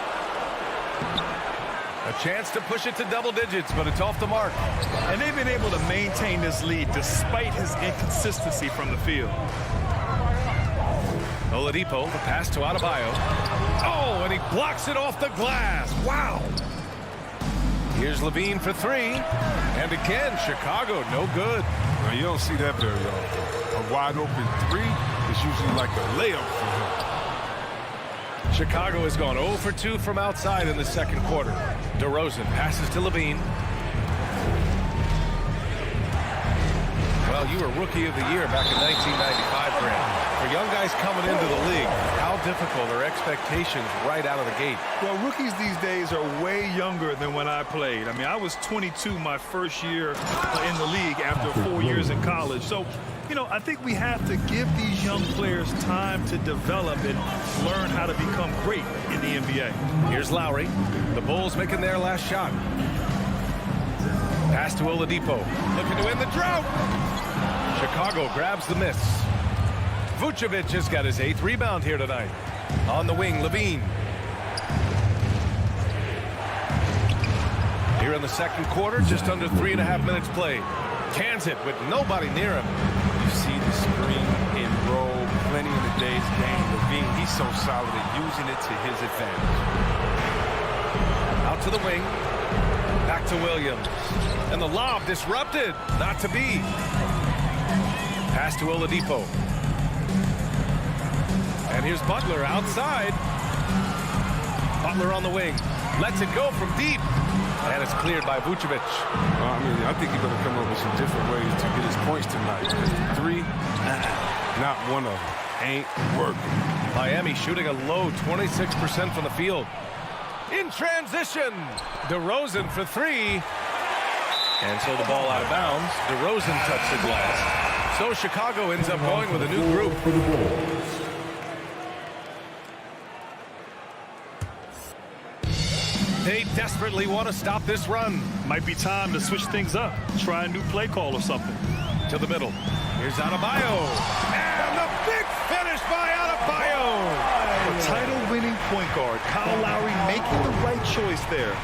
A chance to push it to double digits, but it's off the mark. And they've been able to maintain this lead despite his inconsistency from the field. Oladipo, the pass to Adebayo. Oh, and he blocks it off the glass. Wow. Here's LaVine for 3. And again, Chicago, no good. Now, you don't see that very often. A wide open 3 is usually like a layup for him. Chicago has gone 0 for 2 from outside in the second quarter. DeRozan passes to LaVine. Well, you were Rookie of the Year back in 1995, Grant. For young guys coming into the league, how difficult are expectations right out of the gate? Well, rookies these days are way younger than when I played. I mean, I was 22 my first year in the league after 4 years in college. So, you know, I think we have to give these young players time to develop and learn how to become great in the NBA. Here's Lowry. The Bulls making their last shot. Pass to Oladipo. Looking to end the drought. Chicago grabs the miss. Vucevic has got his 8th rebound here tonight. On the wing, LaVine. Here in the second quarter, just under 3.5 minutes played. Cans it with nobody near him. see the screen and roll plenty in today's game. Levine, he's so solid at using it to his advantage. Out to the wing. Back to Williams. And the lob disrupted. Not to be. Pass to Oladipo. And here's Butler outside. Butler on the wing. Lets it go from deep. And it's cleared by Vucevic. I think he's going to come up with some different ways to get his points tonight. Because the three, not one of them, ain't working. Miami shooting a low 26% from the field. In transition, DeRozan for three. And so the ball out of bounds. DeRozan touched the glass. So Chicago ends up going with a new group. For the Bulls. They desperately want to stop this run. Might be time to switch things up. Try a new play call or something. To the middle. Here's Adebayo. And the big finish by Adebayo. A title-winning point guard, Kyle Lowry making the right choice there.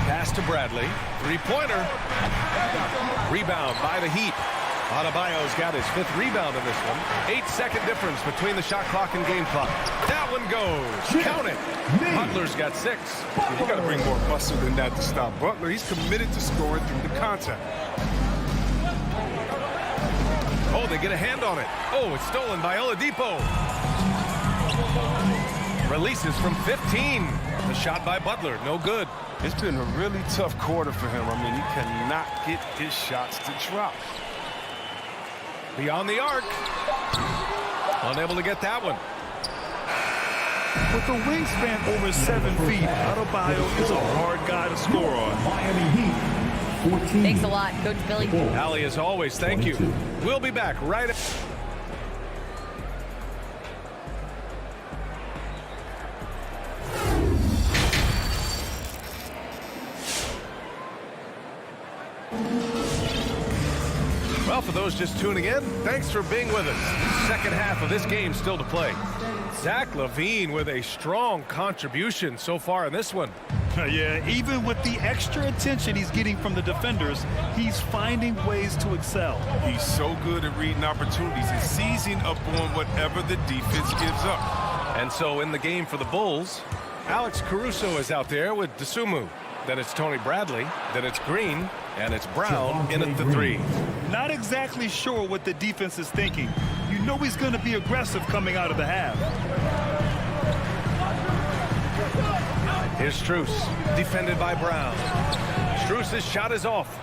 Pass to Bradley. Three-pointer. Rebound by the Heat. Adebayo's got his 5th rebound in this one. 8-second difference between the shot clock and game clock. That one goes. Count it. Butler's got 6. You got to bring more muscle than that to stop Butler. He's committed to scoring through the contact. Oh, they get a hand on it. Oh, it's stolen by Oladipo. Releases from 15. The shot by Butler, no good. It's been a really tough quarter for him. I mean, he cannot get his shots to drop. Beyond the arc. Unable to get that one. With a wingspan over 7 feet, Adebayo is a hard guy to score on. Miami Heat, 14. Thanks a lot, Coach Billy. Allie, as always, thank you. We'll be back right after. Well, for those just tuning in, thanks for being with us. Second half of this game still to play. Zach LaVine with a strong contribution so far in this one. Yeah, even with the extra attention he's getting from the defenders, he's finding ways to excel. He's so good at reading opportunities and seizing up on whatever the defense gives up. And so in the game for the Bulls, Alex Caruso is out there with Dosunmu. Then it's Tony Bradley. Then it's Green. And it's Brown in at the 3. Not exactly sure what the defense is thinking. You know he's going to be aggressive coming out of the half. Here's Strus, defended by Brown. Strus's shot is off.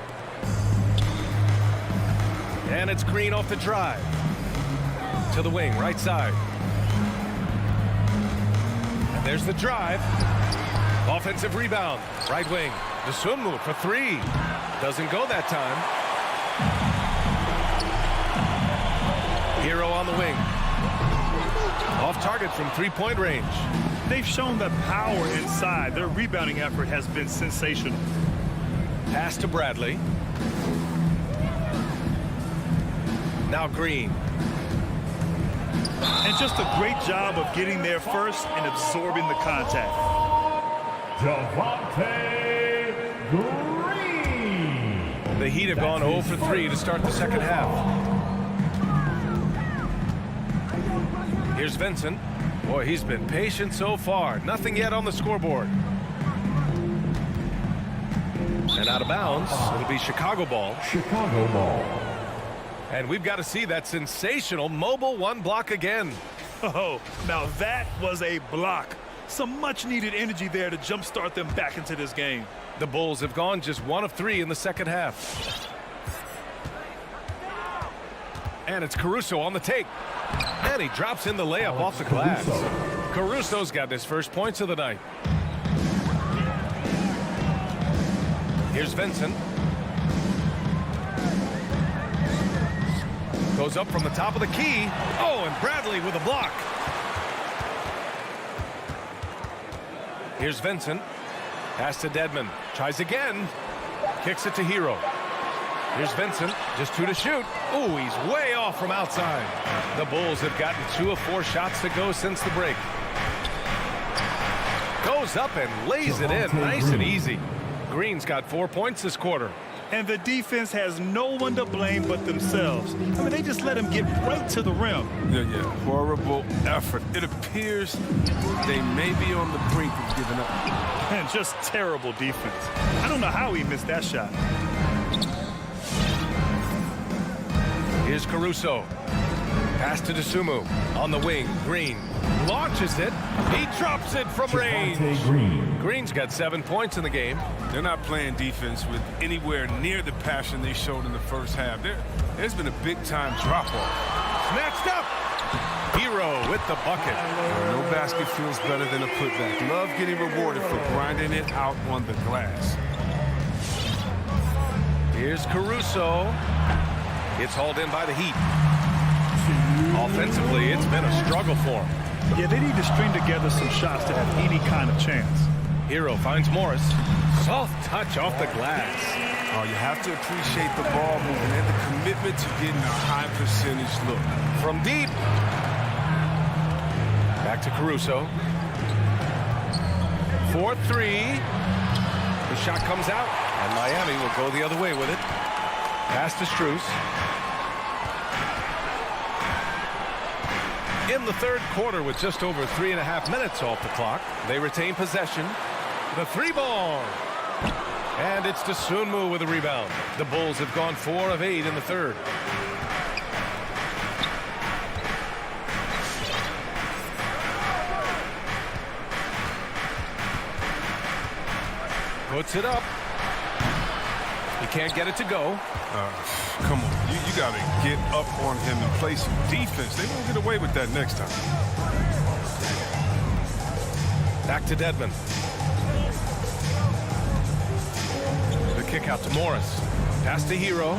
And it's Green off the drive. To the wing, right side. And there's the drive. Offensive rebound, right wing. Dosunmu for 3. Doesn't go that time. Hero on the wing. Off target from 3-point range. They've shown the power inside. Their rebounding effort has been sensational. Pass to Bradley. Now Green. And just a great job of getting there first and absorbing the contact. Javonte Green. The Heat have gone 0 for 3 to start the second half. Here's Vincent. Boy, he's been patient so far. Nothing yet on the scoreboard. And out of bounds. It'll be Chicago ball. Chicago ball. And we've got to see that sensational mobile 1 block again. Oh, now that was a block. Some much-needed energy there to jumpstart them back into this game. The Bulls have gone just 1 of 3 in the second half. And it's Caruso on the take. And he drops in the layup off the glass. Caruso's got his first points of the night. Here's Vincent. Goes up from the top of the key. Oh, and Bradley with a block. Here's Vincent. Pass to Dedmon. Tries again. Kicks it to Hero. Here's Vincent. Just 2 to shoot. Ooh, he's way off from outside. The Bulls have gotten 2 of 4 shots to go since the break. Goes up and lays it in. Nice and easy. Green's got 4 points this quarter. And the defense has no one to blame but themselves. I mean, they just let him get right to the rim. Yeah. Horrible effort. It appears they may be on the brink of giving up. And just terrible defense. I don't know how he missed that shot. Here's Caruso. Pass to DeSumo. On the wing, Green launches it. He drops it from range. Green's got 7 points in the game. They're not playing defense with anywhere near the passion they showed in the first half. There's been a big-time drop-off. Snatched up. Hero with the bucket. No basket feels better than a putback. Love getting rewarded for grinding it out on the glass. Here's Caruso. It's hauled in by the Heat. Offensively, it's been a struggle for him. Yeah, they need to string together some shots to have any kind of chance. Hero finds Morris. Soft touch off the glass. Oh, you have to appreciate the ball movement and the commitment to getting a high percentage look. From deep. Back to Caruso. 4-3. The shot comes out, and Miami will go the other way with it. Pass to Strus. In the third quarter, with just over 3.5 minutes off the clock, they retain possession. The 3-ball. And it's DeSumo with a rebound. The Bulls have gone 4 of 8 in the third. Puts it up. He can't get it to go. Come on. You got to get up on him and play some defense. They won't get away with that next time. Back to Dedmon. The kick out to Morris. Pass to Hero.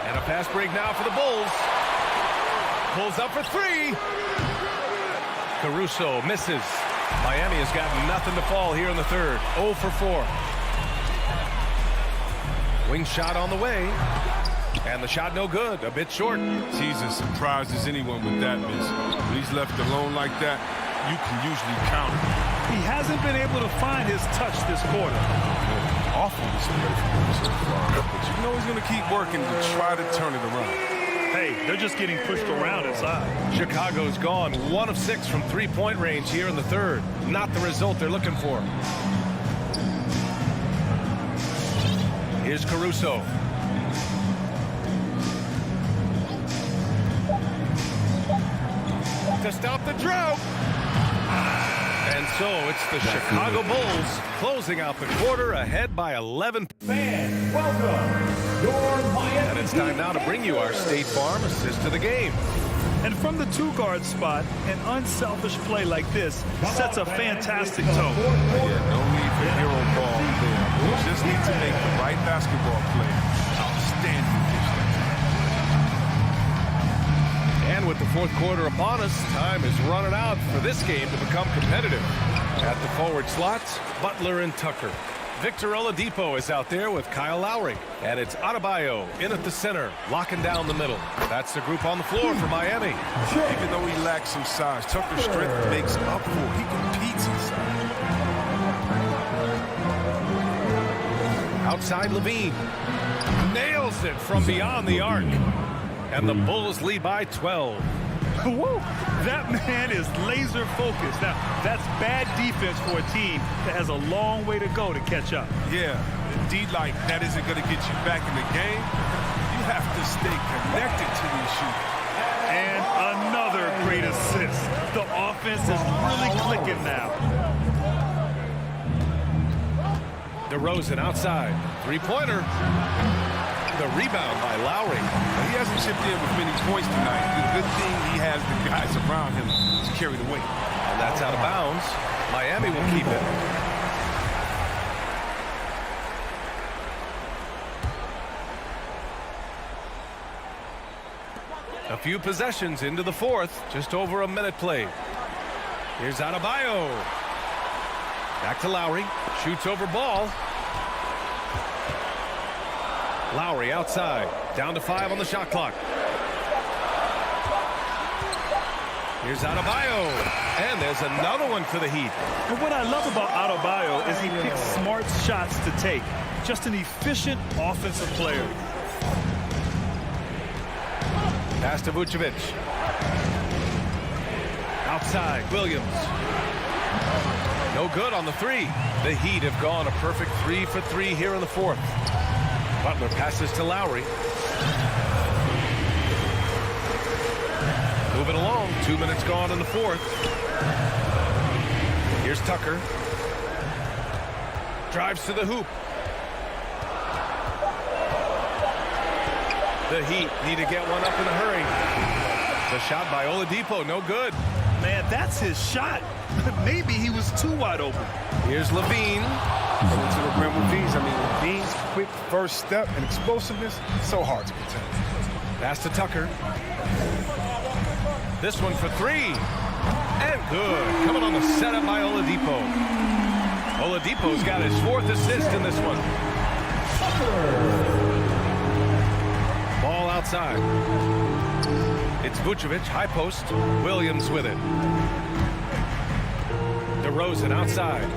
And a fast break now for the Bulls. Pulls up for 3. Caruso misses. Miami has got nothing to fall here in the third. 0 for 4. Wing shot on the way. And the shot no good. A bit short. He's as surprised as anyone with that miss. When he's left alone like that, you can usually count it. He hasn't been able to find his touch this quarter. Awful display from him so far. But you know he's going to keep working to try to turn it around. Hey, they're just getting pushed around inside. Chicago's gone 1 of 6 from three-point range here in the third. Not the result they're looking for. Here's Caruso. To stop the drought. And so it's the Chicago Bulls closing out the quarter ahead by 11. Fans, welcome your Miami. And it's time now to bring you our State Farm assist to the game. And from the 2-guard spot, an unselfish play like this sets a fantastic tone. Yeah, no need for hero ball there. You just need to make the right basketball play. Outstanding dish. And with the fourth quarter upon us, time is running out for this game to become competitive. At the forward slots, Butler and Tucker. Victor Oladipo is out there with Kyle Lowry. And it's Adebayo in at the center, locking down the middle. That's the group on the floor for Miami. Even though he lacks some size, Tucker's strength makes up for it. He competes inside. Outside Levine. Nails it from beyond the arc. And the Bulls lead by 12. Woo! That man is laser focused. Now, that's bad defense for a team that has a long way to go to catch up. Yeah, indeed, like that isn't going to get you back in the game. You have to stay connected to these shooters. And another great assist. The offense is really clicking now. DeRozan outside. Three-pointer. The rebound by Lowry. He hasn't chipped in with many points tonight. The good thing he has the guys around him to carry the weight. And that's out of bounds. Miami will keep it. A few possessions into the fourth. Just over a minute played. Here's Adebayo. Back to Lowry. Shoots over ball. Lowry outside. Down to 5 on the shot clock. Here's Adebayo. And there's another one for the Heat. And what I love about Adebayo is he picks smart shots to take. Just an efficient offensive player. Pass to Vucevic. Outside, Williams. No good on the three. The Heat have gone a perfect 3 for 3 here in the fourth. Butler passes to Lowry. Moving along, 2 minutes gone in the fourth. Here's Tucker. Drives to the hoop. The Heat need to get one up in a hurry. The shot by Oladipo, no good. Man, that's his shot. Maybe he was too wide open. Here's Levine. Coming to the rim with these. I mean, Levine's quick first step and explosiveness, so hard to contain. Pass to Tucker. This one for three. And good. Coming on the setup by Oladipo. Oladipo's got his 4th assist in this one. Ball outside. It's Vucevic, high post. Williams with it. DeRozan outside.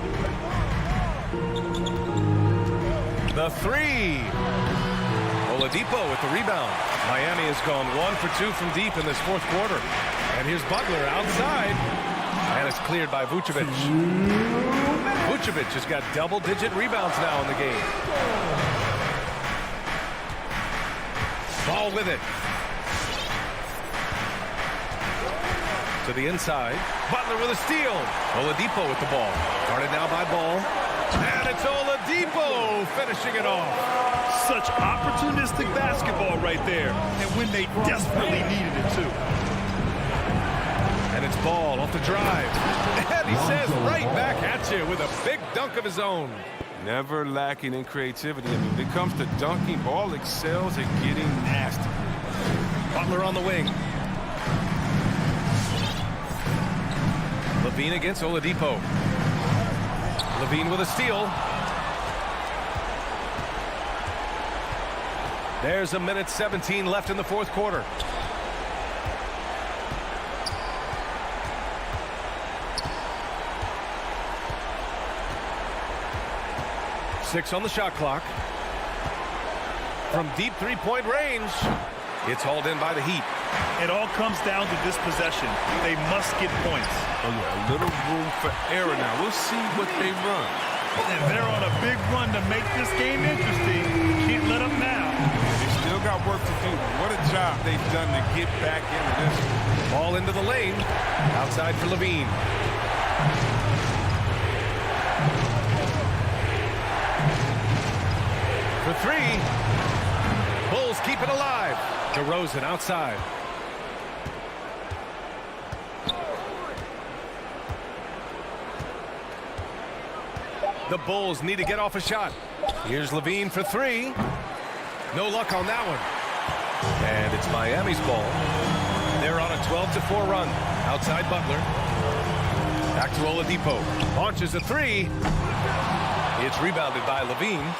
The three. Oladipo with the rebound. Miami has gone 1 for 2 from deep in this fourth quarter. And here's Butler outside. And it's cleared by Vucevic. Vucevic has got double-digit rebounds now in the game. Ball with it. To the inside. Butler with a steal. Oladipo with the ball. Guarded now by Ball. And it's Oladipo finishing it off. Such opportunistic basketball right there. And when they desperately needed it, too. And it's Ball off the drive. And he says right back at you with a big dunk of his own. Never lacking in creativity. I mean, when it comes to dunking, Ball excels at getting nasty. Butler on the wing. Levine against Oladipo. Levine with a steal. There's 1:17 left in the fourth quarter. Six on the shot clock. From deep three-point range, it's hauled in by the Heat. It all comes down to this possession. They must get points. Oh, yeah, a little room for error now. We'll see what they run. And they're on a big run to make this game interesting. Can't let up now. They still got work to do. What a job they've done to get back into this. Ball into the lane. Outside for Levine. For three. Bulls keep it alive. DeRozan outside. The Bulls need to get off a shot. Here's Levine for three. No luck on that one. And it's Miami's ball. They're on a 12-4 run. Outside Butler. Back to Oladipo. Launches a three. It's rebounded by Levine.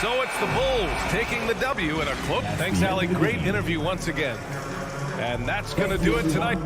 So it's the Bulls taking the W in a close. Thanks, Allie. Great interview once again. And that's going to do it tonight.